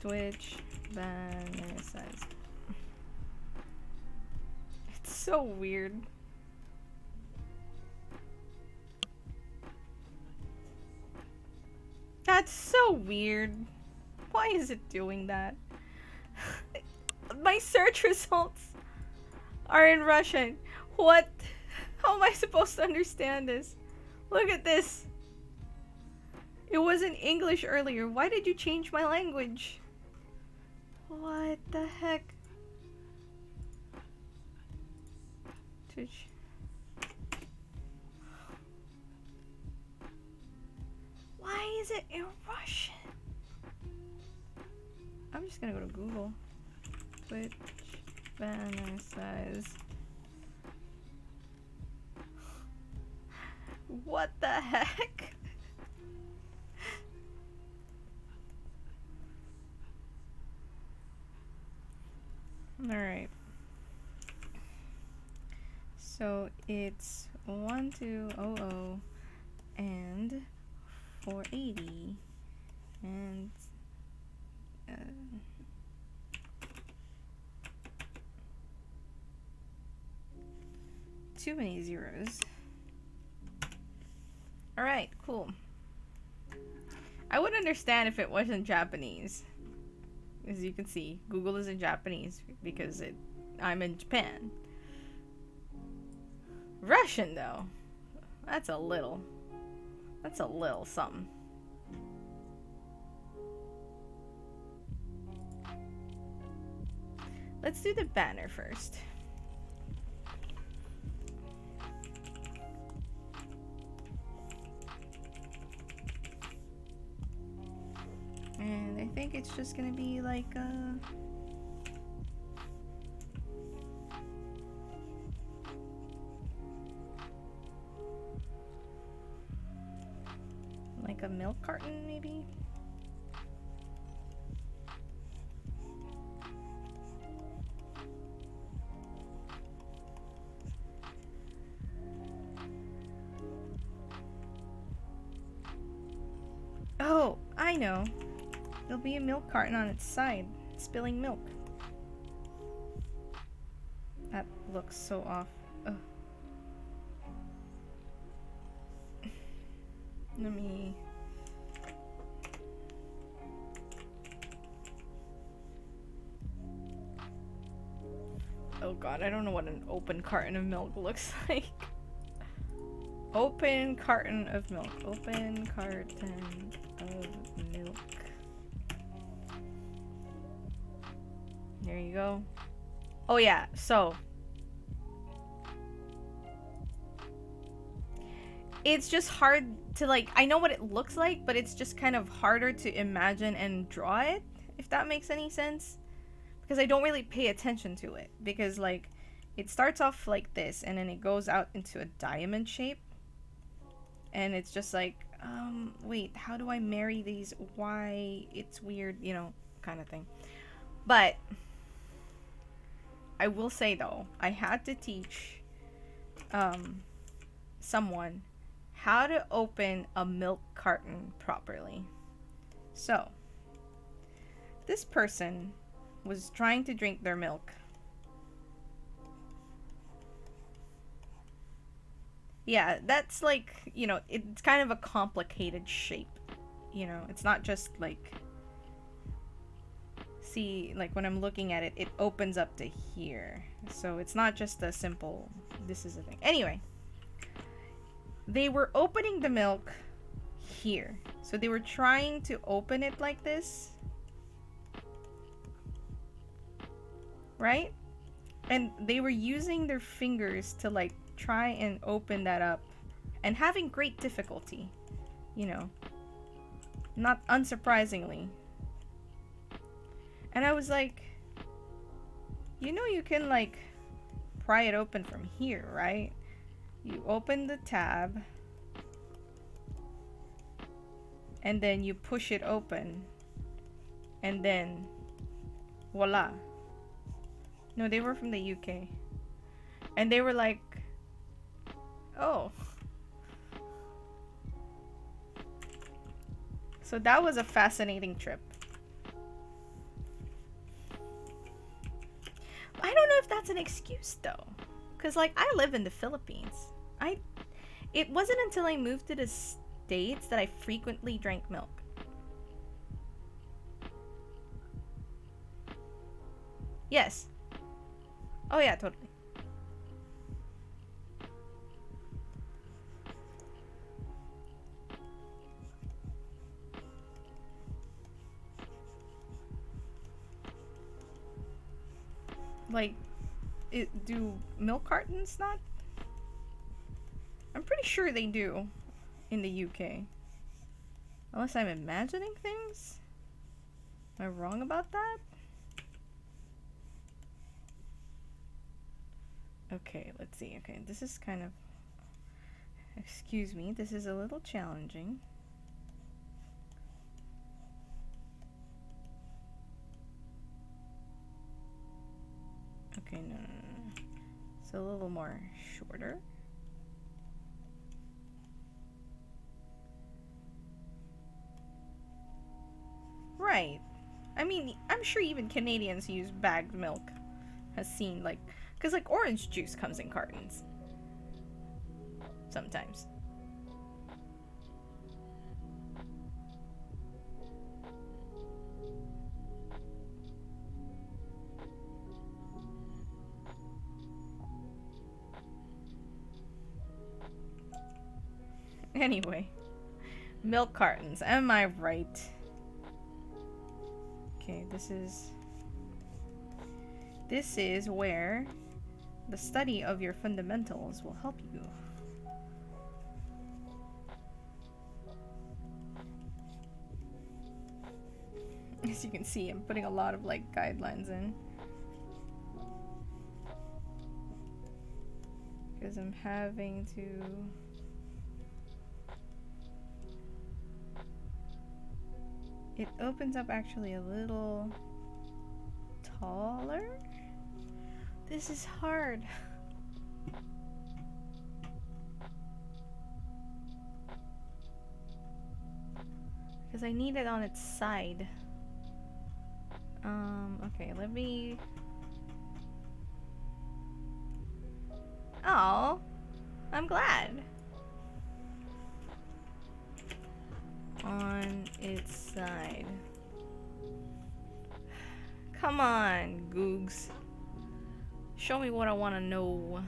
Twitch banner size. It's so weird. That's so weird. Why is it doing that? My search results are in Russian. What? How am I supposed to understand this? Look at this. It was in English earlier. Why did you change my language? What the heck? Twitch. Why is it in Russian? I'm just gonna go to Google. Twitch banner size. What the heck? Alright. So it's 1200 and 480 and too many zeros. Alright, cool. I would understand if it wasn't Japanese. As you can see, Google is in Japanese because I'm in Japan. Russian, though. That's a little something. Let's do the banner first. And I think it's just gonna be like a milk carton, maybe? Oh, I know. There'll be a milk carton on its side, spilling milk. That looks so off. Ugh. Let me... Oh god, I don't know what an open carton of milk looks like. Open carton of milk. Open carton of milk. There you go. Oh yeah, so it's just hard to like, I know what it looks like, but it's just kind of harder to imagine and draw it, if that makes any sense. Because I don't really pay attention to it. Because like, it starts off like this, and then it goes out into a diamond shape. And it's just like, wait, how do I marry these? Why? It's weird, you know, kind of thing. But I will say though, I had to teach someone how to open a milk carton properly. So, this person was trying to drink their milk. Yeah, that's like, you know, it's kind of a complicated shape. You know, it's not just like... See, like when I'm looking at it, it opens up to here. So it's not just a simple, this is a thing. Anyway, they were opening the milk here. So they were trying to open it like this. Right? And they were using their fingers to like try and open that up. And having great difficulty. You know. Not unsurprisingly. And I was like, you know you can like pry it open from here, right? You open the tab. And then you push it open. And then voila. No, they were from the UK. And they were like, oh. So that was a fascinating trip. I don't know if that's an excuse though. Cause like I live in the Philippines. It wasn't until I moved to the States that I frequently drank milk. Yes. Oh yeah, totally. Like, do milk cartons not? I'm pretty sure they do in the UK. Unless I'm imagining things? Am I wrong about that? Okay, let's see. Okay, this is kind of... Excuse me, this is a little challenging. Okay, no. It's a little more shorter. Right. I mean, I'm sure even Canadians use bagged milk. Has seen, like... Because, like, orange juice comes in cartons. sometimes. Anyway, milk cartons. Am I right? Okay, this is where the study of your fundamentals will help you. As you can see, I'm putting a lot of like guidelines in. Because I'm having to... It opens up actually a little taller. This is hard. Because I need it on its side. Okay, let me... Oh, I'm glad. On its side. Come on, Googs. Show me what I want to know.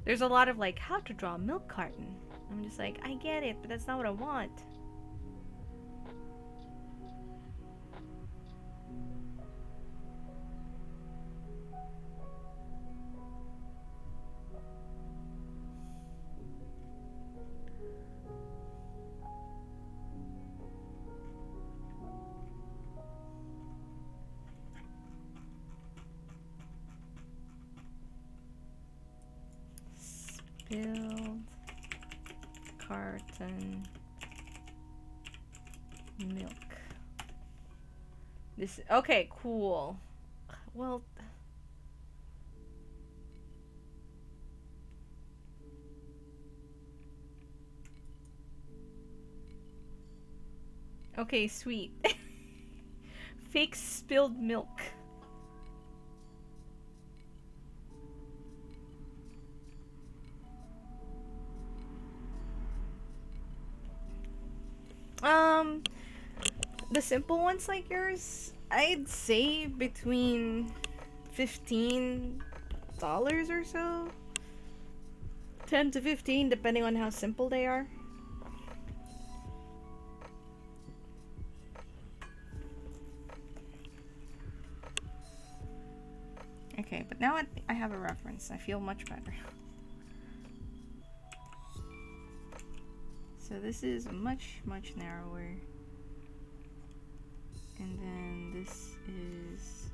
There's a lot of like, how to draw a milk carton. I'm just like, I get it, but that's not what I want. Spilled carton milk. This okay, cool. Well, okay, sweet. Fake spilled milk. The simple ones like yours, I'd say between $15 or so. 10 to 15 depending on how simple they are. Okay, but now I have a reference. I feel much better. So this is much narrower. And then this is...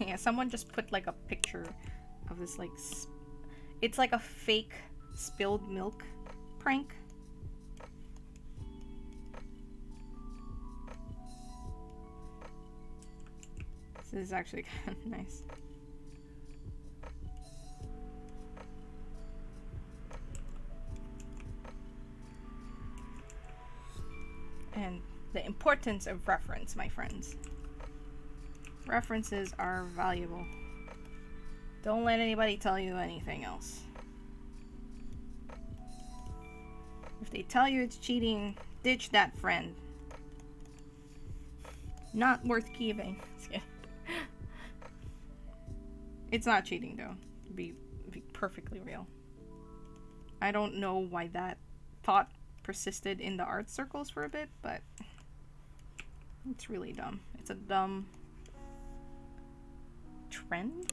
Yeah, someone just put like a picture of this like... It's like a fake spilled milk prank. This is actually kind of nice. And the importance of reference, my friends. References are valuable. Don't let anybody tell you anything else. If they tell you it's cheating, ditch that friend. Not worth keeping. It's not cheating though, to be perfectly real. I don't know why that thought persisted in the art circles for a bit, but it's really dumb. It's a dumb trend?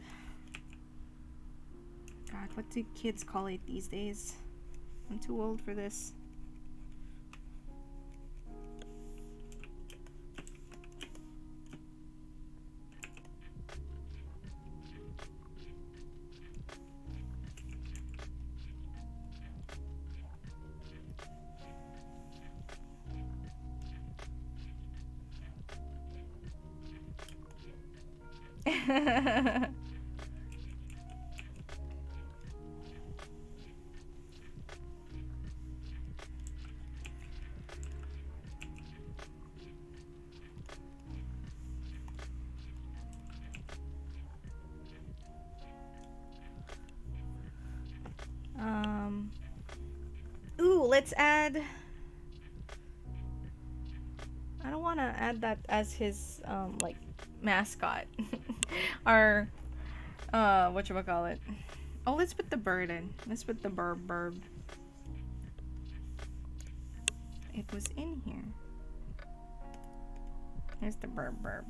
God, what do kids call it these days? I'm too old for this. Ooh, let's add. I don't want to add that as his like mascot. Our whatchamacallit. Oh, let's put the bird in. Let's put the bird. It was in here. Here's the bird.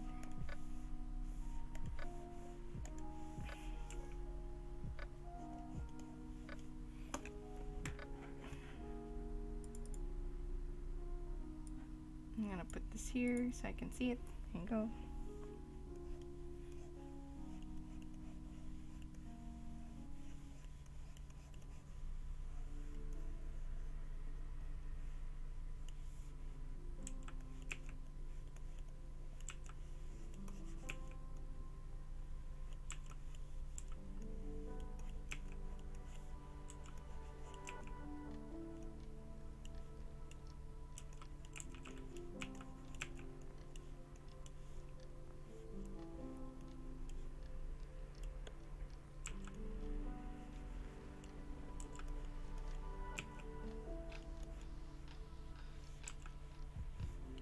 I'm gonna put this here so I can see it. There you go.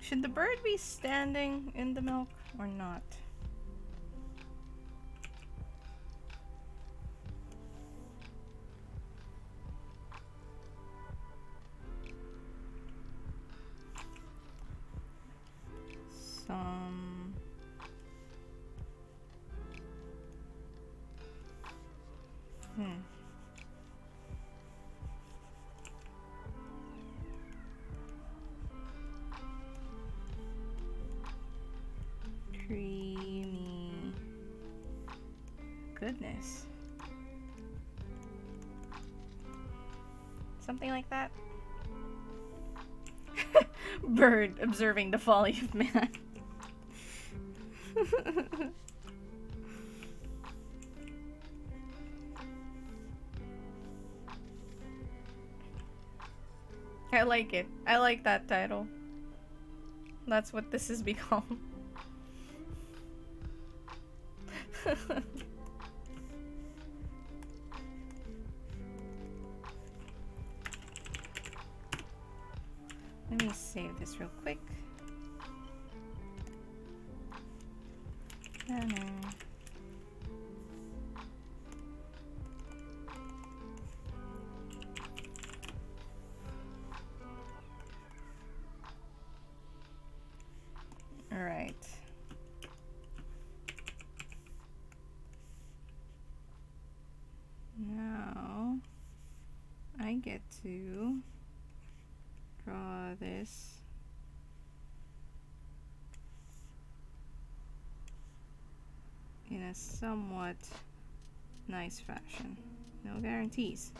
Should the bird be standing in the milk or not? Some... Creamy goodness. Something like that. Bird observing the folly of man. I like it. I like that title. That's what this has become. Let me save this real quick. All right. Now I get to draw this in a somewhat nice fashion. No guarantees.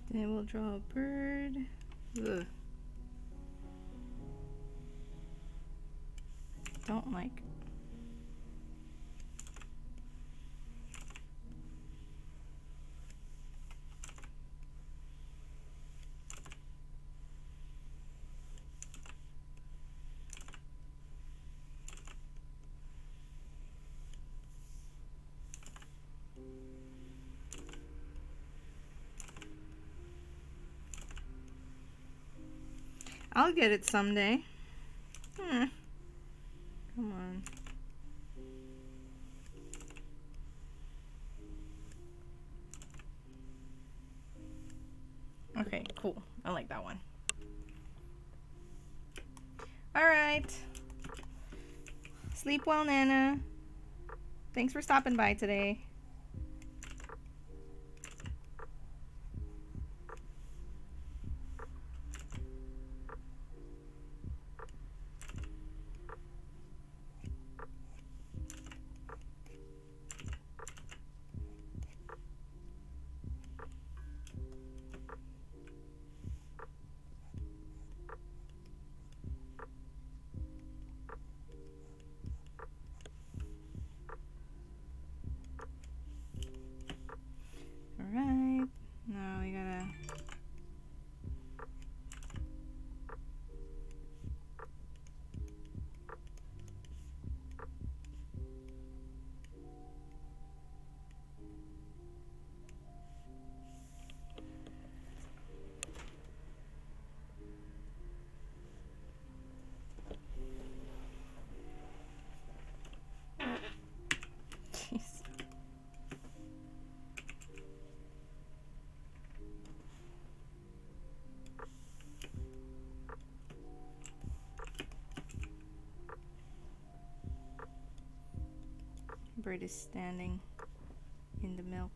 Then we'll draw a bird. Ugh. Don't like. I'll get it someday. Come on. Okay, cool. I like that one. Alright. Sleep well, Nana. Thanks for stopping by today. Alright. Now we gotta... Jeez. Bird is standing in the milk.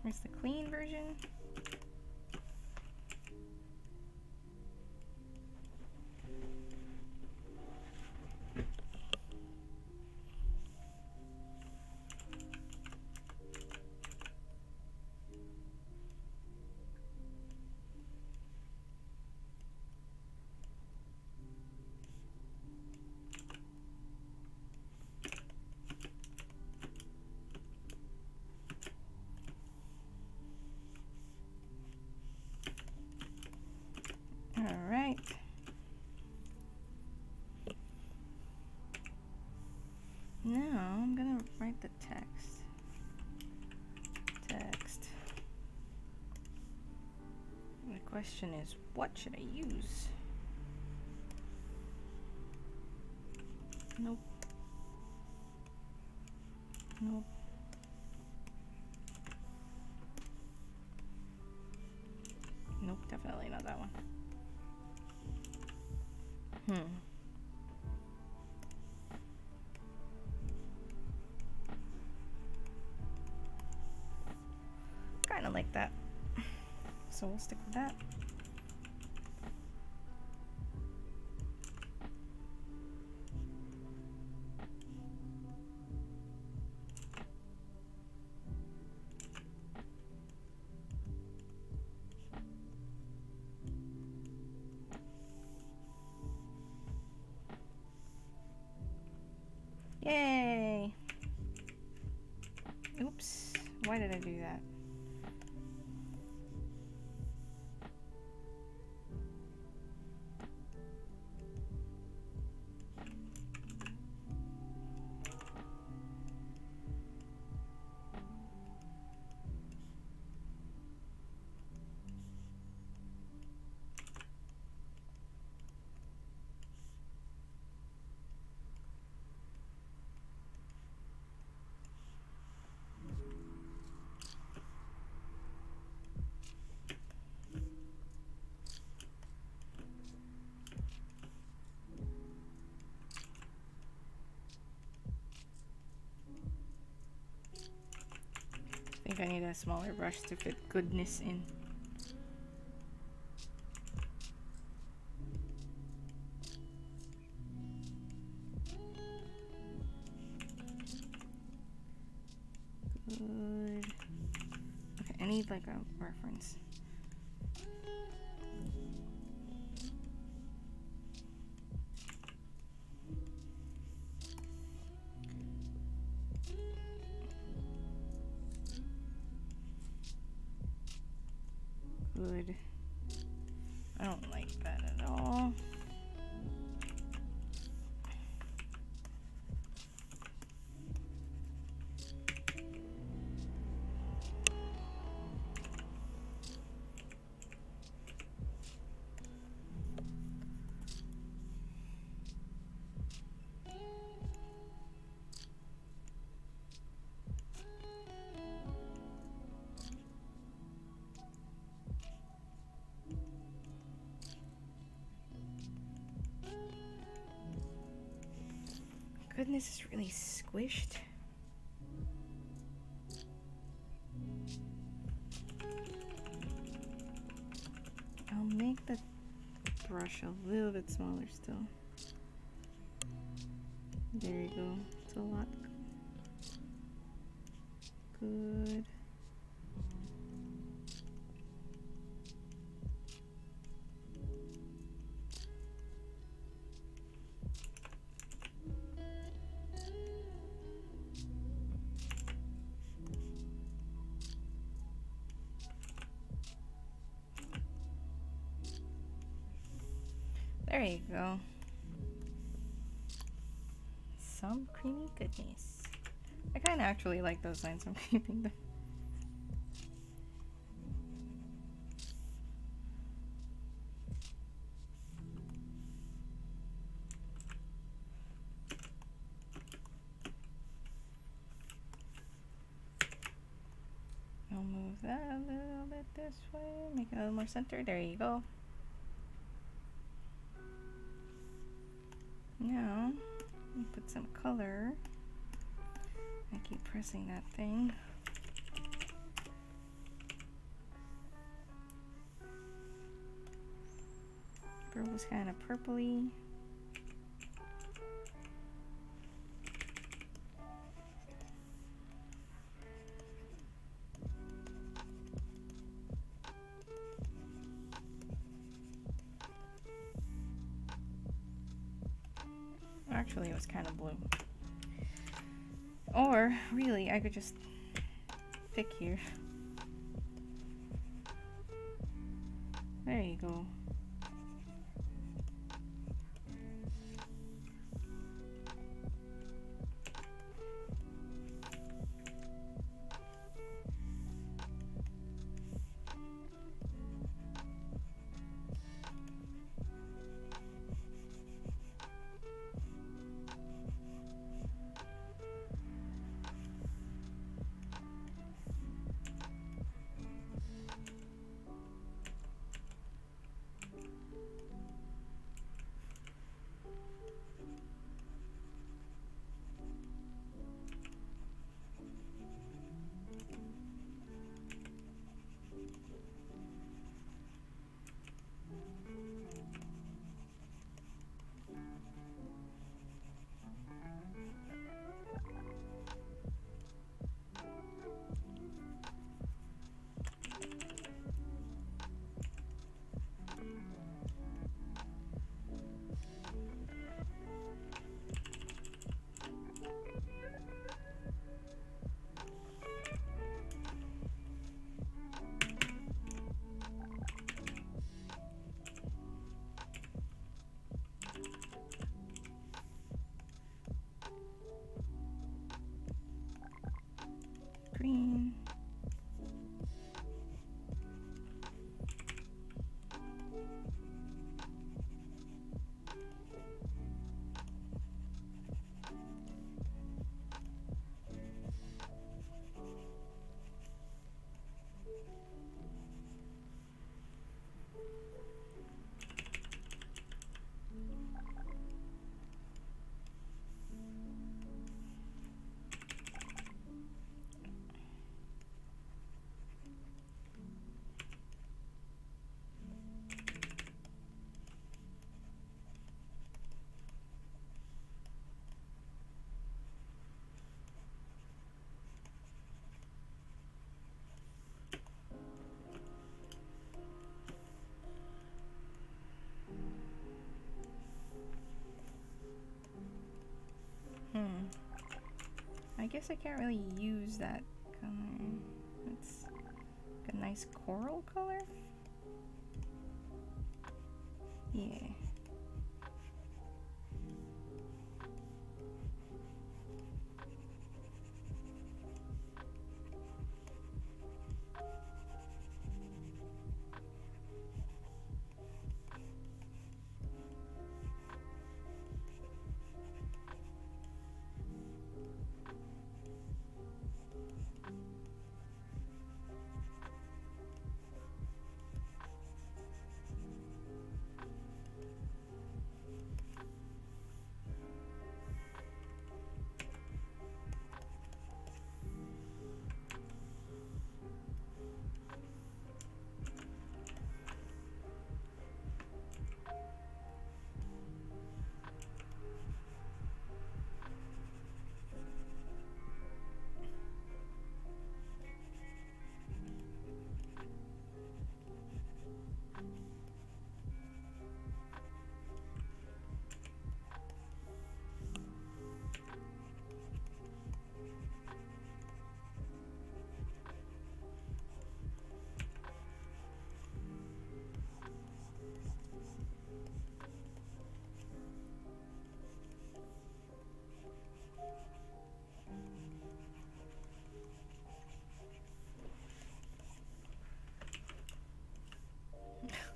Where's the clean version? All right. Now I'm gonna write the text. The question is, what should I use? Nope. Nope. Nope, definitely not that one. Kind of like that. So we'll stick with that. Yay! Oops, why did I do that? think I need a smaller brush to fit goodness in. Good. Okay, I need like a reference. Good. I don't like that at all. Goodness is really squished. I'll make the brush a little bit smaller still. There you go. It's a lot. Good. There you go. Some creamy goodness. I kind of actually like those lines. I'm keeping them. I'll move that a little bit this way. Make it a little more centered. There you go. Now, let me put some color. I keep pressing that thing. Purple was kind of purpley. Actually, it was kind of blue. Or, really, I could just pick here. There you go. guess I can't really use that color. It's a nice coral color. Yeah.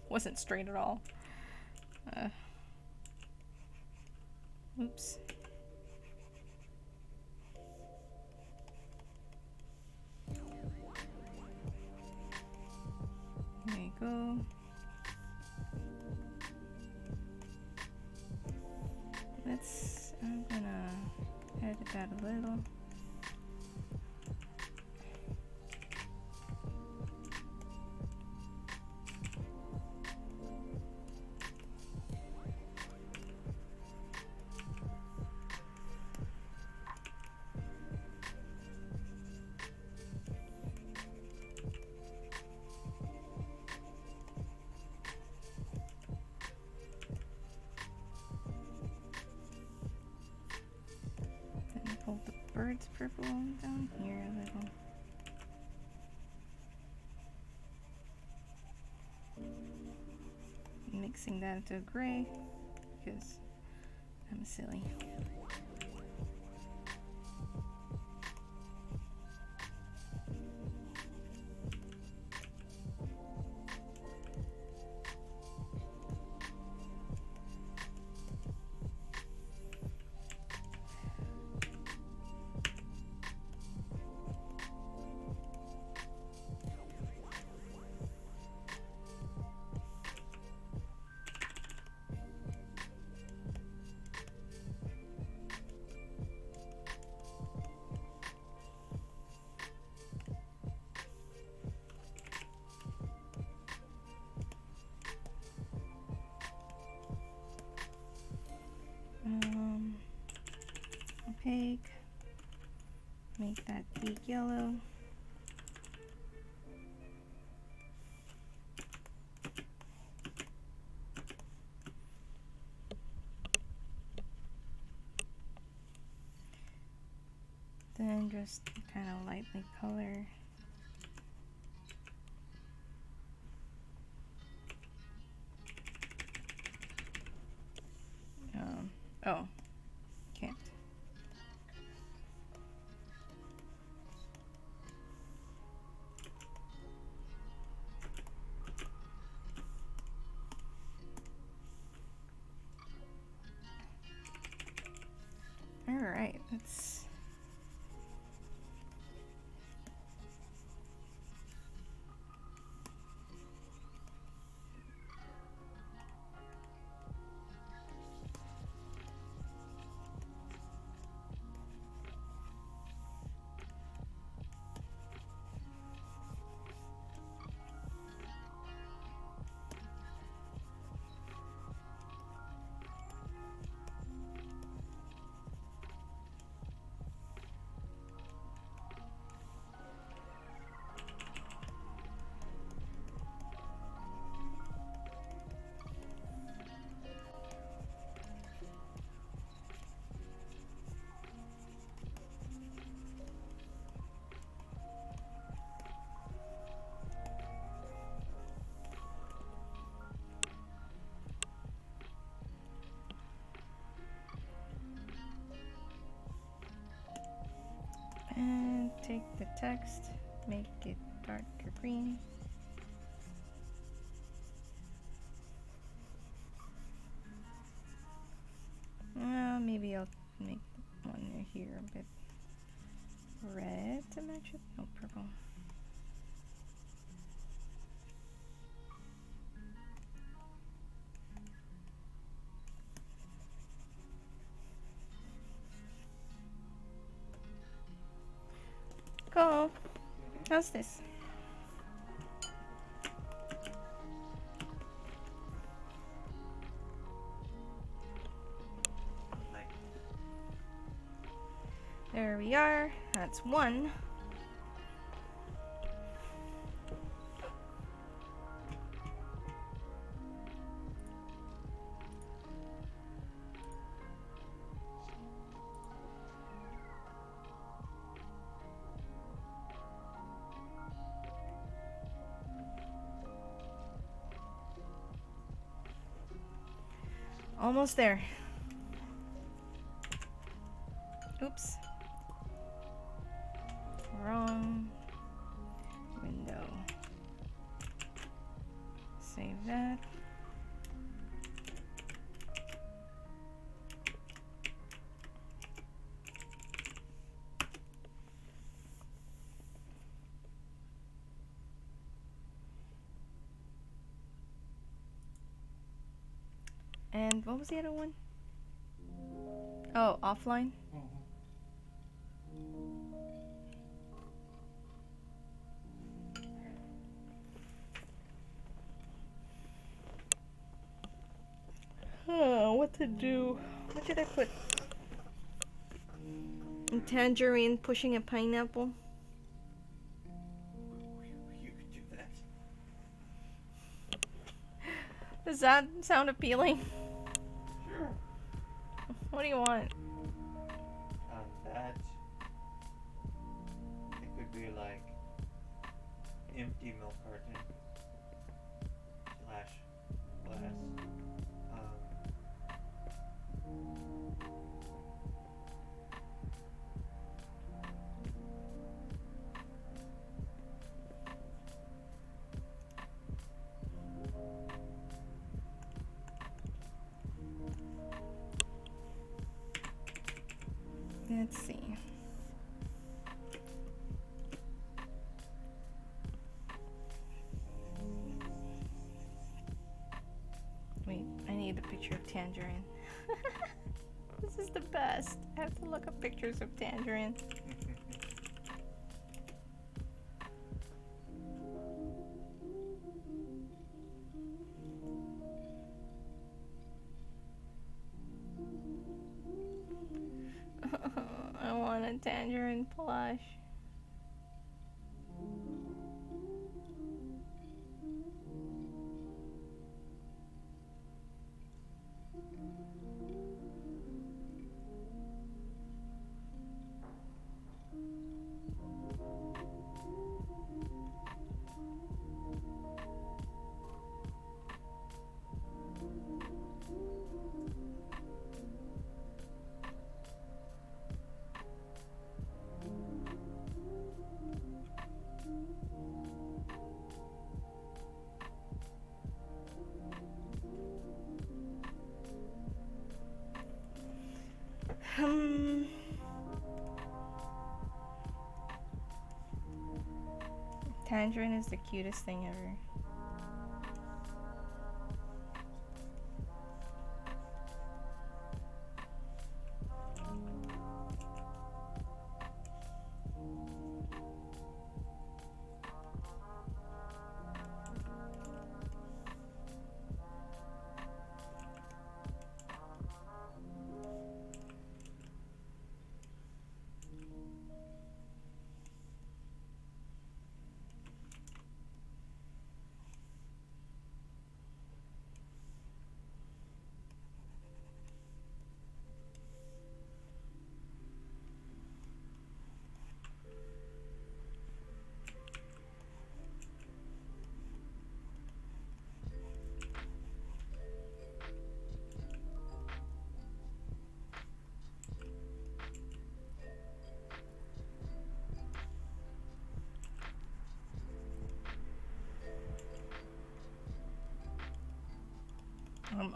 Wasn't straight at all. Oops. There you go. I'm gonna edit that a little. Pull the bird's purple down here a little. Mixing that into a gray because I'm silly. Opaque. Make that deep yellow. Then just kind of lightly color. Oh, can't. All right, let's. take the text, make it darker green. Maybe I'll make one here a bit red to match it. No, purple. Cool. How's this? Like, There we are. That's one. Almost there. Oops. Wrong window. Save that. And what was the other one? Oh, offline? Oh, what to do? What should I put? A tangerine pushing a pineapple. you could do that. Does that sound appealing? Sure. What do you want? That. It could be like empty milk carton slash glass. Let's see. Wait, I need a picture of Tanjerin. This is the best. I have to look up pictures of Tanjerin. I want a Tanjerin plush. Tanjerin is the cutest thing ever.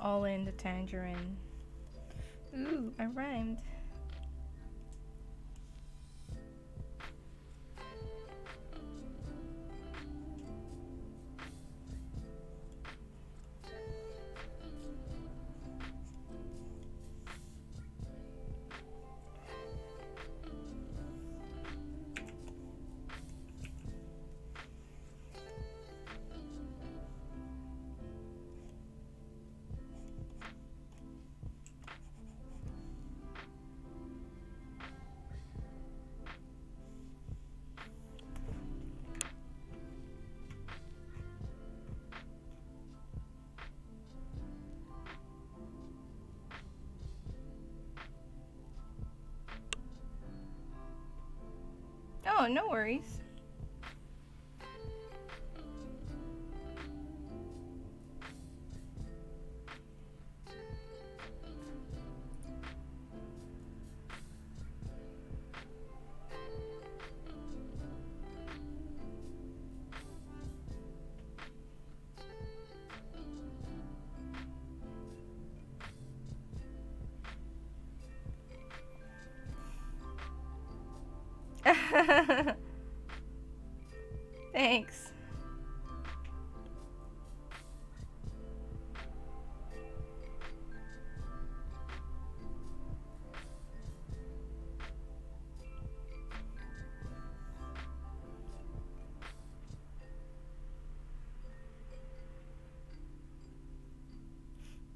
all in the Tanjerin. Ooh, I rhymed. Oh, no worries. Thanks.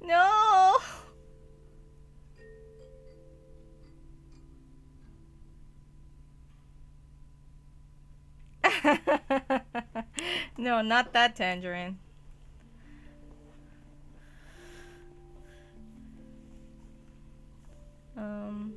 No. No, not that Tanjerin. Um.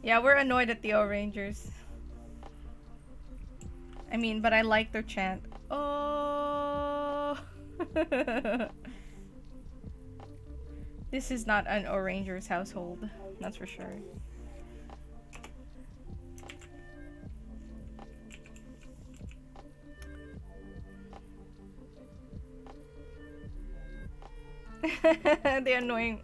Yeah, we're annoyed at the O-Rangers. I mean, but I like their chant. Oh. This is not an O-Rangers household. That's for sure. They're annoying.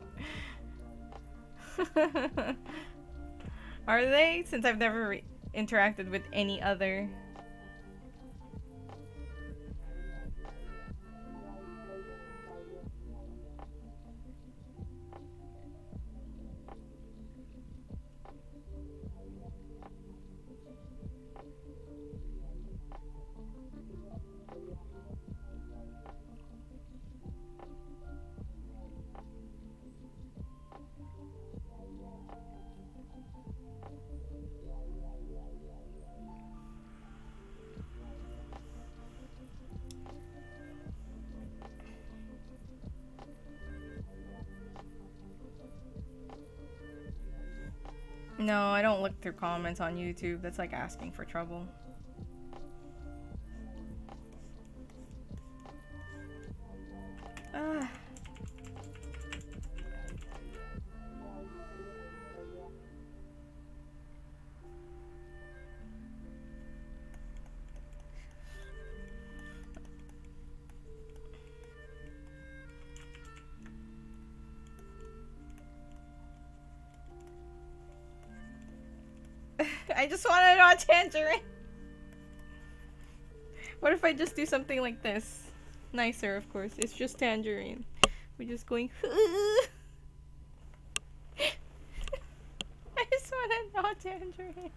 Are they? Since I've never interacted with any other. No, I don't look through comments on YouTube. That's like asking for trouble. I just want to know Tangerine. What if I just do something like this? Nicer, of course. It's just Tangerine. We're just going. I just want to know Tangerine.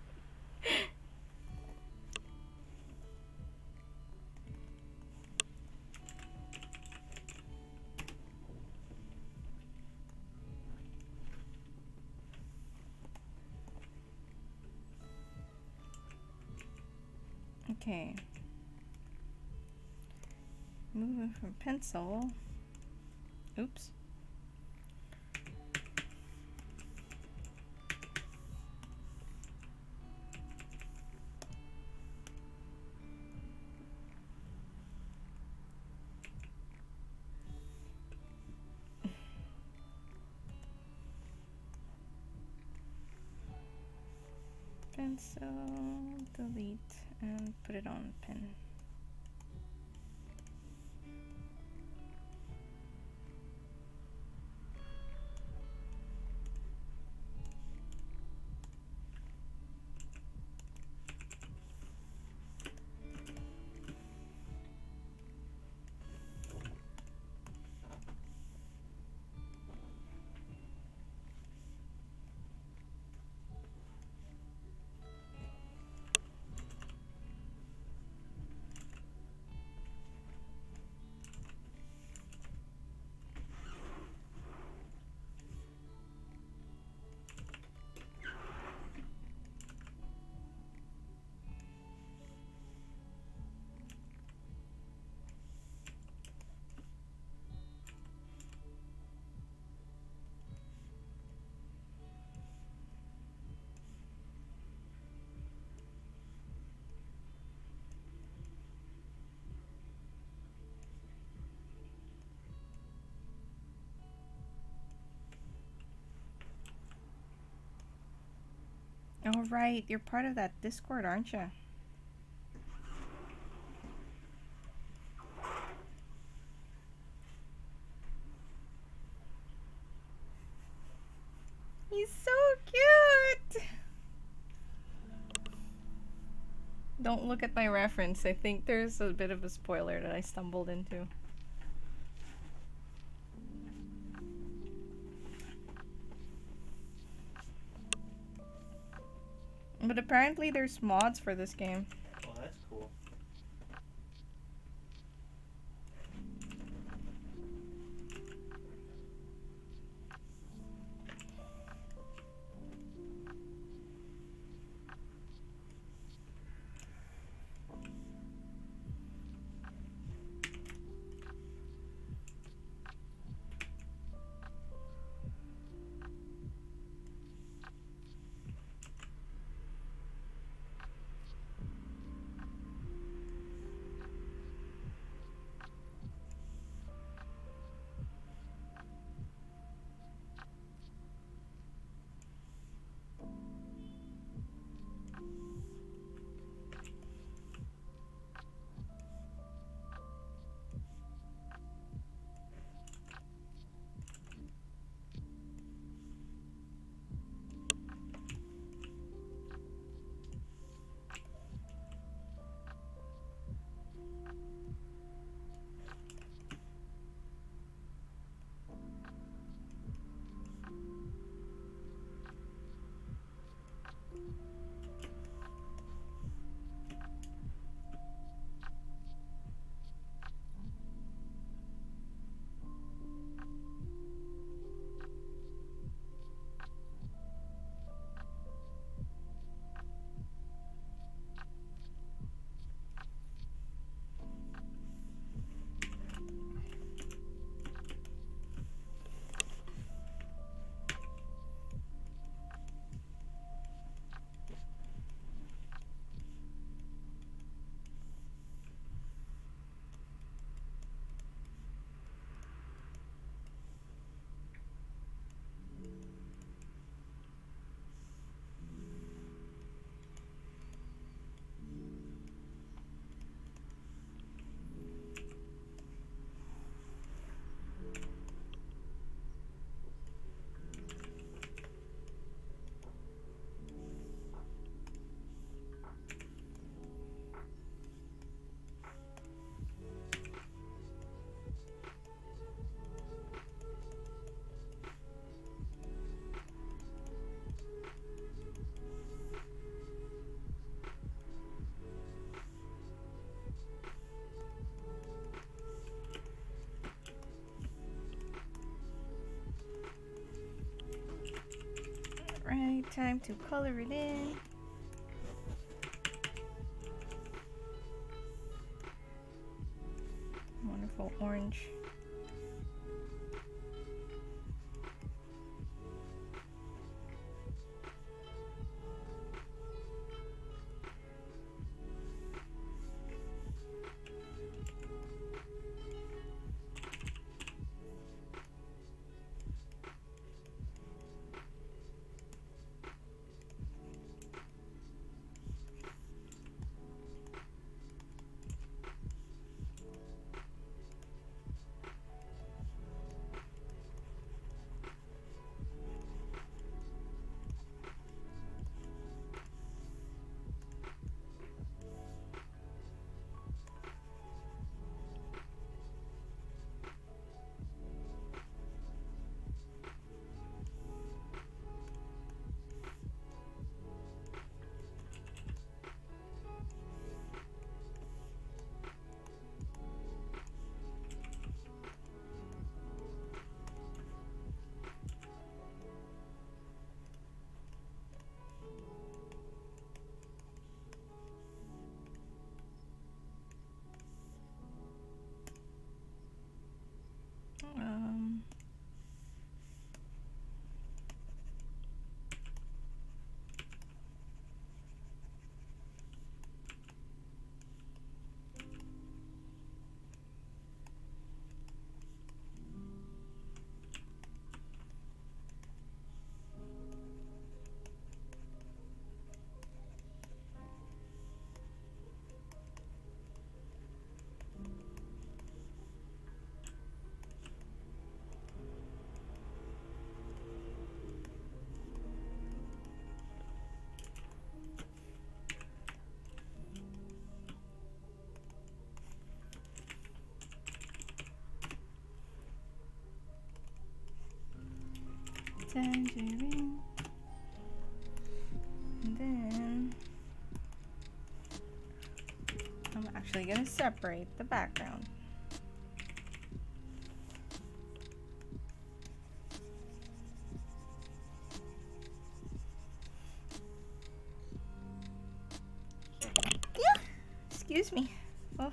Okay. Moving from pencil. Oops. Pencil, delete, and put it on pen. All right, you're part of that Discord, aren't you? He's so cute! Don't look at my reference. I think there's a bit of a spoiler that I stumbled into. But apparently there's mods for this game. Well, that's cool. Right, time to color it in. Wonderful orange. Tanjerin. And then I'm actually gonna separate the background. Yeah. Excuse me. Oh.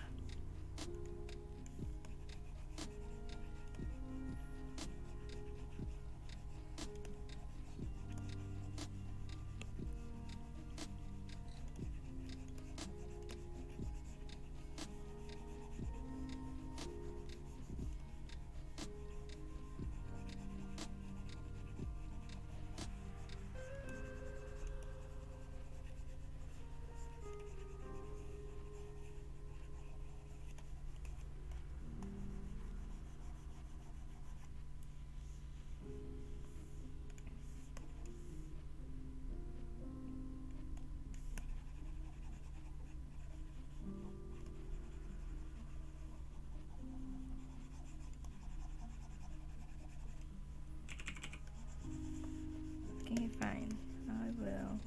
Okay, fine. I will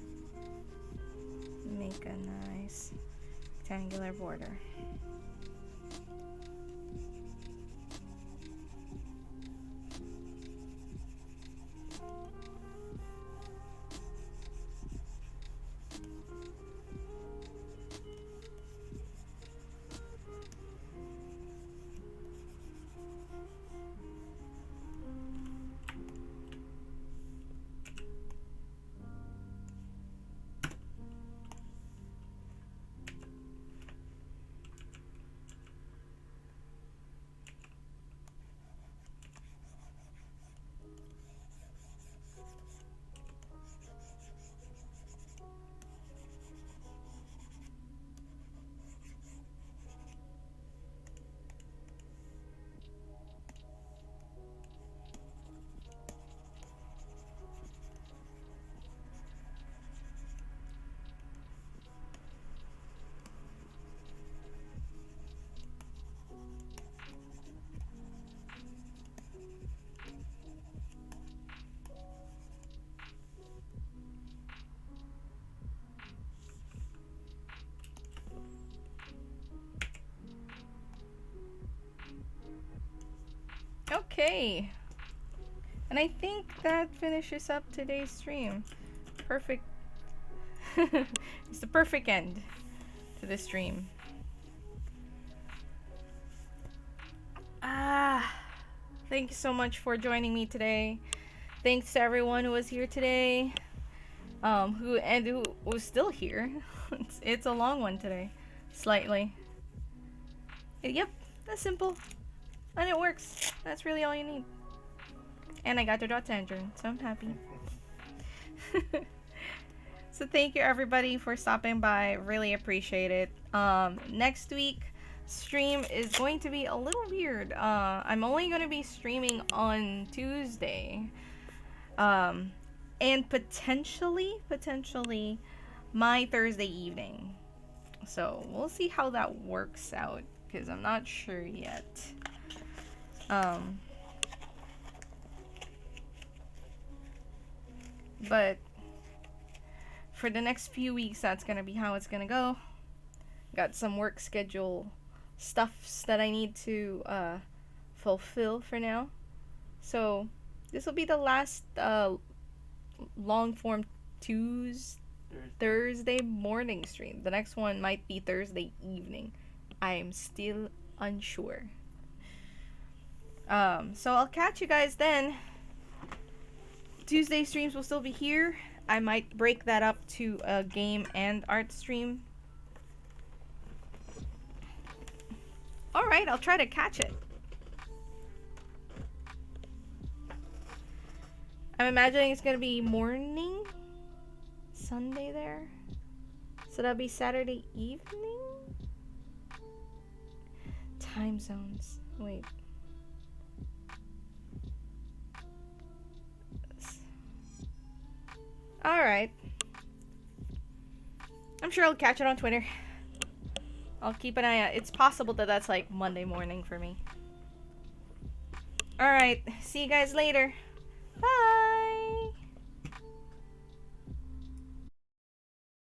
make a nice rectangular border. Okay. And I think that finishes up today's stream. Perfect. It's the perfect end to the stream. Thank you so much for joining me today. Thanks to everyone who was here today. Who was still here. It's a long one today. Slightly. Yep, that's simple. And it works. That's really all you need. And I got to draw Tanjerin, so I'm happy. So thank you everybody for stopping by. Really appreciate it. Next week stream is going to be a little weird. I'm only going to be streaming on Tuesday. And potentially my Thursday evening. So we'll see how that works out, because I'm not sure yet. But for the next few weeks, that's gonna be how it's gonna go. Got some work schedule stuffs that I need to fulfill for now. So this will be the last long form Thursday morning stream. The next one might be Thursday evening. I am still unsure. So I'll catch you guys then. Tuesday streams will still be here. I might break that up to a game and art stream. Alright, I'll try to catch it. I'm imagining it's gonna be morning Sunday there. So that'll be Saturday evening? Time zones. Wait. Alright. I'm sure I'll catch it on Twitter. I'll keep an eye out. It's possible that that's like Monday morning for me. Alright. See you guys later. Bye.